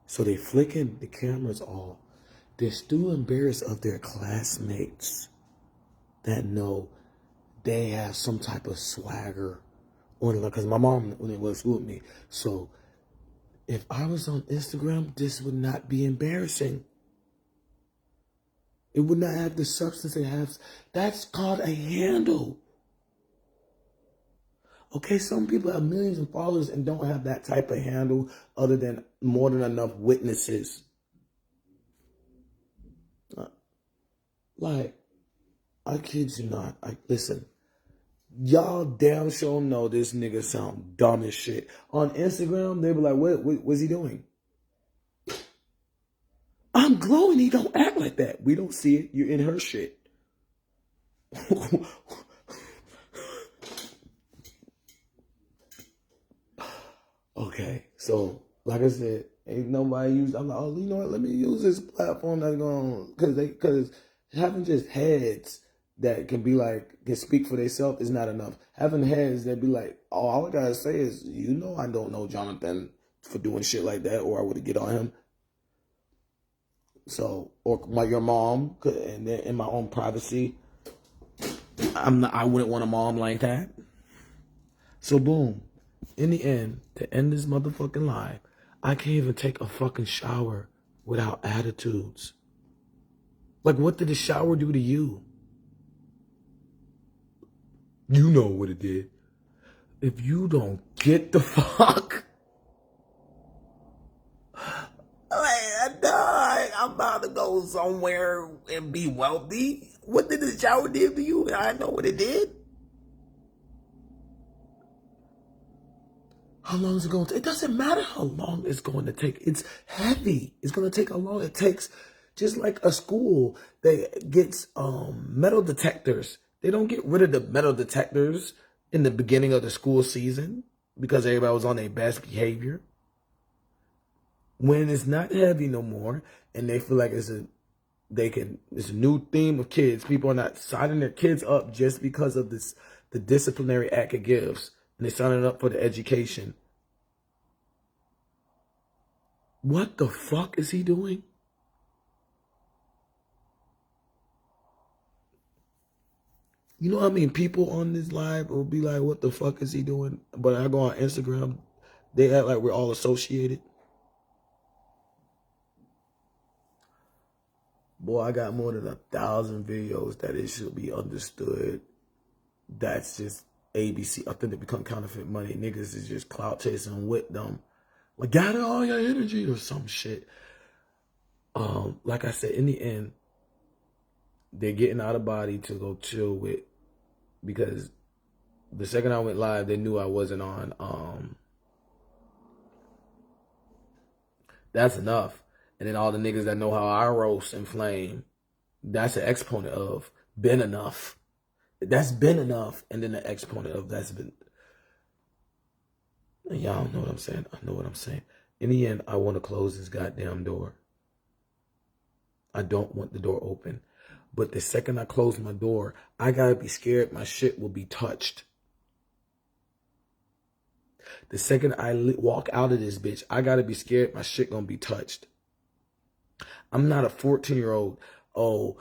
[SPEAKER 1] So they flicking the cameras off. They're still embarrassed of their classmates that know they have some type of swagger. Because my mom was with me. So if I was on Instagram, this would not be embarrassing. It would not have the substance it has. That's called a handle. Okay, some people have millions of followers and don't have that type of handle other than more than enough witnesses. Like, I kid you not. Listen, y'all damn sure know this nigga sound dumb as shit. On Instagram, they be like, what's he doing? I'm glowing. He don't act like that. We don't see it. You're in her shit. Okay, so like I said, ain't nobody use. I'm like, oh, you know what? Let me use this platform that's going because having just heads that can be like can speak for themselves is not enough. Having heads that be like, oh, all I gotta say is, you know, I don't know Jonathan for doing shit like that, or I would get on him. So, or your mom, and then in my own privacy, I wouldn't want a mom like that. So boom. In the end, to end this motherfucking life, I can't even take a fucking shower without attitudes. Like, what did the shower do to you? You know what it did. If you don't get the fuck, I'm about to go somewhere and be wealthy. What did the shower do to you? I know what it did. How long is it going to take? It doesn't matter how long it's going to take. It's heavy. It's going to take how long it takes. Just like a school that gets metal detectors. They don't get rid of the metal detectors in the beginning of the school season because everybody was on their best behavior. When it's not heavy no more and they feel like it's a new theme of kids. People are not signing their kids up just because of the disciplinary act it gives. And they're signing up for the education. What the fuck is he doing? You know what I mean? People on this live will be like, what the fuck is he doing? But I go on Instagram, they act like we're all associated. boy, I got more than 1,000 videos that it should be understood. That's just ABC. I think they become counterfeit money. Niggas is just clout chasing with them. Like, gather all your energy or some shit. Like I said, in the end, they're getting out of body to go chill with, because the second I went live, they knew I wasn't on. That's enough. And then all the niggas that know how I roast and flame, that's an exponent of been enough. That's been enough. And then the exponent of that's been. Y'all know what I'm saying. I know what I'm saying. In the end, I want to close this goddamn door. I don't want the door open. But the second I close my door, I got to be scared my shit will be touched. The second I walk out of this bitch, I got to be scared my shit going to be touched. I'm not a 14-year-old. Oh,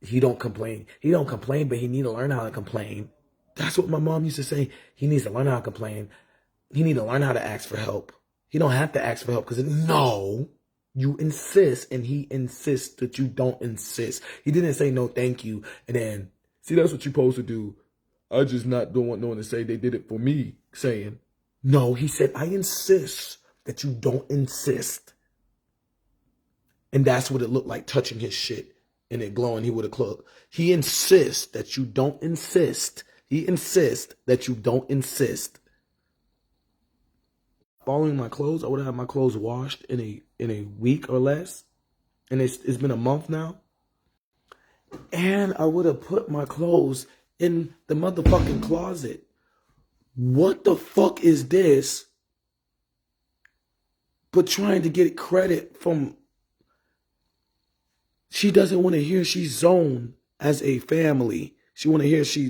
[SPEAKER 1] he don't complain. He don't complain, but he need to learn how to complain. That's what my mom used to say. He needs to learn how to complain. He need to learn how to ask for help. He don't have to ask for help because no, you insist, and he insists that you don't insist. He didn't say no, thank you, and then see that's what you're supposed to do. I just don't want no one to say they did it for me. Saying no, he said I insist that you don't insist. And that's what it looked like touching his shit and it glowing. He would have cloaked. He insists that you don't insist. He insists that you don't insist. Following my clothes, I would have my clothes washed in a week or less. And it's been a month now. And I would have put my clothes in the motherfucking closet. What the fuck is this? But trying to get credit from... She doesn't want to hear she's zoned as a family. She want to hear so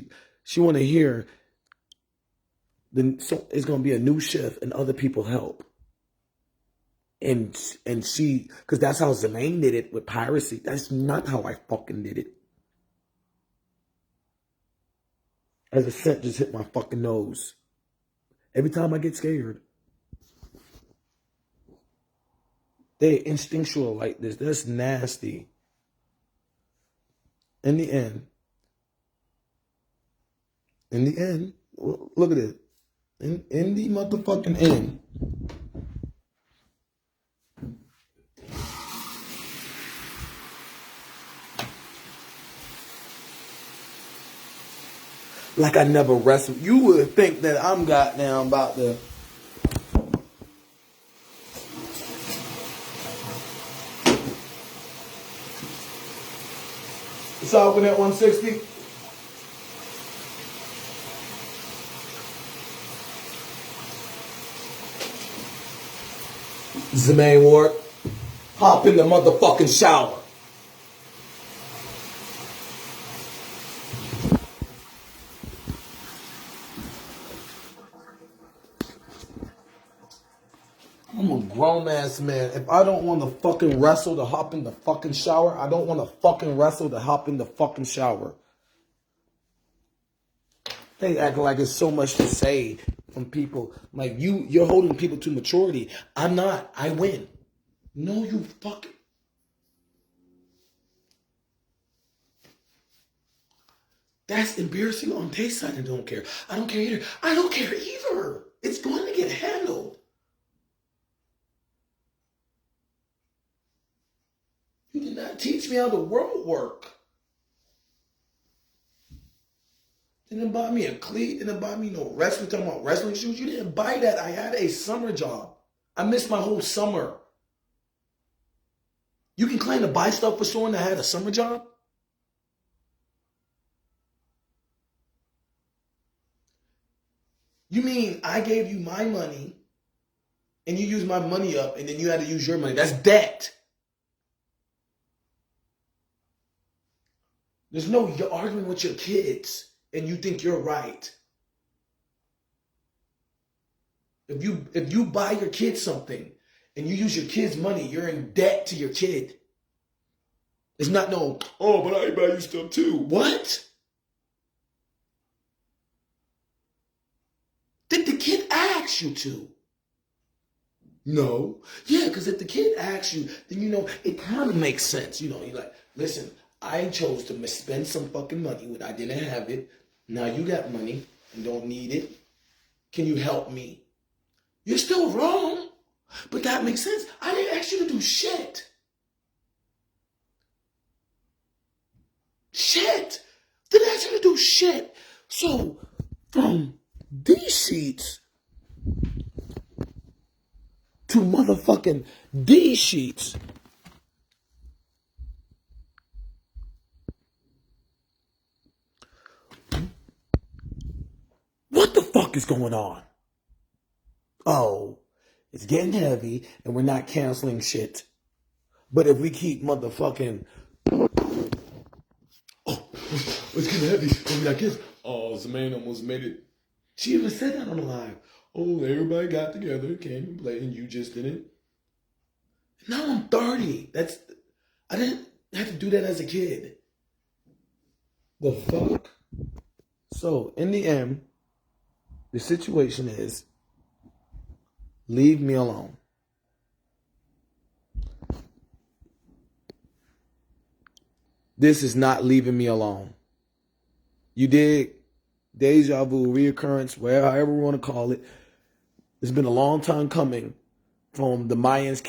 [SPEAKER 1] it's going to be a new shift and other people help. And she, because that's how Zemaine did it with piracy. That's not how I fucking did it. As a scent just hit my fucking nose. Every time I get scared. They instinctual like this. That's nasty. In the end, look at it. In the motherfucking end, like I never wrestled. You would think that I'm goddamn about to. It's open at 160. Zemaine Ward, hop in the motherfucking shower. I'm a grown ass man. If I don't want to fucking wrestle to hop in the fucking shower, I don't want to fucking wrestle to hop in the fucking shower. They act like it's so much to say from people. Like you're holding people to maturity. I'm not. I win. No, you fucking. That's embarrassing on their side and don't care. I don't care either. I don't care either. It's going to get handled. You did not teach me how the world work. Didn't buy me a cleat. Didn't buy me no wrestling. Talking about wrestling shoes. You didn't buy that. I had a summer job. I missed my whole summer. You can claim to buy stuff for someone that had a summer job? You mean I gave you my money and you used my money up and then you had to use your money? That's debt. There's no you're arguing with your kids and you think you're right. If you buy your kid something and you use your kid's money, you're in debt to your kid. It's not no, oh, but I buy you stuff too. What? Did the kid ask you to? No. Yeah, because if the kid asks you, then you know, it kind of makes sense. You know, you're like, Listen, I chose to spend some fucking money when I didn't have it. Now you got money and don't need it. Can you help me? You're still wrong, but that makes sense. I didn't ask you to do shit. Shit. Didn't ask you to do shit. So, from these sheets to motherfucking these sheets. What the fuck is going on? Oh, it's getting heavy and we're not canceling shit. But if we keep motherfucking, oh, it's getting heavy. And we're not kidding. Oh, Samantha almost made it. She even said that on the live. Oh, everybody got together, came and played, and you just didn't. Now I'm 30. I didn't have to do that as a kid. The fuck? So, in the end, the situation is, leave me alone. This is not leaving me alone. You dig? Deja vu, reoccurrence, however we want to call it. It's been a long time coming from the Mayans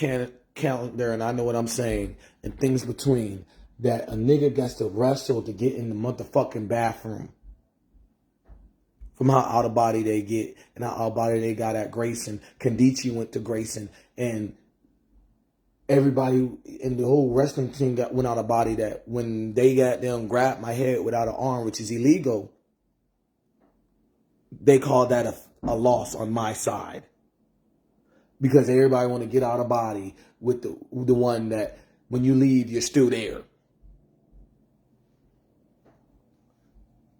[SPEAKER 1] calendar, and I know what I'm saying, and things between, that a nigga gets to wrestle to get in the motherfucking bathroom. From how out of body they get, and how out of body they got at Grayson. Kandichi went to Grayson, and everybody in the whole wrestling team went out of body, that when they got them grabbed my head without an arm, which is illegal, they called that a loss on my side. Because everybody want to get out of body with the one that when you leave, you're still there.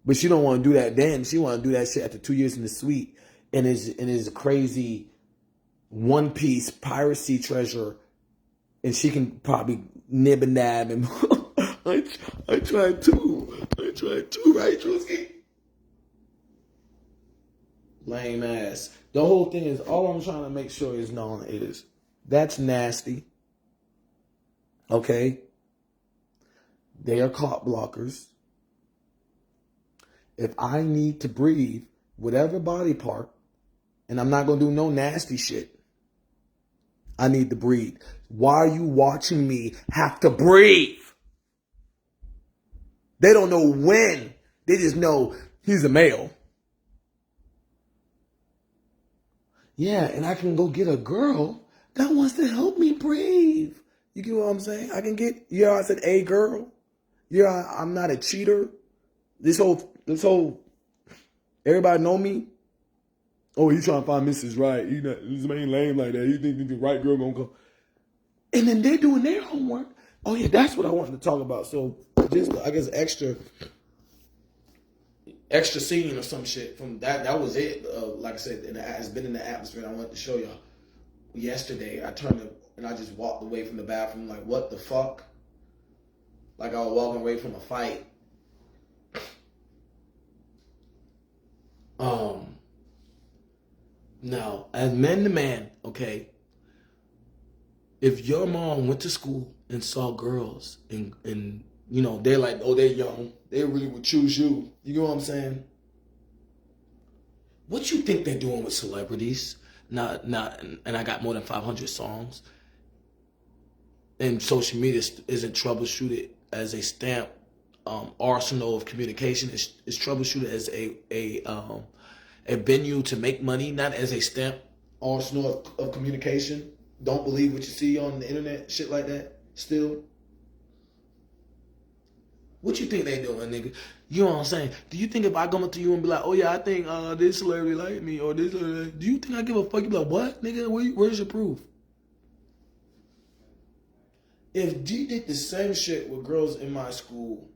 [SPEAKER 1] But she don't want to do that then. She want to do that shit after 2 years in the suite. And is a crazy one-piece piracy treasure. And she can probably nib and nab. And I tried too. Right, Drewski? Lame ass. The whole thing is, all I'm trying to make sure is known is, that's nasty. Okay? They are clot blockers. If I need to breathe, whatever body part, and I'm not going to do no nasty shit, I need to breathe. Why are you watching me have to breathe? They don't know when. They just know he's a male. Yeah, and I can go get a girl that wants to help me breathe. You get what I'm saying? I can get, I said a girl. I'm not a cheater. This whole, everybody know me. Oh, you trying to find Mrs. Right. This man lame like that. You think the right girl gonna go. And then they're doing their homework. Oh yeah, that's what I wanted to talk about. So just, I guess, extra scene or some shit from that. That was it. Like I said, it's been in the atmosphere. And I wanted to show y'all. Yesterday, I turned and I just walked away from the bathroom like, what the fuck? Like I was walking away from a fight. Now, as man to man, okay, if your mom went to school and saw girls and they're like, oh, they're young, they really would choose you. You know what I'm saying? What you think they're doing with celebrities? And I got more than 500 songs. And social media isn't troubleshooted as a stamp arsenal of communication. It's troubleshooted as a venue to make money, not as a stamp arsenal of communication. Don't believe what you see on the internet, shit like that. Still, what you think they doing, nigga? You know what I'm saying? Do you think if I come up to you and be like, oh yeah, I think this celebrity like me, or this, do you think I give a fuck? You be like, what, nigga? Where's your proof? If G did the same shit with girls in my school,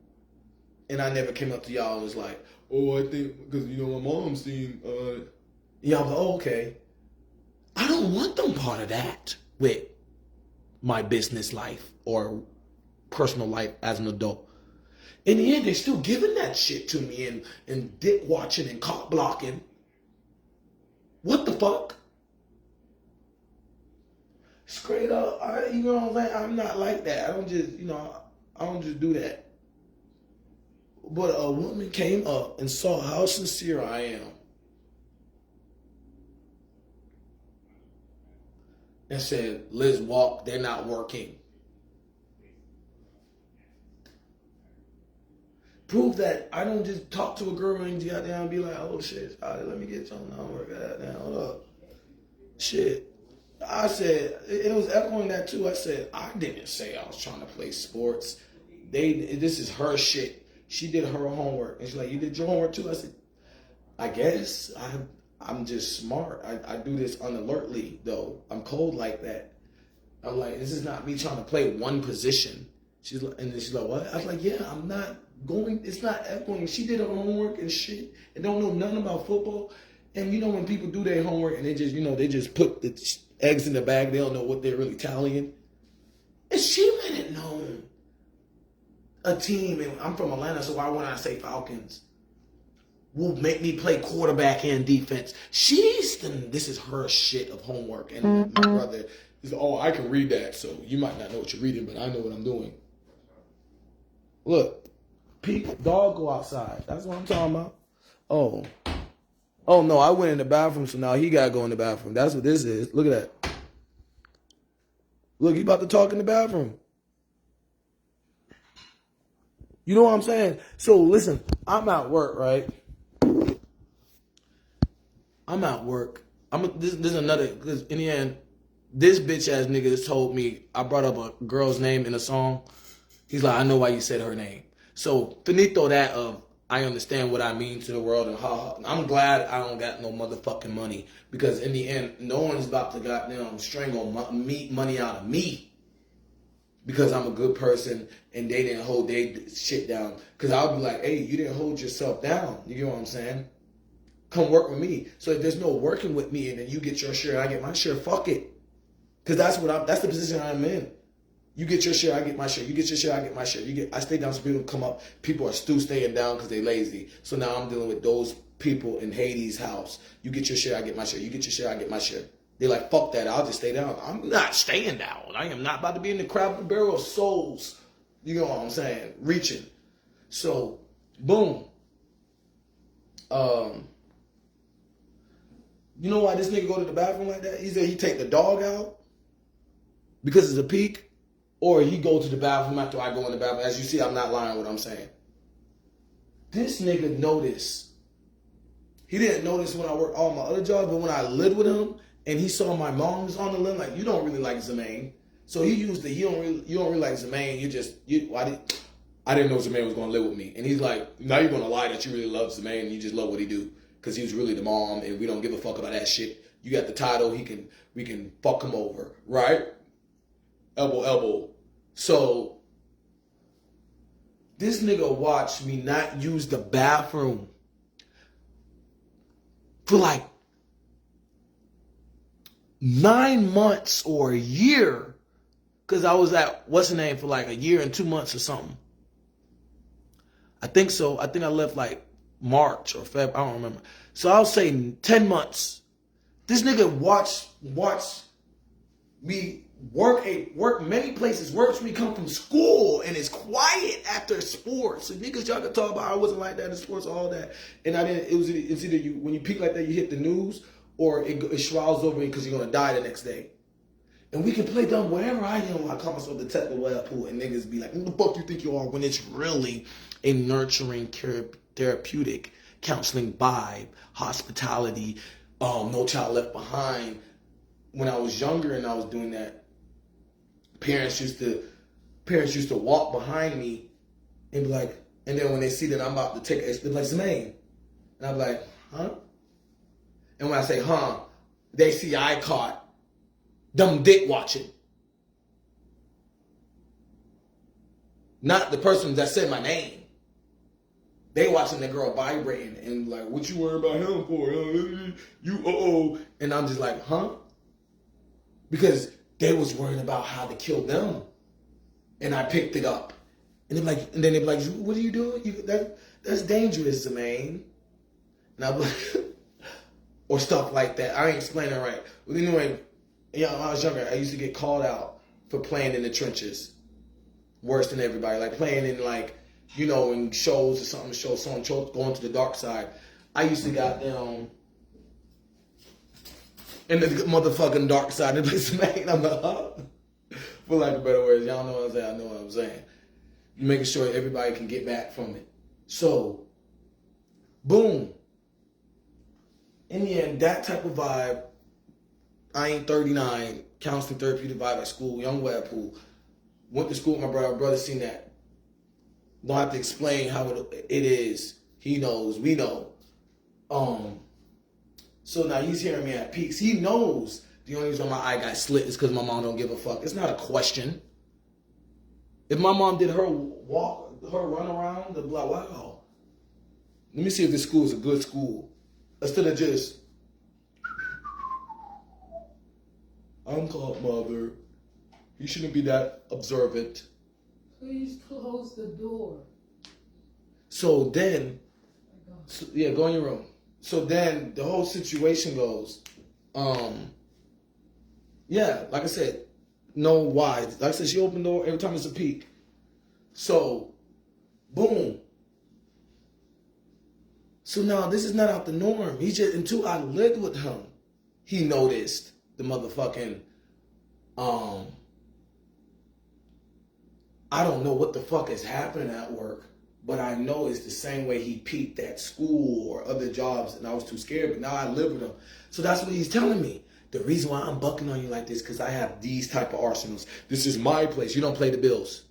[SPEAKER 1] and I never came up to y'all and was like, oh, I think, because, my mom's seen, y'all like, oh, okay. I don't want them part of that with my business life or personal life as an adult. In the end, they're still giving that shit to me and dick watching and cock blocking. What the fuck? Straight up, I'm not like that. I don't just, I don't just do that. But a woman came up and saw how sincere I am and said, Liz, walk, they're not working. Prove that I don't just talk to a girl and get down and be like, oh shit, let me get something on work. Hold up. Shit. I said, it was echoing that too. I said, I didn't say I was trying to play sports. This is her shit. She did her homework. And she's like, you did your homework too? I said, I guess. I'm just smart. I do this unalertly though. I'm cold like that. I'm like, this is not me trying to play one position. And then she's like, what? I was like, yeah, I'm not going. It's not echoing. She did her homework and shit and don't know nothing about football. And you know when people do their homework and they just put the eggs in the bag, they don't know what they're really tallying. And she let it known. A team, and I'm from Atlanta, so why wouldn't I say Falcons, will make me play quarterback and defense. This is her shit of homework. And my brother is, I can read that, so you might not know what you're reading, but I know what I'm doing. Look, dog go outside. That's what I'm talking about. Oh no, I went in the bathroom, so now he gotta go in the bathroom. That's what this is. Look at that. Look, he about to talk in the bathroom. You know what I'm saying? So listen, I'm at work, right? I'm at work. This is another, because in the end, this bitch ass nigga just told me, I brought up a girl's name in a song. He's like, I know why you said her name. So finito that of, I understand what I mean to the world and I'm glad I don't got no motherfucking money, because in the end, no one's about to goddamn strangle money out of me. Because I'm a good person and they didn't hold their shit down. Because I'll be like, hey, you didn't hold yourself down. You know what I'm saying? Come work with me. So if there's no working with me and then you get your share and I get my share, fuck it. Because that's the position I'm in. You get your share, I get my share. You get your share, I get my share. I stay down so people come up. People are still staying down because they lazy. So now I'm dealing with those people in Hades' house. You get your share, I get my share. You get your share, I get my share. They're like, fuck that, I'll just stay down. I'm not staying down. I am not about to be in the crab barrel of souls. You know what I'm saying? Reaching. So, boom. You know why this nigga go to the bathroom like that? Either he take the dog out because it's a peak, or he go to the bathroom after I go in the bathroom. As you see, I'm not lying what I'm saying. This nigga noticed. He didn't notice when I worked all my other jobs, but when I lived with him, and he saw my mom was on the limb, like, you don't really like Zemaine. So he used you don't really like Zemaine. I didn't know Zemaine was going to live with me. And he's like, now you're going to lie that you really love Zemaine and you just love what he do. Because he was really the mom and we don't give a fuck about that shit. You got the title, we can fuck him over, right? Elbow. So this nigga watched me not use the bathroom for like 9 months or a year, because I was at what's the name for like a year and 2 months or something. I think so. I think I left like March or Feb. I don't remember. So I'll say 10 months. This nigga watched me work many places. Works me come from school and it's quiet after sports. So niggas y'all can talk about I wasn't like that in sports, all that. And I didn't. It's either you when you peak like that you hit the news, or it shrouds over me because you're gonna die the next day. And we can play dumb wherever I am. I call myself the Detective Webpoolz, and niggas be like, "Who the fuck you think you are?" When it's really a nurturing, therapeutic, counseling vibe, hospitality, no child left behind. When I was younger and I was doing that, parents used to walk behind me and be like, and then when they see that I'm about to take it, they're like, Zemaine. And I'm like, huh? And when I say, huh, they see I caught dumb dick watching. Not the person that said my name. They watching the girl vibrating and like, what you worry about him for? And I'm just like, huh? Because they was worrying about how to kill them. And I picked it up. And then they're like, what are you doing? That's dangerous, Zemaine. And I'm like, or stuff like that. I ain't explaining it right. But anyway, when I was younger, I used to get called out for playing in the trenches. worse than everybody. Like playing in like, you know, in shows or something, show someone going to the dark side. I used to got them in the motherfucking dark side of this man. I'm like, huh? For lack of better words, y'all know what I'm saying. I know what I'm saying. Making sure everybody can get back from it. So, boom. In the end, that type of vibe. I ain't 39. Counseling therapeutic vibe at school. Young Webpoolz. Went to school with my brother. Brother seen that. Don't have to explain how it is. He knows. We know. So now he's hearing me at peaks. He knows the only reason my eye got slit is because my mom don't give a fuck. It's not a question. If my mom did her run around, the blah, wow. Let me see if this school is a good school. Instead of just, I'm called mother. You shouldn't be that observant.
[SPEAKER 3] Please close the door.
[SPEAKER 1] So then, yeah, go in your room. So then the whole situation goes, yeah, like I said, no why. Like I said, she opened the door every time it's a peek. So, boom. So now this is not out the norm. He just, until I lived with him, he noticed the motherfucking, I don't know what the fuck is happening at work, but I know it's the same way he peaked at school or other jobs, and I was too scared, but now I live with him. So that's what he's telling me. The reason why I'm bucking on you like this, because I have these type of arsenals. This is my place. You don't play the bills.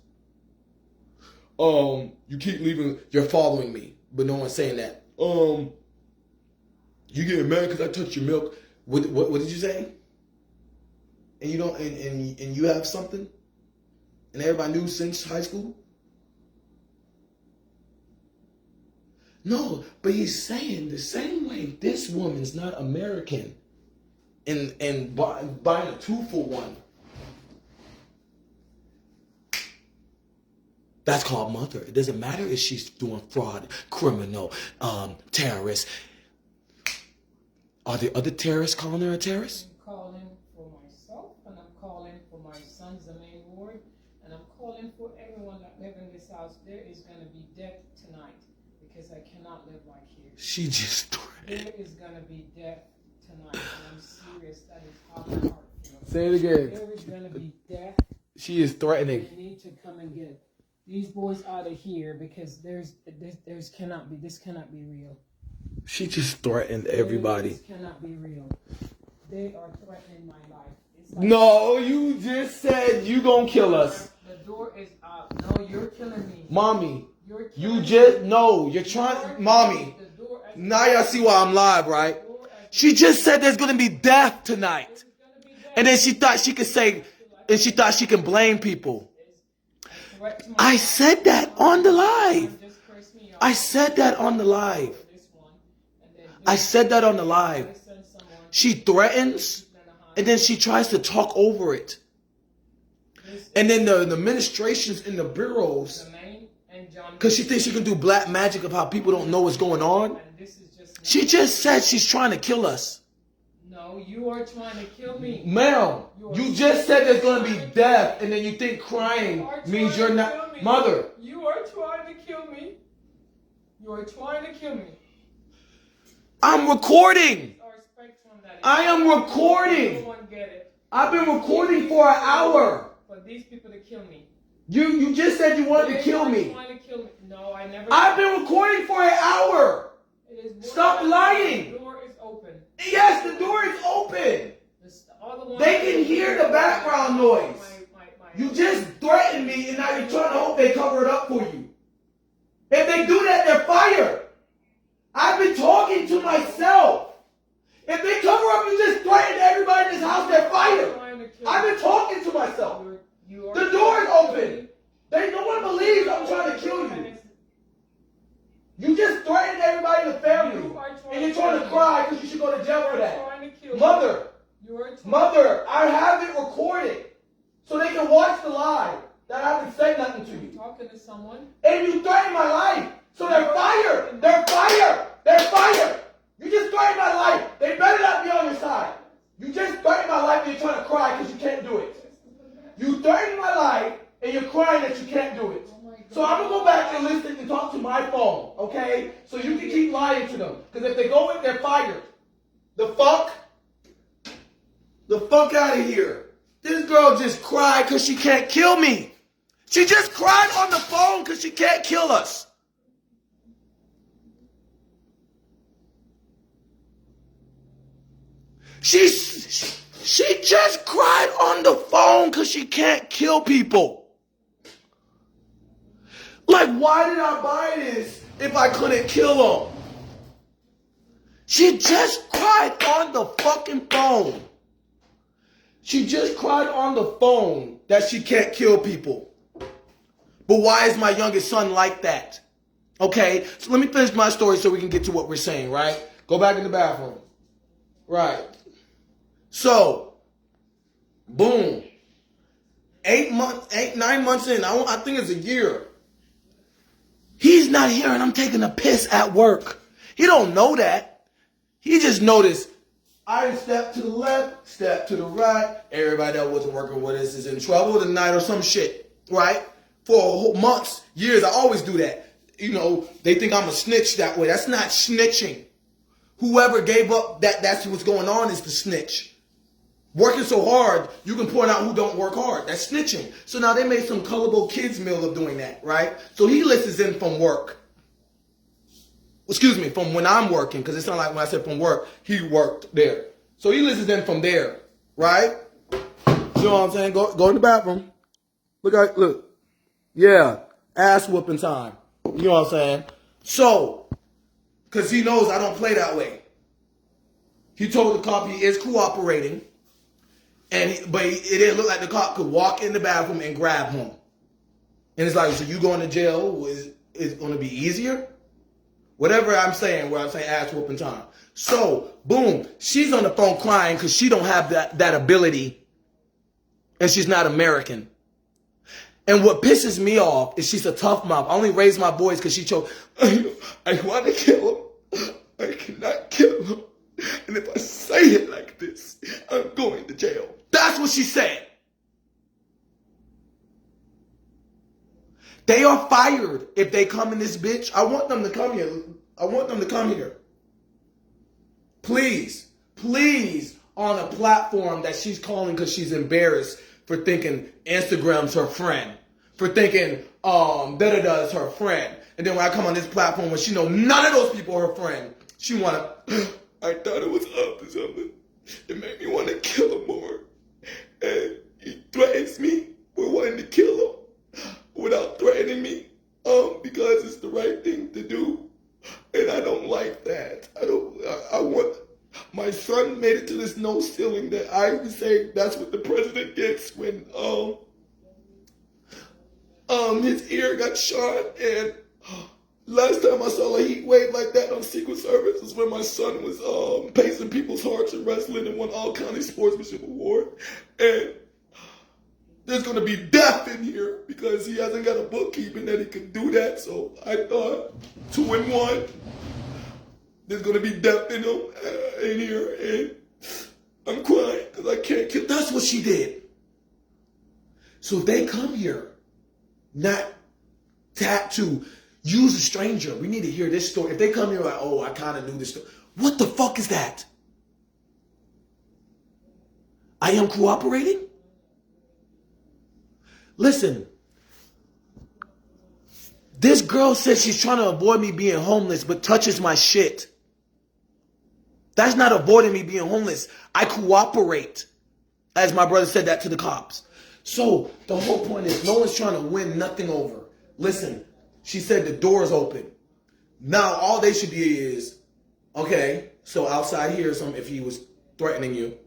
[SPEAKER 1] You keep leaving, you're following me, but no one's saying that. You getting mad because I touched your milk. What did you say? And you don't, and you have something? And everybody knew since high school? No, but he's saying the same way this woman's not American and buying a 2-for-1. That's called mother. It doesn't matter if she's doing fraud, criminal, terrorist. Are the other terrorists calling her a terrorist?
[SPEAKER 3] I'm calling for myself, and I'm calling for my sons, the main ward, and I'm calling for everyone that lives in this house. There is going to be death tonight because I cannot live like here.
[SPEAKER 1] She just threatened.
[SPEAKER 3] There is going to be death tonight, and I'm serious. That is how my heart feels.
[SPEAKER 1] Say it again.
[SPEAKER 3] There is going to be death.
[SPEAKER 1] She is threatening.
[SPEAKER 3] You need to come and get these boys out of here because this cannot be real.
[SPEAKER 1] She just threatened everybody.
[SPEAKER 3] This cannot be real. They are threatening my life. It's like,
[SPEAKER 1] No, you just said you gonna kill us.
[SPEAKER 3] the door is out. No, you're killing me.
[SPEAKER 1] Mommy,
[SPEAKER 3] You're killing
[SPEAKER 1] you
[SPEAKER 3] me.
[SPEAKER 1] just, no, you're trying, mommy.
[SPEAKER 3] The door is
[SPEAKER 1] Now y'all see why I'm live, right? She just said there's gonna be death tonight. And then she thought she could say, and she thought she can blame people. I said that on the live. I said that on the live. I said that on the live. She threatens, and then she tries to talk over it. And then the administrations in the bureaus, because she thinks she can do black magic of how people don't know what's going on. She just said she's trying to kill us.
[SPEAKER 3] No, you are trying to kill me.
[SPEAKER 1] Ma'am, you just said there's going to be death, and then you think crying means you're not... Mother.
[SPEAKER 3] You are trying to kill me. You are trying to kill me.
[SPEAKER 1] I'm recording. I am recording. I've been recording for an hour.
[SPEAKER 3] For these people to kill me.
[SPEAKER 1] You just said you wanted to kill me.
[SPEAKER 3] No, I never.
[SPEAKER 1] I've been recording for an hour. Stop lying.
[SPEAKER 3] The door is open.
[SPEAKER 1] Yes, the door is open. They can hear the background noise. You just threatened me and now you're trying to hope they cover it up for you. If they do that, they're fired. I've been talking to myself. If they cover up, you just threatened everybody in this house, they're fired. I've been talking to myself. The door is open. No one believes I'm trying to kill you. You just threatened everybody in the family. And you're trying to cry because you should go to jail for that. Mother, I have it recorded. So they can watch the live that I haven't said nothing to you.
[SPEAKER 3] Talking to someone.
[SPEAKER 1] And you threatened my life. So they're fired. They're fired. They're fired. You just threatened my life. They better not be on your side. You just threatened my life and you're trying to cry because you can't do it. You threatened my life and and you're crying that you can't do it. So I'm going to go back and listen and talk to my phone, okay? So you can keep lying to them. Because if they go in, they're fired. The fuck? The fuck out of here. This girl just cried because she can't kill me. She just cried on the phone because she can't kill us. She just cried on the phone because she can't kill people. Like, why did I buy this if I couldn't kill them? She just cried on the fucking phone. She just cried on the phone that she can't kill people. But why is my youngest son like that? Okay, so let me finish my story so we can get to what we're saying, right? Go back in the bathroom. Right. So, boom. 9 months in, I think it's a year. He's not here and I'm taking a piss at work. He don't know that. He just noticed I step to the left, step to the right. Everybody that wasn't working with us is in trouble tonight or some shit, right? For months, years, I always do that. You know, they think I'm a snitch that way. That's not snitching. Whoever gave up that's what's going on is the snitch. Working so hard, you can point out who don't work hard. That's snitching. So now they made some colorful kids meal of doing that, right? So he listens in from work. Excuse me, from when I'm working, because it's not like when I said from work, he worked there. So he listens in from there, right? You know what I'm saying? Go in the bathroom. Look. Yeah, ass whooping time. You know what I'm saying? So, because he knows I don't play that way. He told the cop he is cooperating. But it didn't look like the cop could walk in the bathroom and grab him. And it's like, so you going to jail is going to be easier? Whatever I'm saying, where I'm saying ass whooping time. So, boom, she's on the phone crying because she don't have that ability. And she's not American. And what pisses me off is she's a tough mom. I only raise my voice because she chose, I want to kill him. I cannot kill him. And if I say it like this, I'm going to jail. That's what she said. They are fired if they come in this bitch. I want them to come here. I want them to come here. Please, on a platform that she's calling because she's embarrassed for thinking Instagram's her friend. For thinking da-da-da is her friend. And then when I come on this platform when she know none of those people are her friend, she want to, I thought it was up to something. It made me want to kill him more. And he threatens me with wanting to kill him without threatening me because it's the right thing to do. And I don't like that. I want, my son made it to this no ceiling that I would say that's what the president gets when his ear got shot. And last time I saw a heat wave like that on Secret Service was when my son was pacing people's hearts and wrestling and won all county sportsmanship award. And there's going to be death in here because he hasn't got a bookkeeping that he can do that. So I thought 2 and 1. There's going to be death in him in here. And I'm crying because I can't kill. That's what she did. So if they come here, not to use a stranger. We need to hear this story. If they come here like, oh, I kind of knew this story. What the fuck is that? I am cooperating? Listen. This girl says she's trying to avoid me being homeless, but touches my shit. That's not avoiding me being homeless. I cooperate. As my brother said that to the cops. So the whole point is no one's trying to win nothing over. Listen. She said the door's open. Now all they should be is, okay, so outside here, if he was threatening you,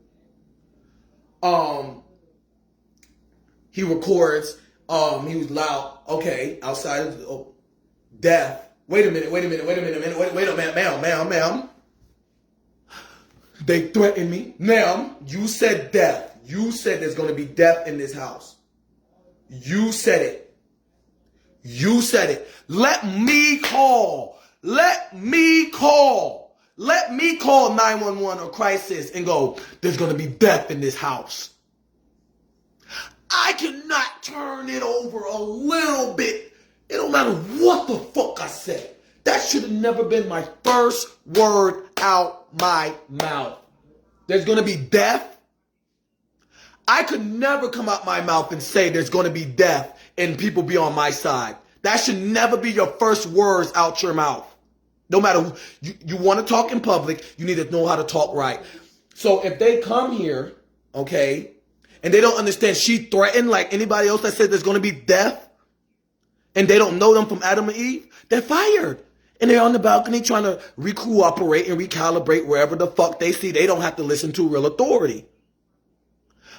[SPEAKER 1] he records, he was loud, okay, outside of death. Wait a minute, ma'am. They threatened me. Ma'am, you said death. You said there's going to be death in this house. You said it. You said it. Let me call 911 or crisis and go, there's going to be death in this house. I cannot turn it over a little bit. It don't matter what the fuck I said. That should have never been my first word out my mouth. There's going to be death. I could never come out my mouth and say there's going to be death and people be on my side. That should never be your first words out your mouth. No matter who, you want to talk in public, you need to know how to talk right. So if they come here, okay, and they don't understand she threatened like anybody else that said there's going to be death, and they don't know them from Adam and Eve, they're fired. And they're on the balcony trying to recooperate and recalibrate wherever the fuck they see. They don't have to listen to real authority.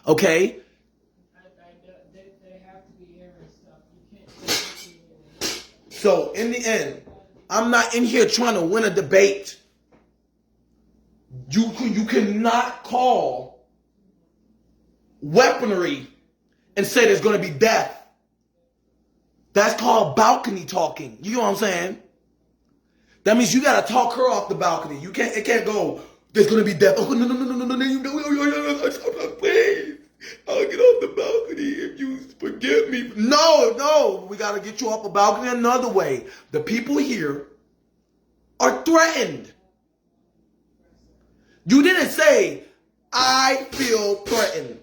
[SPEAKER 1] Okay?
[SPEAKER 3] They have to be hearing stuff. You can't.
[SPEAKER 1] So in the end, I'm not in here trying to win a debate. You cannot call weaponry and say there's going to be death. That's called balcony talking. You know what I'm saying? That means you got to talk her off the balcony. It can't go, there's going to be death. Oh, no, please. I'll get off the balcony if you forgive me. No, we got to get you off the balcony another way. The people here are threatened. You didn't say, I feel threatened.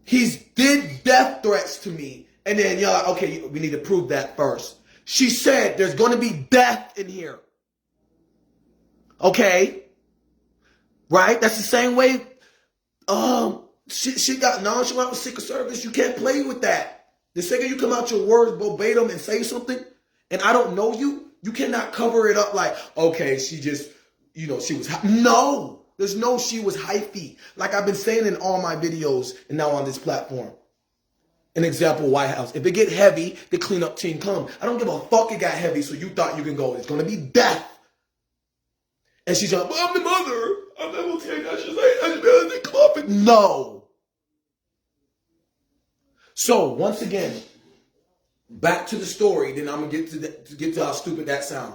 [SPEAKER 1] He's did death threats to me. And then you're like, okay, we need to prove that first. She said there's going to be death in here. Okay? Right? That's the same way she got nonchalant with Secret Service. You can't play with that. The second you come out your words verbatim and say something, and I don't know you, you cannot cover it up like, okay, she just, she was, no, there's no she was hyphy. Like I've been saying in all my videos and now on this platform. An example, White House. If it get heavy, the cleanup team come. I don't give a fuck it got heavy, so you thought you can go. It's going to be death. And she's like, well, I'm the mother. I'm not going to take that. She's like, I'm going to come off it. No. So, once again, back to the story, then I'm going to get to how stupid that sounds.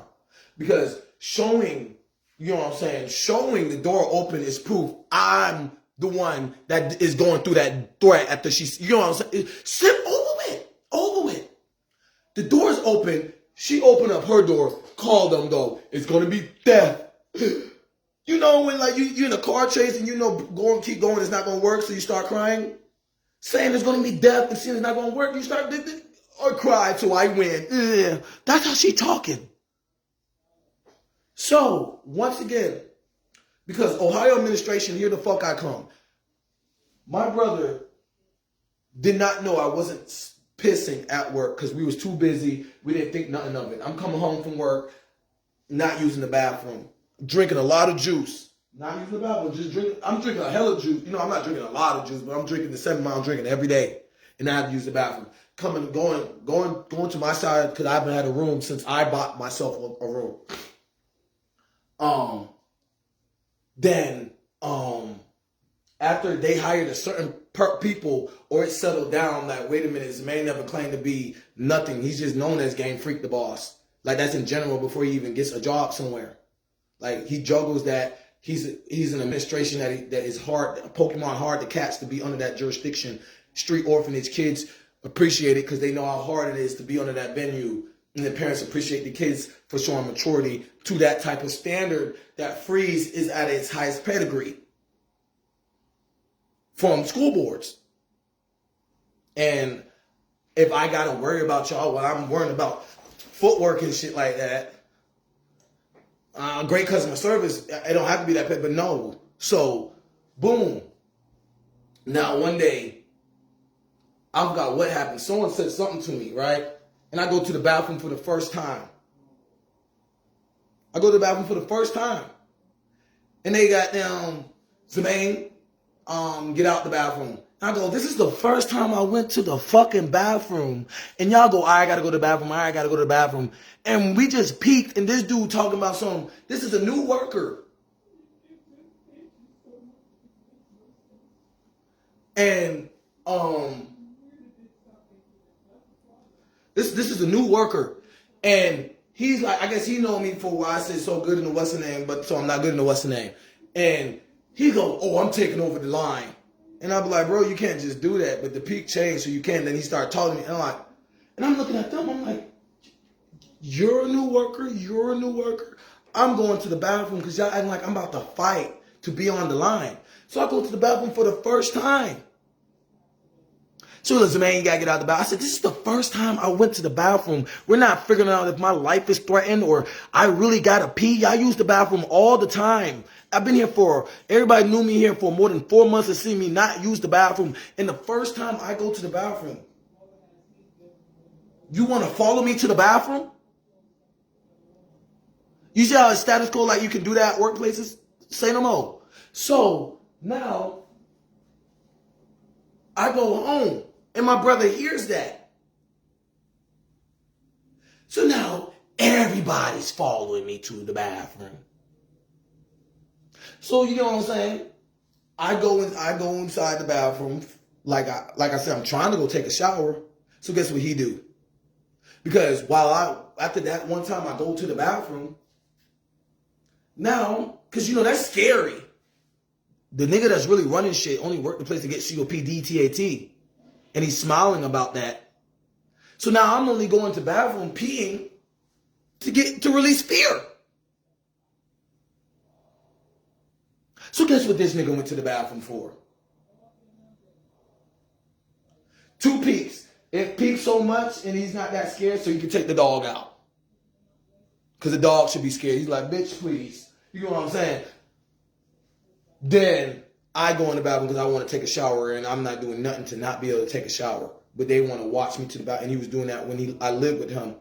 [SPEAKER 1] Because showing, showing the door open is proof I'm the one that is going through that threat after she's, sit over it. The door's open. She opened up her door, called them though. It's going to be death. When like you in a car chase and keep going, it's not going to work. So you start crying, saying there's going to be death and seeing it's not going to work. You start or cry till I win. Ugh. That's how she talking. So once again, because Ohio administration, here the fuck I come. My brother did not know I wasn't pissing at work because we was too busy. We didn't think nothing of it. I'm coming home from work, not using the bathroom, drinking a lot of juice. Not using the bathroom, just drinking. I'm drinking a hell of juice. I'm not drinking a lot of juice, but I'm drinking the 7 mile drinking every day. And I have to use the bathroom. Going to my side because I haven't had a room since I bought myself a room. Then after they hired a certain people or it settled down, like, wait a minute, this man never claimed to be nothing. He's just known as Game Freak the Boss. Like, that's in general before he even gets a job somewhere. Like, he juggles that. He's an administration that is hard, Pokemon hard to catch to be under that jurisdiction. Street orphanage kids appreciate it because they know how hard it is to be under that venue. And the parents appreciate the kids for showing maturity to that type of standard that Freeze is at its highest pedigree from school boards. And if I got to worry about y'all while I'm worrying about footwork and shit like that, great customer service, it don't have to be that, but no. So, boom. Now, one day, I forgot what happened. Someone said something to me, right? And I go to the bathroom for the first time. And they got down, Zemaine, get out the bathroom. And I go, this is the first time I went to the fucking bathroom. And y'all go, I gotta go to the bathroom. And we just peeked, and this dude talking about something. This is a new worker. And, This is a new worker. And he's like, I guess he know me for why I said so good in the what's the name, but so I'm not good in the what's the name. And he go, oh, I'm taking over the line. And I'll be like, bro, you can't just do that. But the peak changed, so you can't. Then he started talking to me. And I'm looking at them. I'm like, you're a new worker. You're a new worker. I'm going to the bathroom because y'all acting like I'm about to fight to be on the line. So I go to the bathroom for the first time. So listen, man, you gotta get out of the bathroom. I said, this is the first time I went to the bathroom. We're not figuring out if my life is threatened or I really gotta pee. I use the bathroom all the time. I've been here everybody knew me here for more than 4 months to see me not use the bathroom. And the first time I go to the bathroom, you want to follow me to the bathroom? You see how it's status quo, like you can do that at workplaces? Say no more. So now I go home and my brother hears that. So now everybody's following me to the bathroom. So you know what I'm saying? I go inside the bathroom. Like I said, I'm trying to go take a shower. So guess what he do? Because after that one time I go to the bathroom, now, because you know that's scary. The nigga that's really running shit only worked the place to get COPD, and he's smiling about that. So now I'm only going to the bathroom peeing to release fear. So guess what this nigga went to the bathroom for? 2 peeps. It peeps so much and he's not that scared, so he can take the dog out. Because the dog should be scared. He's like, bitch, please. You know what I'm saying? Then I go in the bathroom because I want to take a shower and I'm not doing nothing to not be able to take a shower. But they want to watch me to the bathroom. And he was doing that when I lived with him.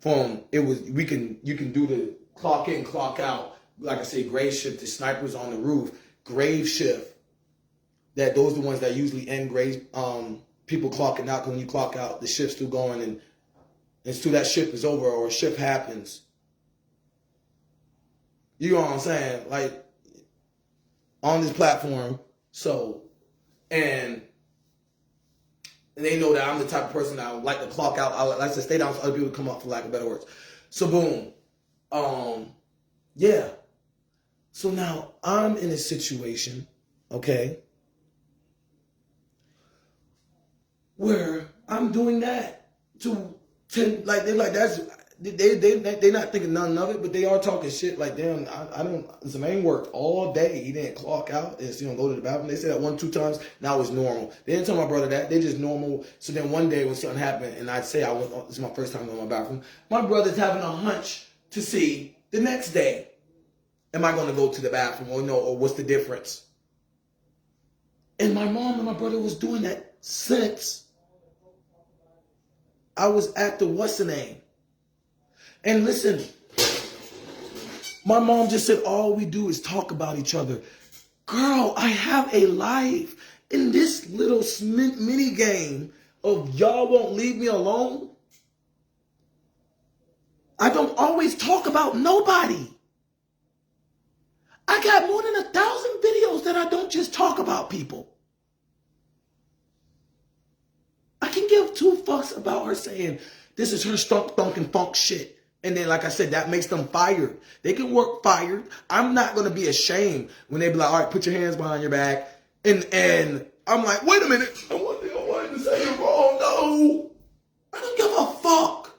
[SPEAKER 1] You can do the clock in, clock out. Like I say, grave shift, the snipers on the roof. Grave shift. Those are the ones that usually end grave. People clocking out, because when you clock out, the shift's still going, and until that shift is over or a shift happens. You know what I'm saying? Like, on this platform, and they know that I'm the type of person that I would like to clock out. I like to stay down for other people to come up, for lack of better words. So boom. Yeah. So now I'm in a situation, okay, where I'm doing that they're not thinking nothing of it, but they are talking shit like, damn, Zemaine worked all day. He didn't clock out and go to the bathroom. They said that 1-2 times. Now it's normal. They didn't tell my brother that. They just normal. So then one day when something happened and I'd say this is my first time going to my bathroom, my brother's having a hunch to see the next day, am I going to go to the bathroom or no, or what's the difference? And my mom and my brother was doing that since I was at the what's the name. And listen, my mom just said all we do is talk about each other. Girl, I have a life. In this little mini game of y'all won't leave me alone, I don't always talk about nobody. I got more than 1,000 videos that I don't just talk about people. I can give 2 fucks about her saying this is her stunk, thunk, and funk shit. And then, like I said, that makes them fired. They can work fired. I'm not going to be ashamed when they be like, all right, put your hands behind your back. And I'm like, wait a minute. I wanted to say it wrong. No. I don't give a fuck.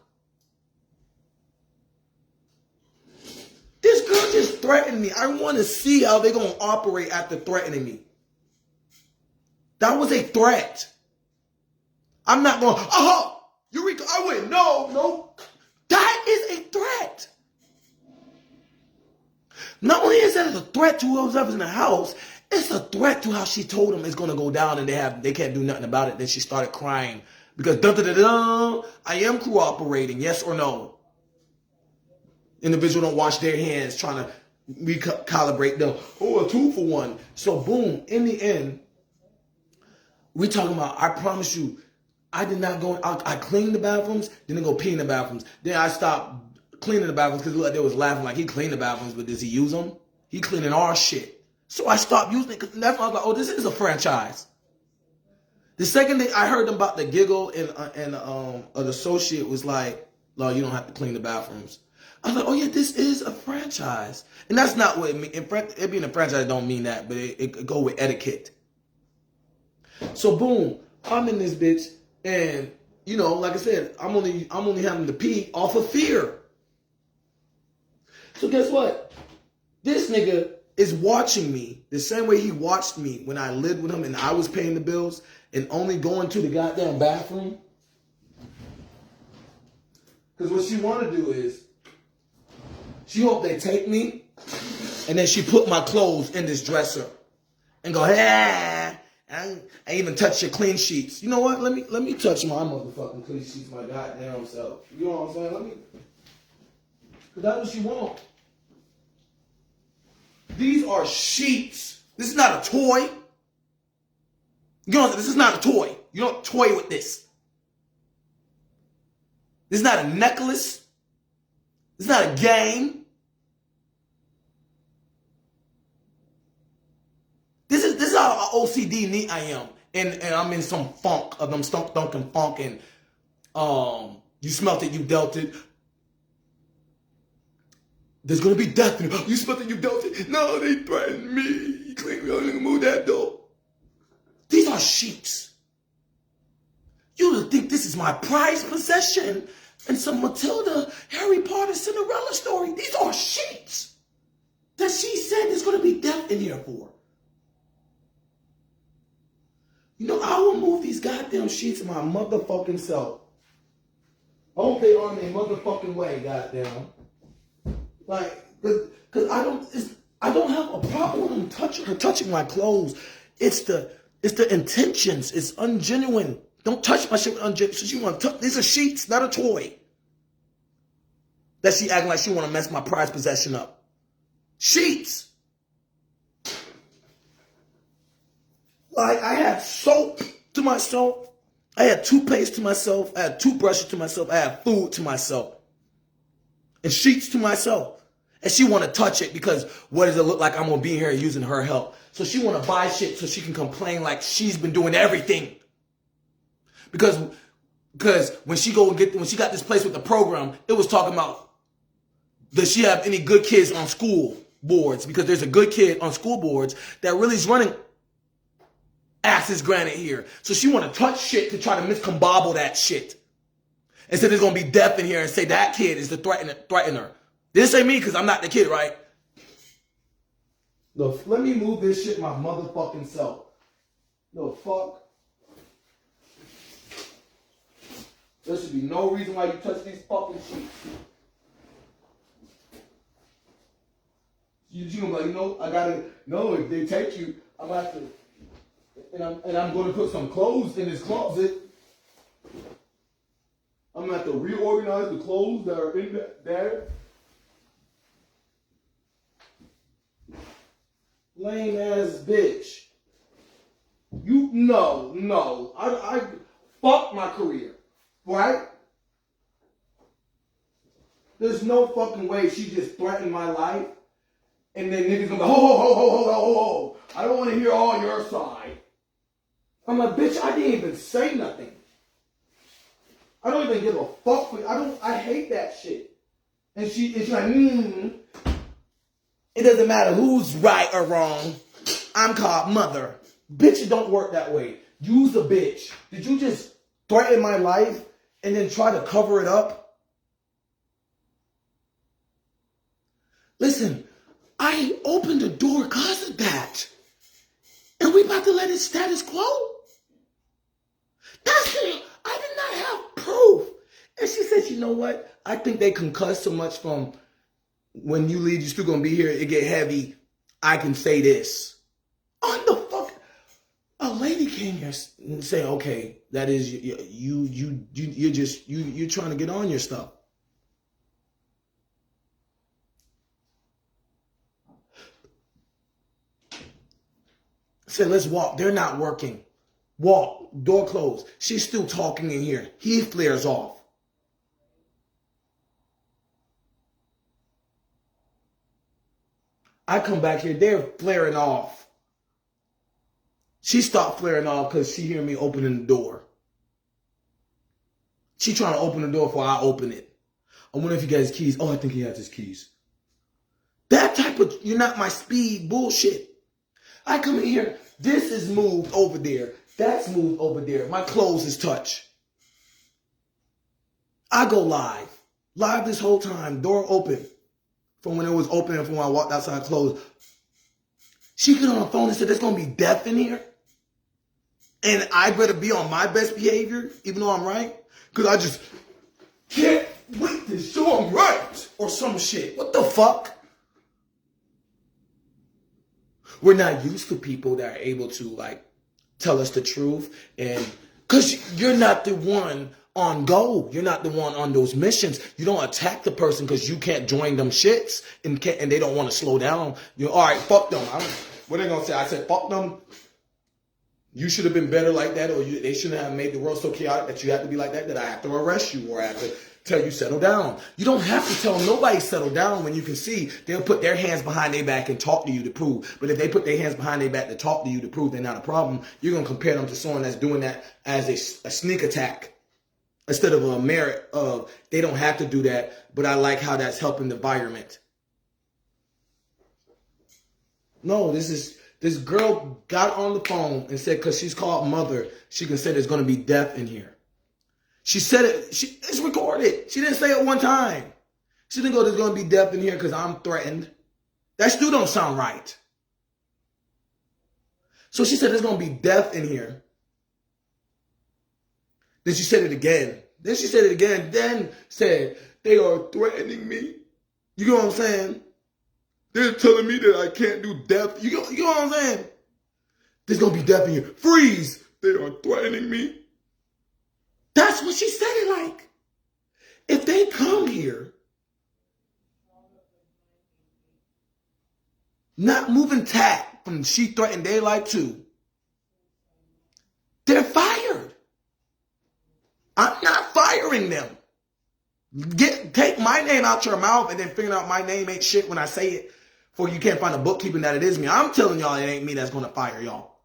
[SPEAKER 1] This girl just threatened me. I want to see how they're going to operate after threatening me. That was a threat. I'm not going, Eureka, I win. No. That is a threat. Not only is that a threat to whoever's in the house, it's a threat to how she told them it's going to go down and they can't do nothing about it. Then she started crying because I am cooperating, yes or no. Individual don't wash their hands trying to recalibrate them. A 2 for 1. So boom, in the end, we talking about, I promise you, I did not go, I cleaned the bathrooms, then I go pee in the bathrooms. Then I stopped cleaning the bathrooms because they was laughing like he cleaned the bathrooms, but does he use them? He cleaning our shit. So I stopped using it because that's why I was like, this is a franchise. The second day I heard them about the giggle and an associate was like, no, you don't have to clean the bathrooms. I was like, oh yeah, this is a franchise. And that's not what it means. It being a franchise don't mean that, but it go with etiquette. So boom, I'm in this bitch, and you know, like I said, I'm only having to pee off of fear. So guess what? This nigga is watching me the same way he watched me when I lived with him and I was paying the bills and only going to the goddamn bathroom. Because what she want to do is, she hope they take me, and then she put my clothes in this dresser and go, hey, I even touch your clean sheets. You know what? Let me touch my motherfucking clean sheets, my goddamn self. You know what I'm saying? Because that's what she want. These are sheets. This is not a toy. You know, this is not a toy. You don't toy with this. This is not a necklace. This is not a game. This is how OCD neat I am. And I'm in some funk of them stunk dunking funk and you smelt it, you dealt it. There's gonna be death in it. You smelt it, you dealt it. No, they threatened me. You claim you're gonna move that door. These are sheets. You would think this is my prized possession and some Matilda, Harry Potter, Cinderella story. These are sheets that she said there's gonna be death in here for. You know, I will move these goddamn sheets my motherfucking self. I hope they are in a motherfucking way, goddamn. Like, cause I don't have a problem with her touching my clothes. It's the intentions. It's ungenuine. Don't touch my shit with ungenuine. So she want to touch. These are sheets, not a toy. That she acting like she want to mess my prized possession up. Sheets. Like, I had soap to myself. I had toothpaste to myself. I had toothbrushes to myself. I had food to myself. And sheets to myself. And she want to touch it because what does it look like I'm going to be here using her help? So she want to buy shit so she can complain like she's been doing everything. Because when she got this place with the program, it was talking about, does she have any good kids on school boards? Because there's a good kid on school boards that really is running asses granted here. So she want to touch shit to try to miscombobble that shit. And so there's going to be death in here and say that kid is the threatener. This ain't me because I'm not the kid, right? Look, let me move this shit my motherfucking self. No, fuck. There should be no reason why you touch these fucking sheets. You gonna be like, no, I gotta, no, if they take you, I'm gonna have to, and I'm gonna put some clothes in this closet. I'm gonna have to reorganize the clothes that are in there. Lame ass bitch. No. I fuck my career. Right? There's no fucking way she just threatened my life. And then niggas gonna be, ho. I don't want to hear all your side. I'm like, bitch, I didn't even say nothing. I don't even give a fuck for you. I hate that shit. And she's like, It doesn't matter who's right or wrong. I'm called mother. Bitch, it don't work that way. You's a bitch. Did you just threaten my life and then try to cover it up? Listen, I opened the door because of that. And we about to let it status quo? That's it. I did not have proof. And she said, you know what? I think they concuss so much from when you leave, you're still going to be here. It get heavy. I can say this. On the fuck? A lady came here and said, okay, that is, you're trying to get on your stuff. Said, let's walk. They're not working. Walk. Door closed. She's still talking in here. He flares off. I come back here. They're flaring off. She stopped flaring off because she hear me opening the door. She trying to open the door before I open it. I wonder if he got his keys. Oh, I think he has his keys. That type of, you're not my speed bullshit. I come in here. This is moved over there. That's moved over there. My clothes is touch. I go live. Live this whole time. Door open. From when it was open and from when I walked outside closed. She get on the phone and said, there's going to be death in here. And I better be on my best behavior, even though I'm right. Because I just can't wait to show I'm right. Or some shit. What the fuck? We're not used to people that are able to, like, tell us the truth. And because you're not the one on go. You're not the one on those missions. You don't attack the person because you can't join them shits and they don't want to slow down. You're all right, fuck them. What are they going to say? I said, fuck them. You should have been better like that, or they shouldn't have made the world so chaotic that you have to be like that I have to arrest you, or I have to tell you settle down. You don't have to tell nobody settle down when you can see they'll put their hands behind their back and talk to you to prove. But if they put their hands behind their back to talk to you to prove they're not a problem, you're going to compare them to someone that's doing that as a sneak attack instead of a merit of they don't have to do that, but I like how that's helping the environment. No, this girl got on the phone and said because she's called mother, she can say there's going to be death in here. She said it. It's recorded. She didn't say it one time. She didn't go, there's going to be death in here because I'm threatened. That still don't sound right. So she said there's going to be death in here. Then she said it again. Then she said it again. Then said, they are threatening me. You know what I'm saying? They're telling me that I can't do death. You know what I'm saying? There's going to be death in here. Freeze. They are threatening me. That's what she said it like. If they come here, not moving tack from she threatened their life too, they're fired. I'm not firing them. Take my name out your mouth and then figure out my name ain't shit when I say it, for you can't find a bookkeeping that it is me. I'm telling y'all it ain't me that's going to fire y'all.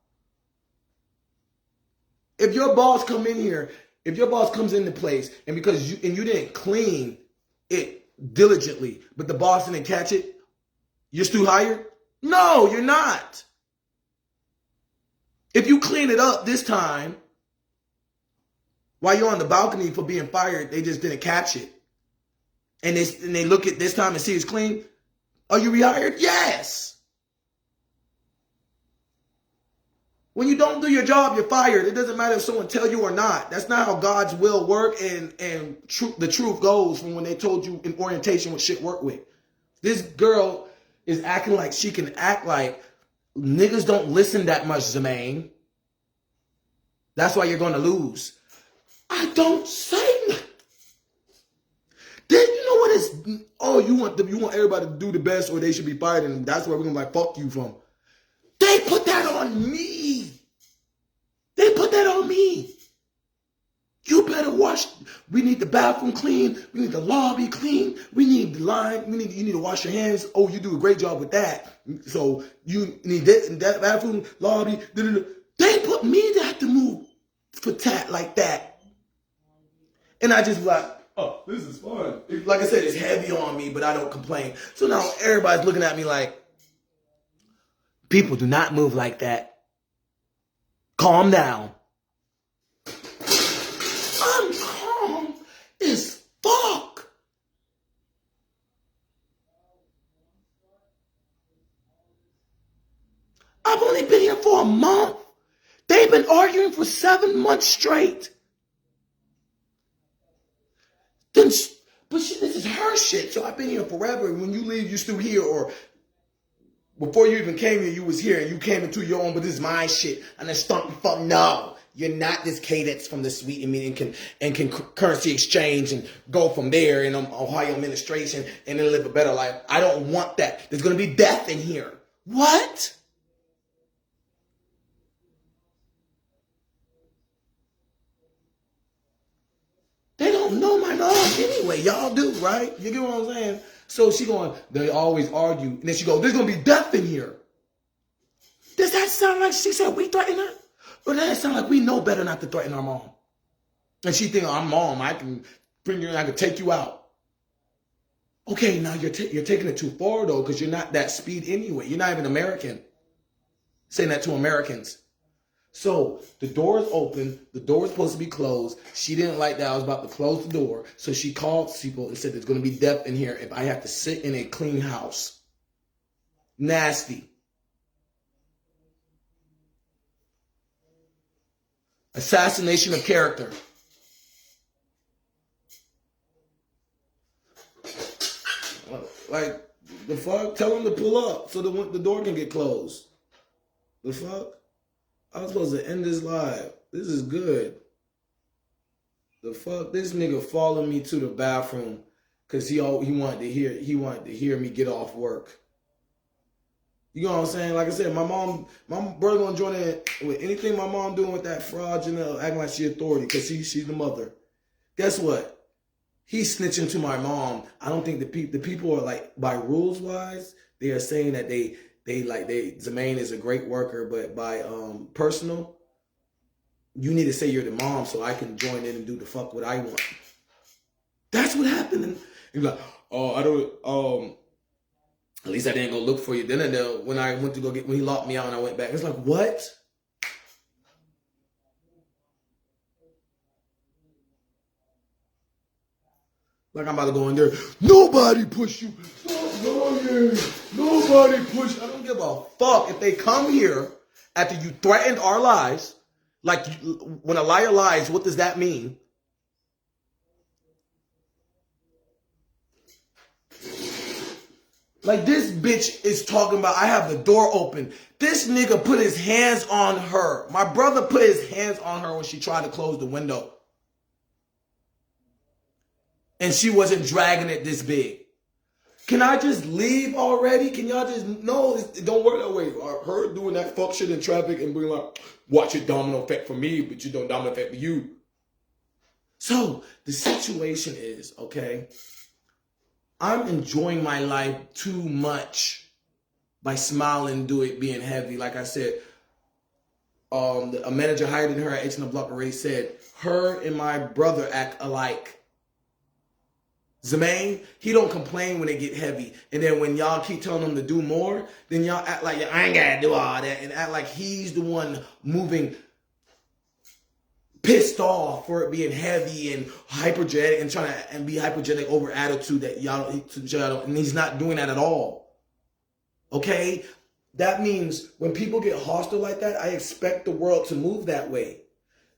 [SPEAKER 1] If your boss come in here, if your boss comes into place and because you didn't clean it diligently, but the boss didn't catch it, you're still hired? No, you're not. If you clean it up this time, while you're on the balcony for being fired, they just didn't catch it. And they look at this time and see it's clean. Are you rehired? Yes. When you don't do your job, you're fired. It doesn't matter if someone tell you or not. That's not how God's will work, and the truth goes from when they told you in orientation what shit work with. This girl is acting like she can act like niggas don't listen that much, Zemaine. That's why you're going to lose. I don't say nothing. Then you know what is, oh, you want everybody to do the best or they should be fired, and that's where we're going to like fuck you from. They put that on me. They put that on me. You better wash. We need the bathroom clean. We need the lobby clean. We need the line. You need to wash your hands. Oh, you do a great job with that. So you need that bathroom, lobby. They put me to have to move for tat like that. And I just like, oh, this is fun. Like I said, it's heavy on me, but I don't complain. So now everybody's looking at me like, people do not move like that. Calm down. I'm calm as fuck. I've only been here for a month. They've been arguing for 7 months straight. This is her shit. So I've been here forever. When you leave, you're still here, or before you even came here, you was here and you came into your own, but this is my shit. And then stomp your fuck. No, you're not this cadence from the suite and can currency exchange and go from there in Ohio administration and then live a better life. I don't want that. There's going to be death in here. What? They don't know my name anyway. Y'all do, right? You get what I'm saying? So they always argue. And then she goes, there's going to be death in here. Does that sound like she said we threaten her? Or does that sound like we know better not to threaten our mom? And she thinks, I'm mom. I can bring you in. I can take you out. Okay, now you're taking it too far, though, because you're not that speed anyway. You're not even American. Saying that to Americans. So the door is open. The door is supposed to be closed. She didn't like that I was about to close the door. So she called people and said there's going to be death in here if I have to sit in a clean house. Nasty. Assassination of character. Like, the fuck? Tell them to pull up so the door can get closed. The fuck? I was supposed to end this live. This is good. The fuck? This nigga followed me to the bathroom because he wanted to hear me get off work. You know what I'm saying? Like I said, my brother gonna join in with anything my mom doing with that fraudulent acting like she authority because she's the mother. Guess what? He's snitching to my mom. I don't think the people are like, by rules wise, they are saying that Zemaine is a great worker, but by personal, you need to say you're the mom so I can join in and do the fuck what I want. That's what happened. And he's like, oh, I don't, at least I didn't go look for you. Then when I went to when he locked me out and I went back, it's like, what? Like I'm about to go in there. Nobody push you. Stop lying. Nobody push. I don't give a fuck if they come here after you threatened our lives. Like when a liar lies, what does that mean? Like this bitch is talking about I have the door open. This nigga put his hands on her. My brother put his hands on her when she tried to close the window. And she wasn't dragging it this big. Can I just leave already? Can y'all just, no, it don't work that way. Her doing that fuck shit in traffic and being like, watch it domino effect for me, but you don't domino effect for you. So the situation is, okay, I'm enjoying my life too much by smiling, being heavy. Like I said, a manager hired her at H&M Block already said, her and my brother act alike. Zemaine, he don't complain when they get heavy. And then when y'all keep telling him to do more, then y'all act like, I ain't got to do all that. And act like he's the one moving pissed off for it being heavy and hypergenic and trying to be hypergenic over attitude that y'all don't. And he's not doing that at all. Okay? That means when people get hostile like that, I expect the world to move that way.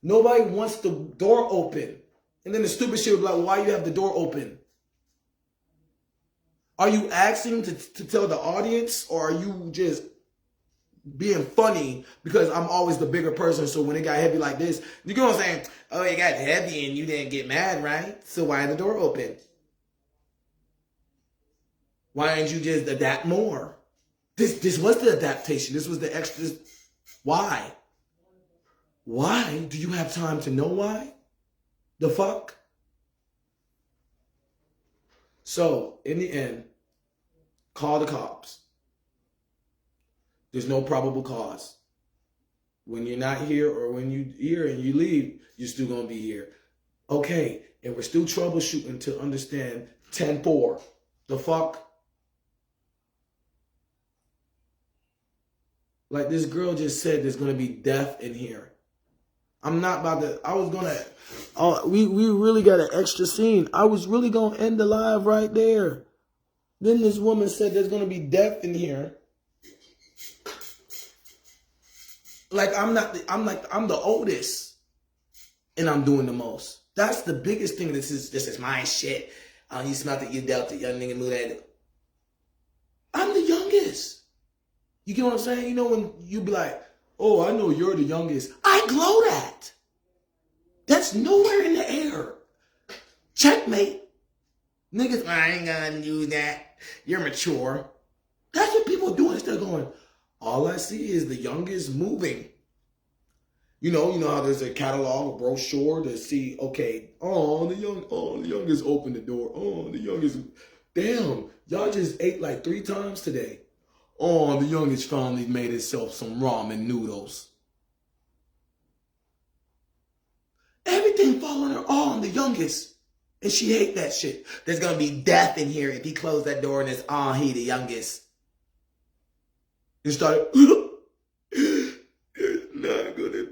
[SPEAKER 1] Nobody wants the door open. And then the stupid shit was like, why you have the door open? Are you asking to tell the audience, or are you just being funny because I'm always the bigger person? So when it got heavy like this, you know what I'm saying? Oh, it got heavy and you didn't get mad, right? So why the door open? Why didn't you just adapt more? This was the adaptation. This was the extra. Why? Why? Do you have time to know why? The fuck? So, in the end, call the cops. There's no probable cause. When you're not here or when you're here and you leave, you're still going to be here. Okay, and we're still troubleshooting to understand 10-4. The fuck? Like this girl just said there's going to be death in here. I'm not about to, I was going to, we really got an extra scene. I was really going to end the live right there. Then this woman said there's going to be death in here. Like I'm the oldest and I'm doing the most. That's the biggest thing. This is my shit. You smelled it, you dealt it, young nigga moved at it. I'm the youngest. You get what I'm saying? You know when you be like, oh, I know you're the youngest. I glow that. That's nowhere in the air. Checkmate. Niggas, I ain't gonna do that. You're mature. That's what people do instead of going, all I see is the youngest moving. You know how there's a catalog, a brochure to see, okay, the youngest opened the door. Oh, the youngest, damn, y'all just ate like 3 times today. Oh, the youngest finally made itself some ramen noodles. Everything fall on her. Oh, I'm the youngest. And she hate that shit. There's going to be death in here if he closed that door and it's, he the youngest. And started, there's not going to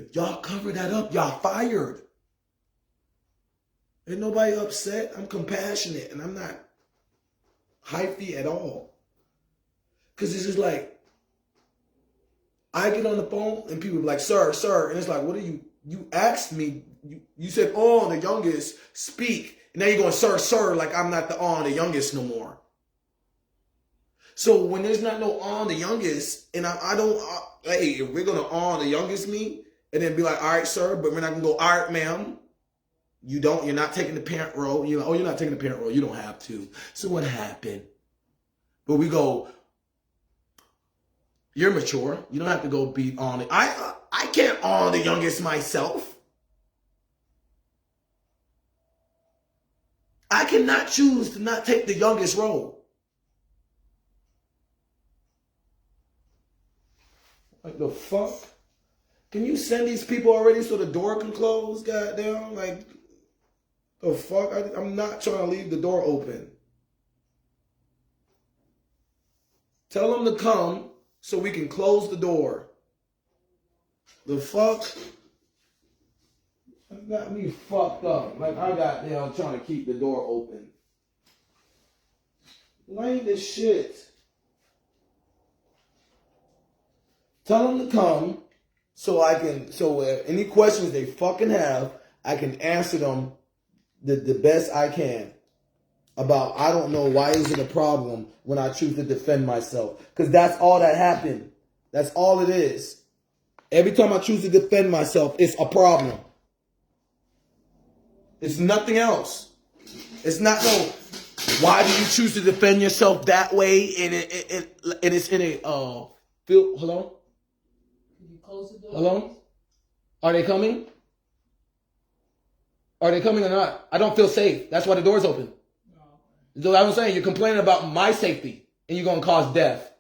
[SPEAKER 1] If y'all cover that up, y'all fired. Ain't nobody upset. I'm compassionate and I'm not hyphy at all. Because it's just like, I get on the phone and people be like, sir. And it's like, what are you asked me. You said, oh, the youngest, speak. And now you're going, sir, like I'm not the youngest no more. So when there's not no the youngest, and I don't, hey, if we're going to the youngest me, and then be like, all right, sir, but we're not going to go, all right, ma'am. You're not taking the parent role. You're like, oh, you're not taking the parent role. You don't have to. So what happened? But we go, you're mature. You don't have to go be on it. I can't on the youngest myself. I cannot choose to not take the youngest role. Like the fuck? Can you send these people already so the door can close? Goddamn, like the fuck? I'm not trying to leave the door open. Tell them to come so we can close the door. The fuck? That got me fucked up. Like I got there trying to keep the door open. Lame as shit. Tell them to come so any questions they fucking have, I can answer them the best I can. About, I don't know, why is it a problem when I choose to defend myself? Because that's all that happened. That's all it is. Every time I choose to defend myself, it's a problem. It's nothing else. It's not no, why do you choose to defend yourself that way? And it's in a, hello?
[SPEAKER 3] Can you close the door?
[SPEAKER 1] Hello? Are they coming? Are they coming or not? I don't feel safe. That's why the door's open. So I'm saying, you're complaining about my safety and you're going to cause death.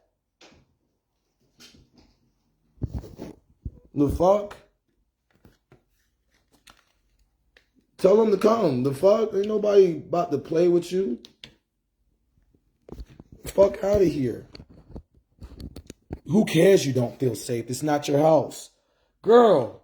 [SPEAKER 1] The fuck? Tell them to come. The fuck? Ain't nobody about to play with you. Fuck out of here. Who cares you don't feel safe? It's not your house. Girl,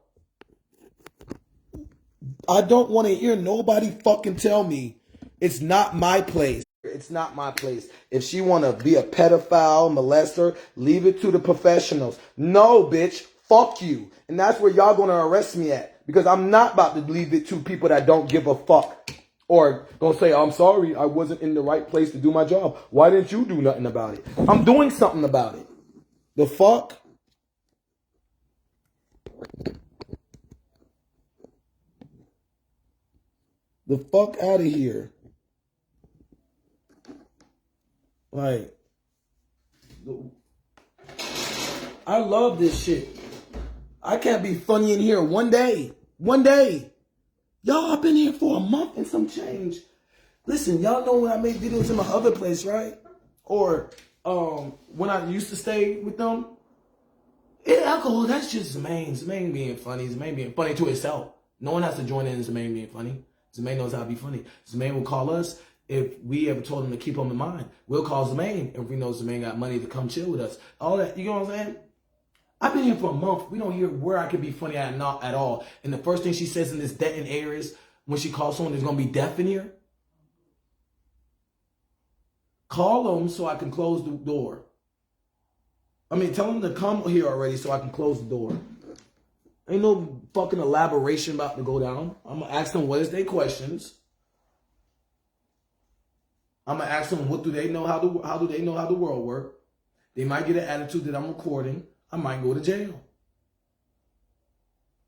[SPEAKER 1] I don't want to hear nobody fucking tell me it's not my place. It's not my place. If she want to be a pedophile, molester, leave it to the professionals. No, bitch. Fuck you. And that's where y'all going to arrest me at. Because I'm not about to leave it to people that don't give a fuck. Or gonna say, I'm sorry, I wasn't in the right place to do my job. Why didn't you do nothing about it? I'm doing something about it. The fuck? The fuck out of here. Like, I love this shit. I can't be funny in here one day. One day. Y'all, I've been here for a month and some change. Listen, y'all know when I made videos in my other place, right? Or when I used to stay with them. Alcohol, that's just Zemaine. Zemaine being funny. Zemaine being funny to himself. No one has to join in Zemaine being funny. Zemaine knows how to be funny. Zemaine will call us if we ever told him to keep him in mind. We'll call Zemaine if we know Zemaine got money to come chill with us. All that, you know what I'm saying? I've been here for a month. We don't hear where I could be funny at, not at all. And the first thing she says in this dead in air is when she calls someone, there's going to be death in here. Call them so I can close the door. I mean, tell them to come here already so I can close the door. Ain't no fucking elaboration about to go down. I'm going to ask them what is their questions. I'm going to ask them what do they know, how do they know how the world works. They might get an attitude that I'm recording. I might go to jail.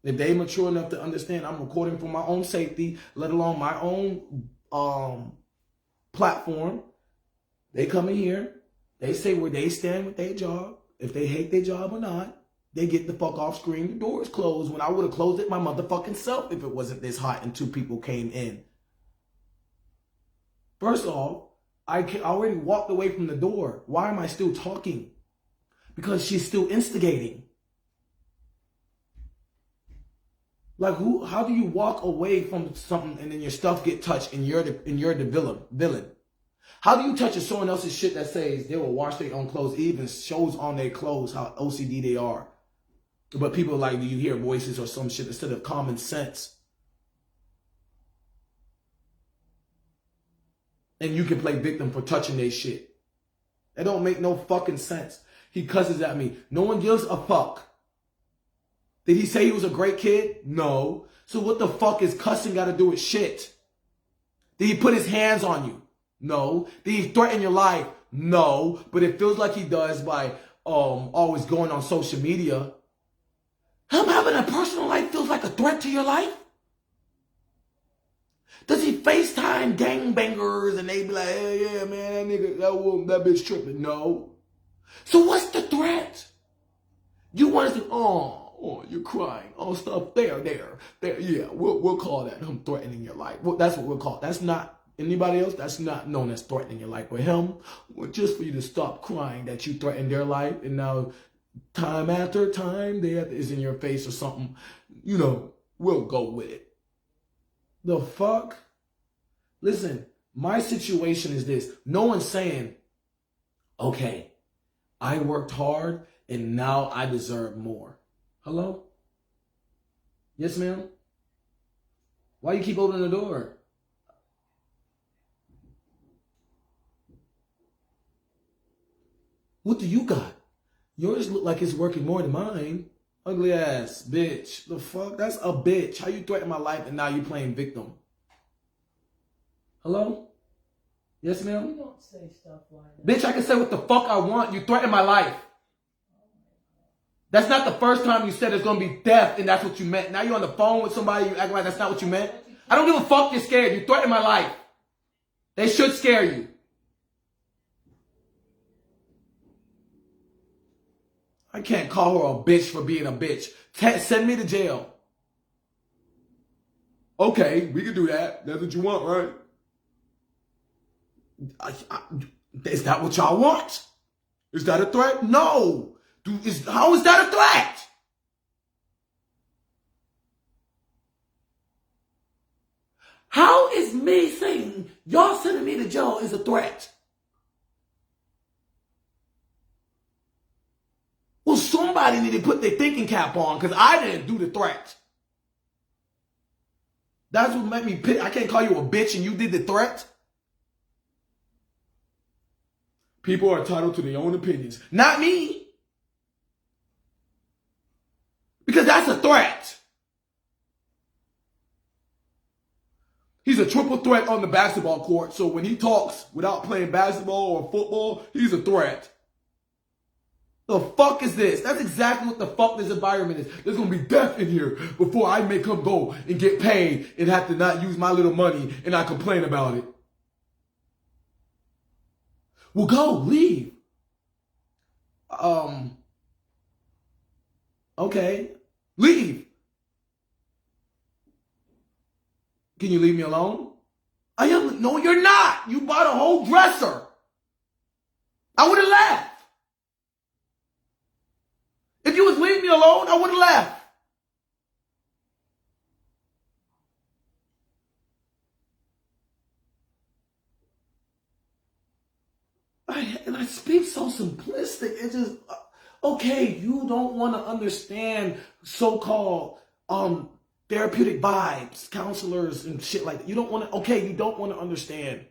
[SPEAKER 1] If they mature enough to understand I'm recording for my own safety, let alone my own platform, they come in here, they say where they stand with their job, if they hate their job or not, they get the fuck off screen, the door is closed when I would have closed it my motherfucking self if it wasn't this hot and two people came in. First off, I already walked away from the door. Why am I still talking? Because she's still instigating. Like how do you walk away from something and then your stuff get touched and you're the villain? How do you touch someone else's shit that says they will wash their own clothes? It even shows on their clothes how OCD they are. But people are like, do you hear voices or some shit instead of common sense? And you can play victim for touching their shit. That don't make no fucking sense. He cusses at me. No one gives a fuck. Did he say he was a great kid? No. So what the fuck is cussing got to do with shit? Did he put his hands on you? No. Did he threaten your life? No. But it feels like he does by always going on social media. Him having a personal life feels like a threat to your life? Does he FaceTime gangbangers and they be like, hey, yeah, man, that nigga, that bitch tripping? No. So what's the threat? You want to say, oh, you're crying. Oh, stuff there. Yeah, we'll call that him threatening your life. Well, that's what we'll call it. That's not anybody else. That's not known as threatening your life. But him, well, just for you to stop crying that you threatened their life and now time after time that is in your face or something, you know, we'll go with it. The fuck? Listen, my situation is this. No one's saying, okay, I worked hard and now I deserve more. Hello? Yes, ma'am? Why you keep opening the door? What do you got? Yours look like it's working more than mine. Ugly ass bitch. The fuck? That's a bitch. How you threaten my life and now you playing victim? Hello? Yes, ma'am?
[SPEAKER 3] You don't say stuff like that.
[SPEAKER 1] Bitch, I can say what the fuck I want. You threaten my life. That's not the first time you said it's going to be death and that's what you meant. Now you're on the phone with somebody, you act like that's not what you meant. I don't give a fuck you're scared. You threaten my life. They should scare you. I can't call her a bitch for being a bitch. Send me to jail. Okay, we can do that. That's what you want, right? Is that what y'all want? Is that a threat? No. How is that a threat? How is me saying y'all sending me to jail is a threat? Well, somebody need to put their thinking cap on because I didn't do the threat. That's what made me pick. I can't call you a bitch and you did the threat. People are entitled to their own opinions. Not me. Because that's a threat. He's a triple threat on the basketball court. So when he talks without playing basketball or football, he's a threat. The fuck is this? That's exactly what the fuck this environment is. There's going to be death in here before I make him go and get paid and have to not use my little money and I complain about it. Well, go, leave. Okay, leave. Can you leave me alone? No, you're not. You bought a whole dresser. I would have left. If you was leaving me alone, I would have left. And I speak so simplistic. It just, okay, you don't want to understand so-called therapeutic vibes, counselors and shit like that. You don't want to, okay, you don't want to understand.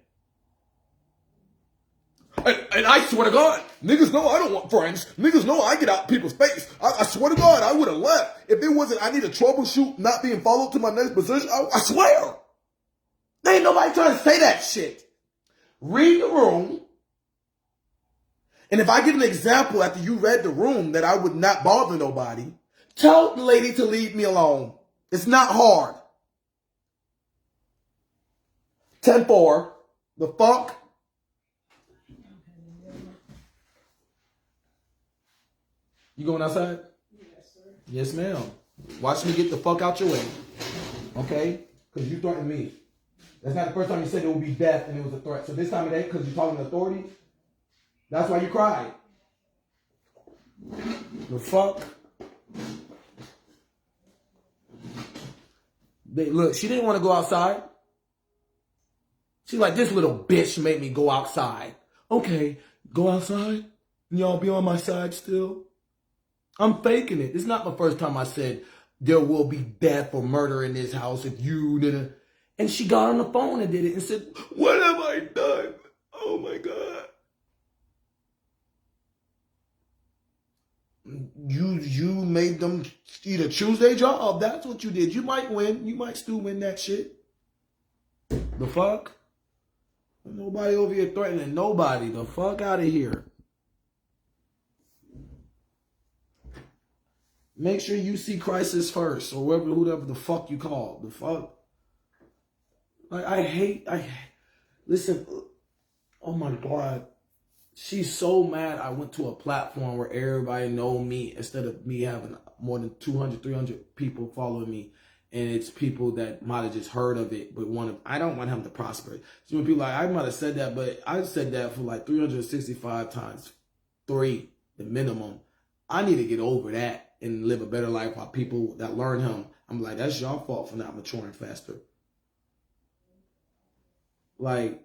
[SPEAKER 1] And I swear to God, niggas know I don't want friends. Niggas know I get out people's face. I swear to God, I would have left. If it wasn't, I need to troubleshoot not being followed to my next position, I swear. There ain't nobody trying to say that shit. Read the room. And if I give an example after you read the room that I would not bother nobody, tell the lady to leave me alone. It's not hard. 10-4. The fuck? You going outside?
[SPEAKER 3] Yes, sir.
[SPEAKER 1] Yes, ma'am. Watch me get the fuck out your way. Okay? Because you threatened me. That's not the first time you said it would be death and it was a threat. So this time of day, because you're talking to authority, that's why you cried. The fuck? Look, she didn't want to go outside. She's like, this little bitch made me go outside. Okay, go outside? And y'all be on my side still? I'm faking it. It's not the first time I said there will be death or murder in this house if you didn't. And she got on the phone and did it and said, what have I done? Oh my God. You made them either choose their job. That's what you did. You might win. You might still win that shit. The fuck? Nobody over here threatening nobody. The fuck out of here. Make sure you see crisis first, or whoever the fuck you call. The fuck. Like listen. Oh my God. She's so mad I went to a platform where everybody know me instead of me having more than 200, 300 people following me. And it's people that might have just heard of it, but I don't want him to prosper. So when people like, I might have said that, but I said that for like 365 times 3, the minimum. I need to get over that and live a better life while people that learn him, I'm like, that's your fault for not maturing faster. Like,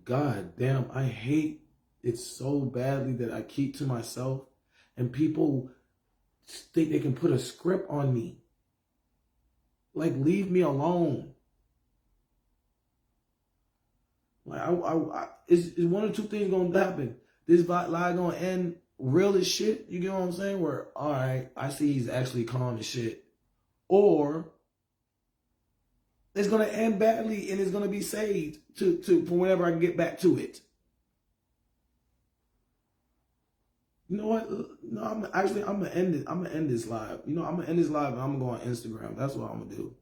[SPEAKER 1] God damn, I hate it so badly that I keep to myself and people think they can put a script on me. Like, leave me alone. Like, it's one or two things gonna happen. This lie gonna end real as shit. You get what I'm saying? Where, all right, I see he's actually calm as shit. Or it's gonna end badly and it's gonna be saved for whenever I can get back to it. You know what? No, I'm gonna end it. I'm gonna end this live. You know, I'm gonna end this live and I'm gonna go on Instagram. That's what I'm gonna do.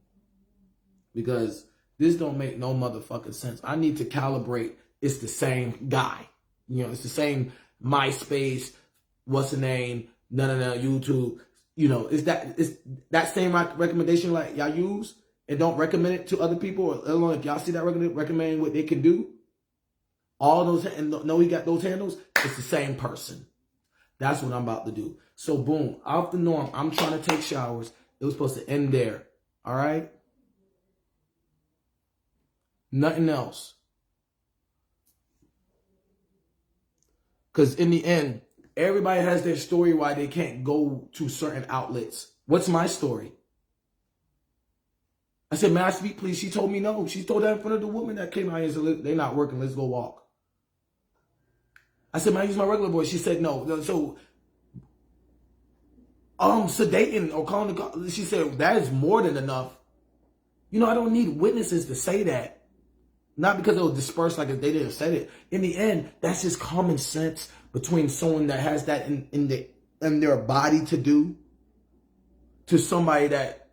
[SPEAKER 1] Because this don't make no motherfucking sense. I need to calibrate. It's the same guy. You know, it's the same MySpace, what's the name, YouTube. You know, it's that same recommendation like y'all use and don't recommend it to other people. Or alone if y'all see that recommend what they can do. All those, and know he got those handles. It's the same person. That's what I'm about to do. So boom, off the norm. I'm trying to take showers. It was supposed to end there. All right. Nothing else. Because in the end, everybody has their story why they can't go to certain outlets. What's my story? I said, may I speak, please? She told me no. She told that in front of the woman that came out here and said, they're not working. Let's go walk. I said, may I use my regular voice? She said no. So, sedating or calling the... She said, that is more than enough. You know, I don't need witnesses to say that. Not because it was dispersed like if they didn't say it. In the end, that's just common sense between someone that has that in their body to do to somebody that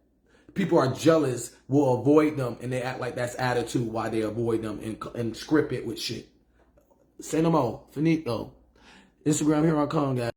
[SPEAKER 1] people are jealous will avoid them and they act like that's attitude why they avoid them and script it with shit. Say no more. Finito. Instagram, here I come, guys.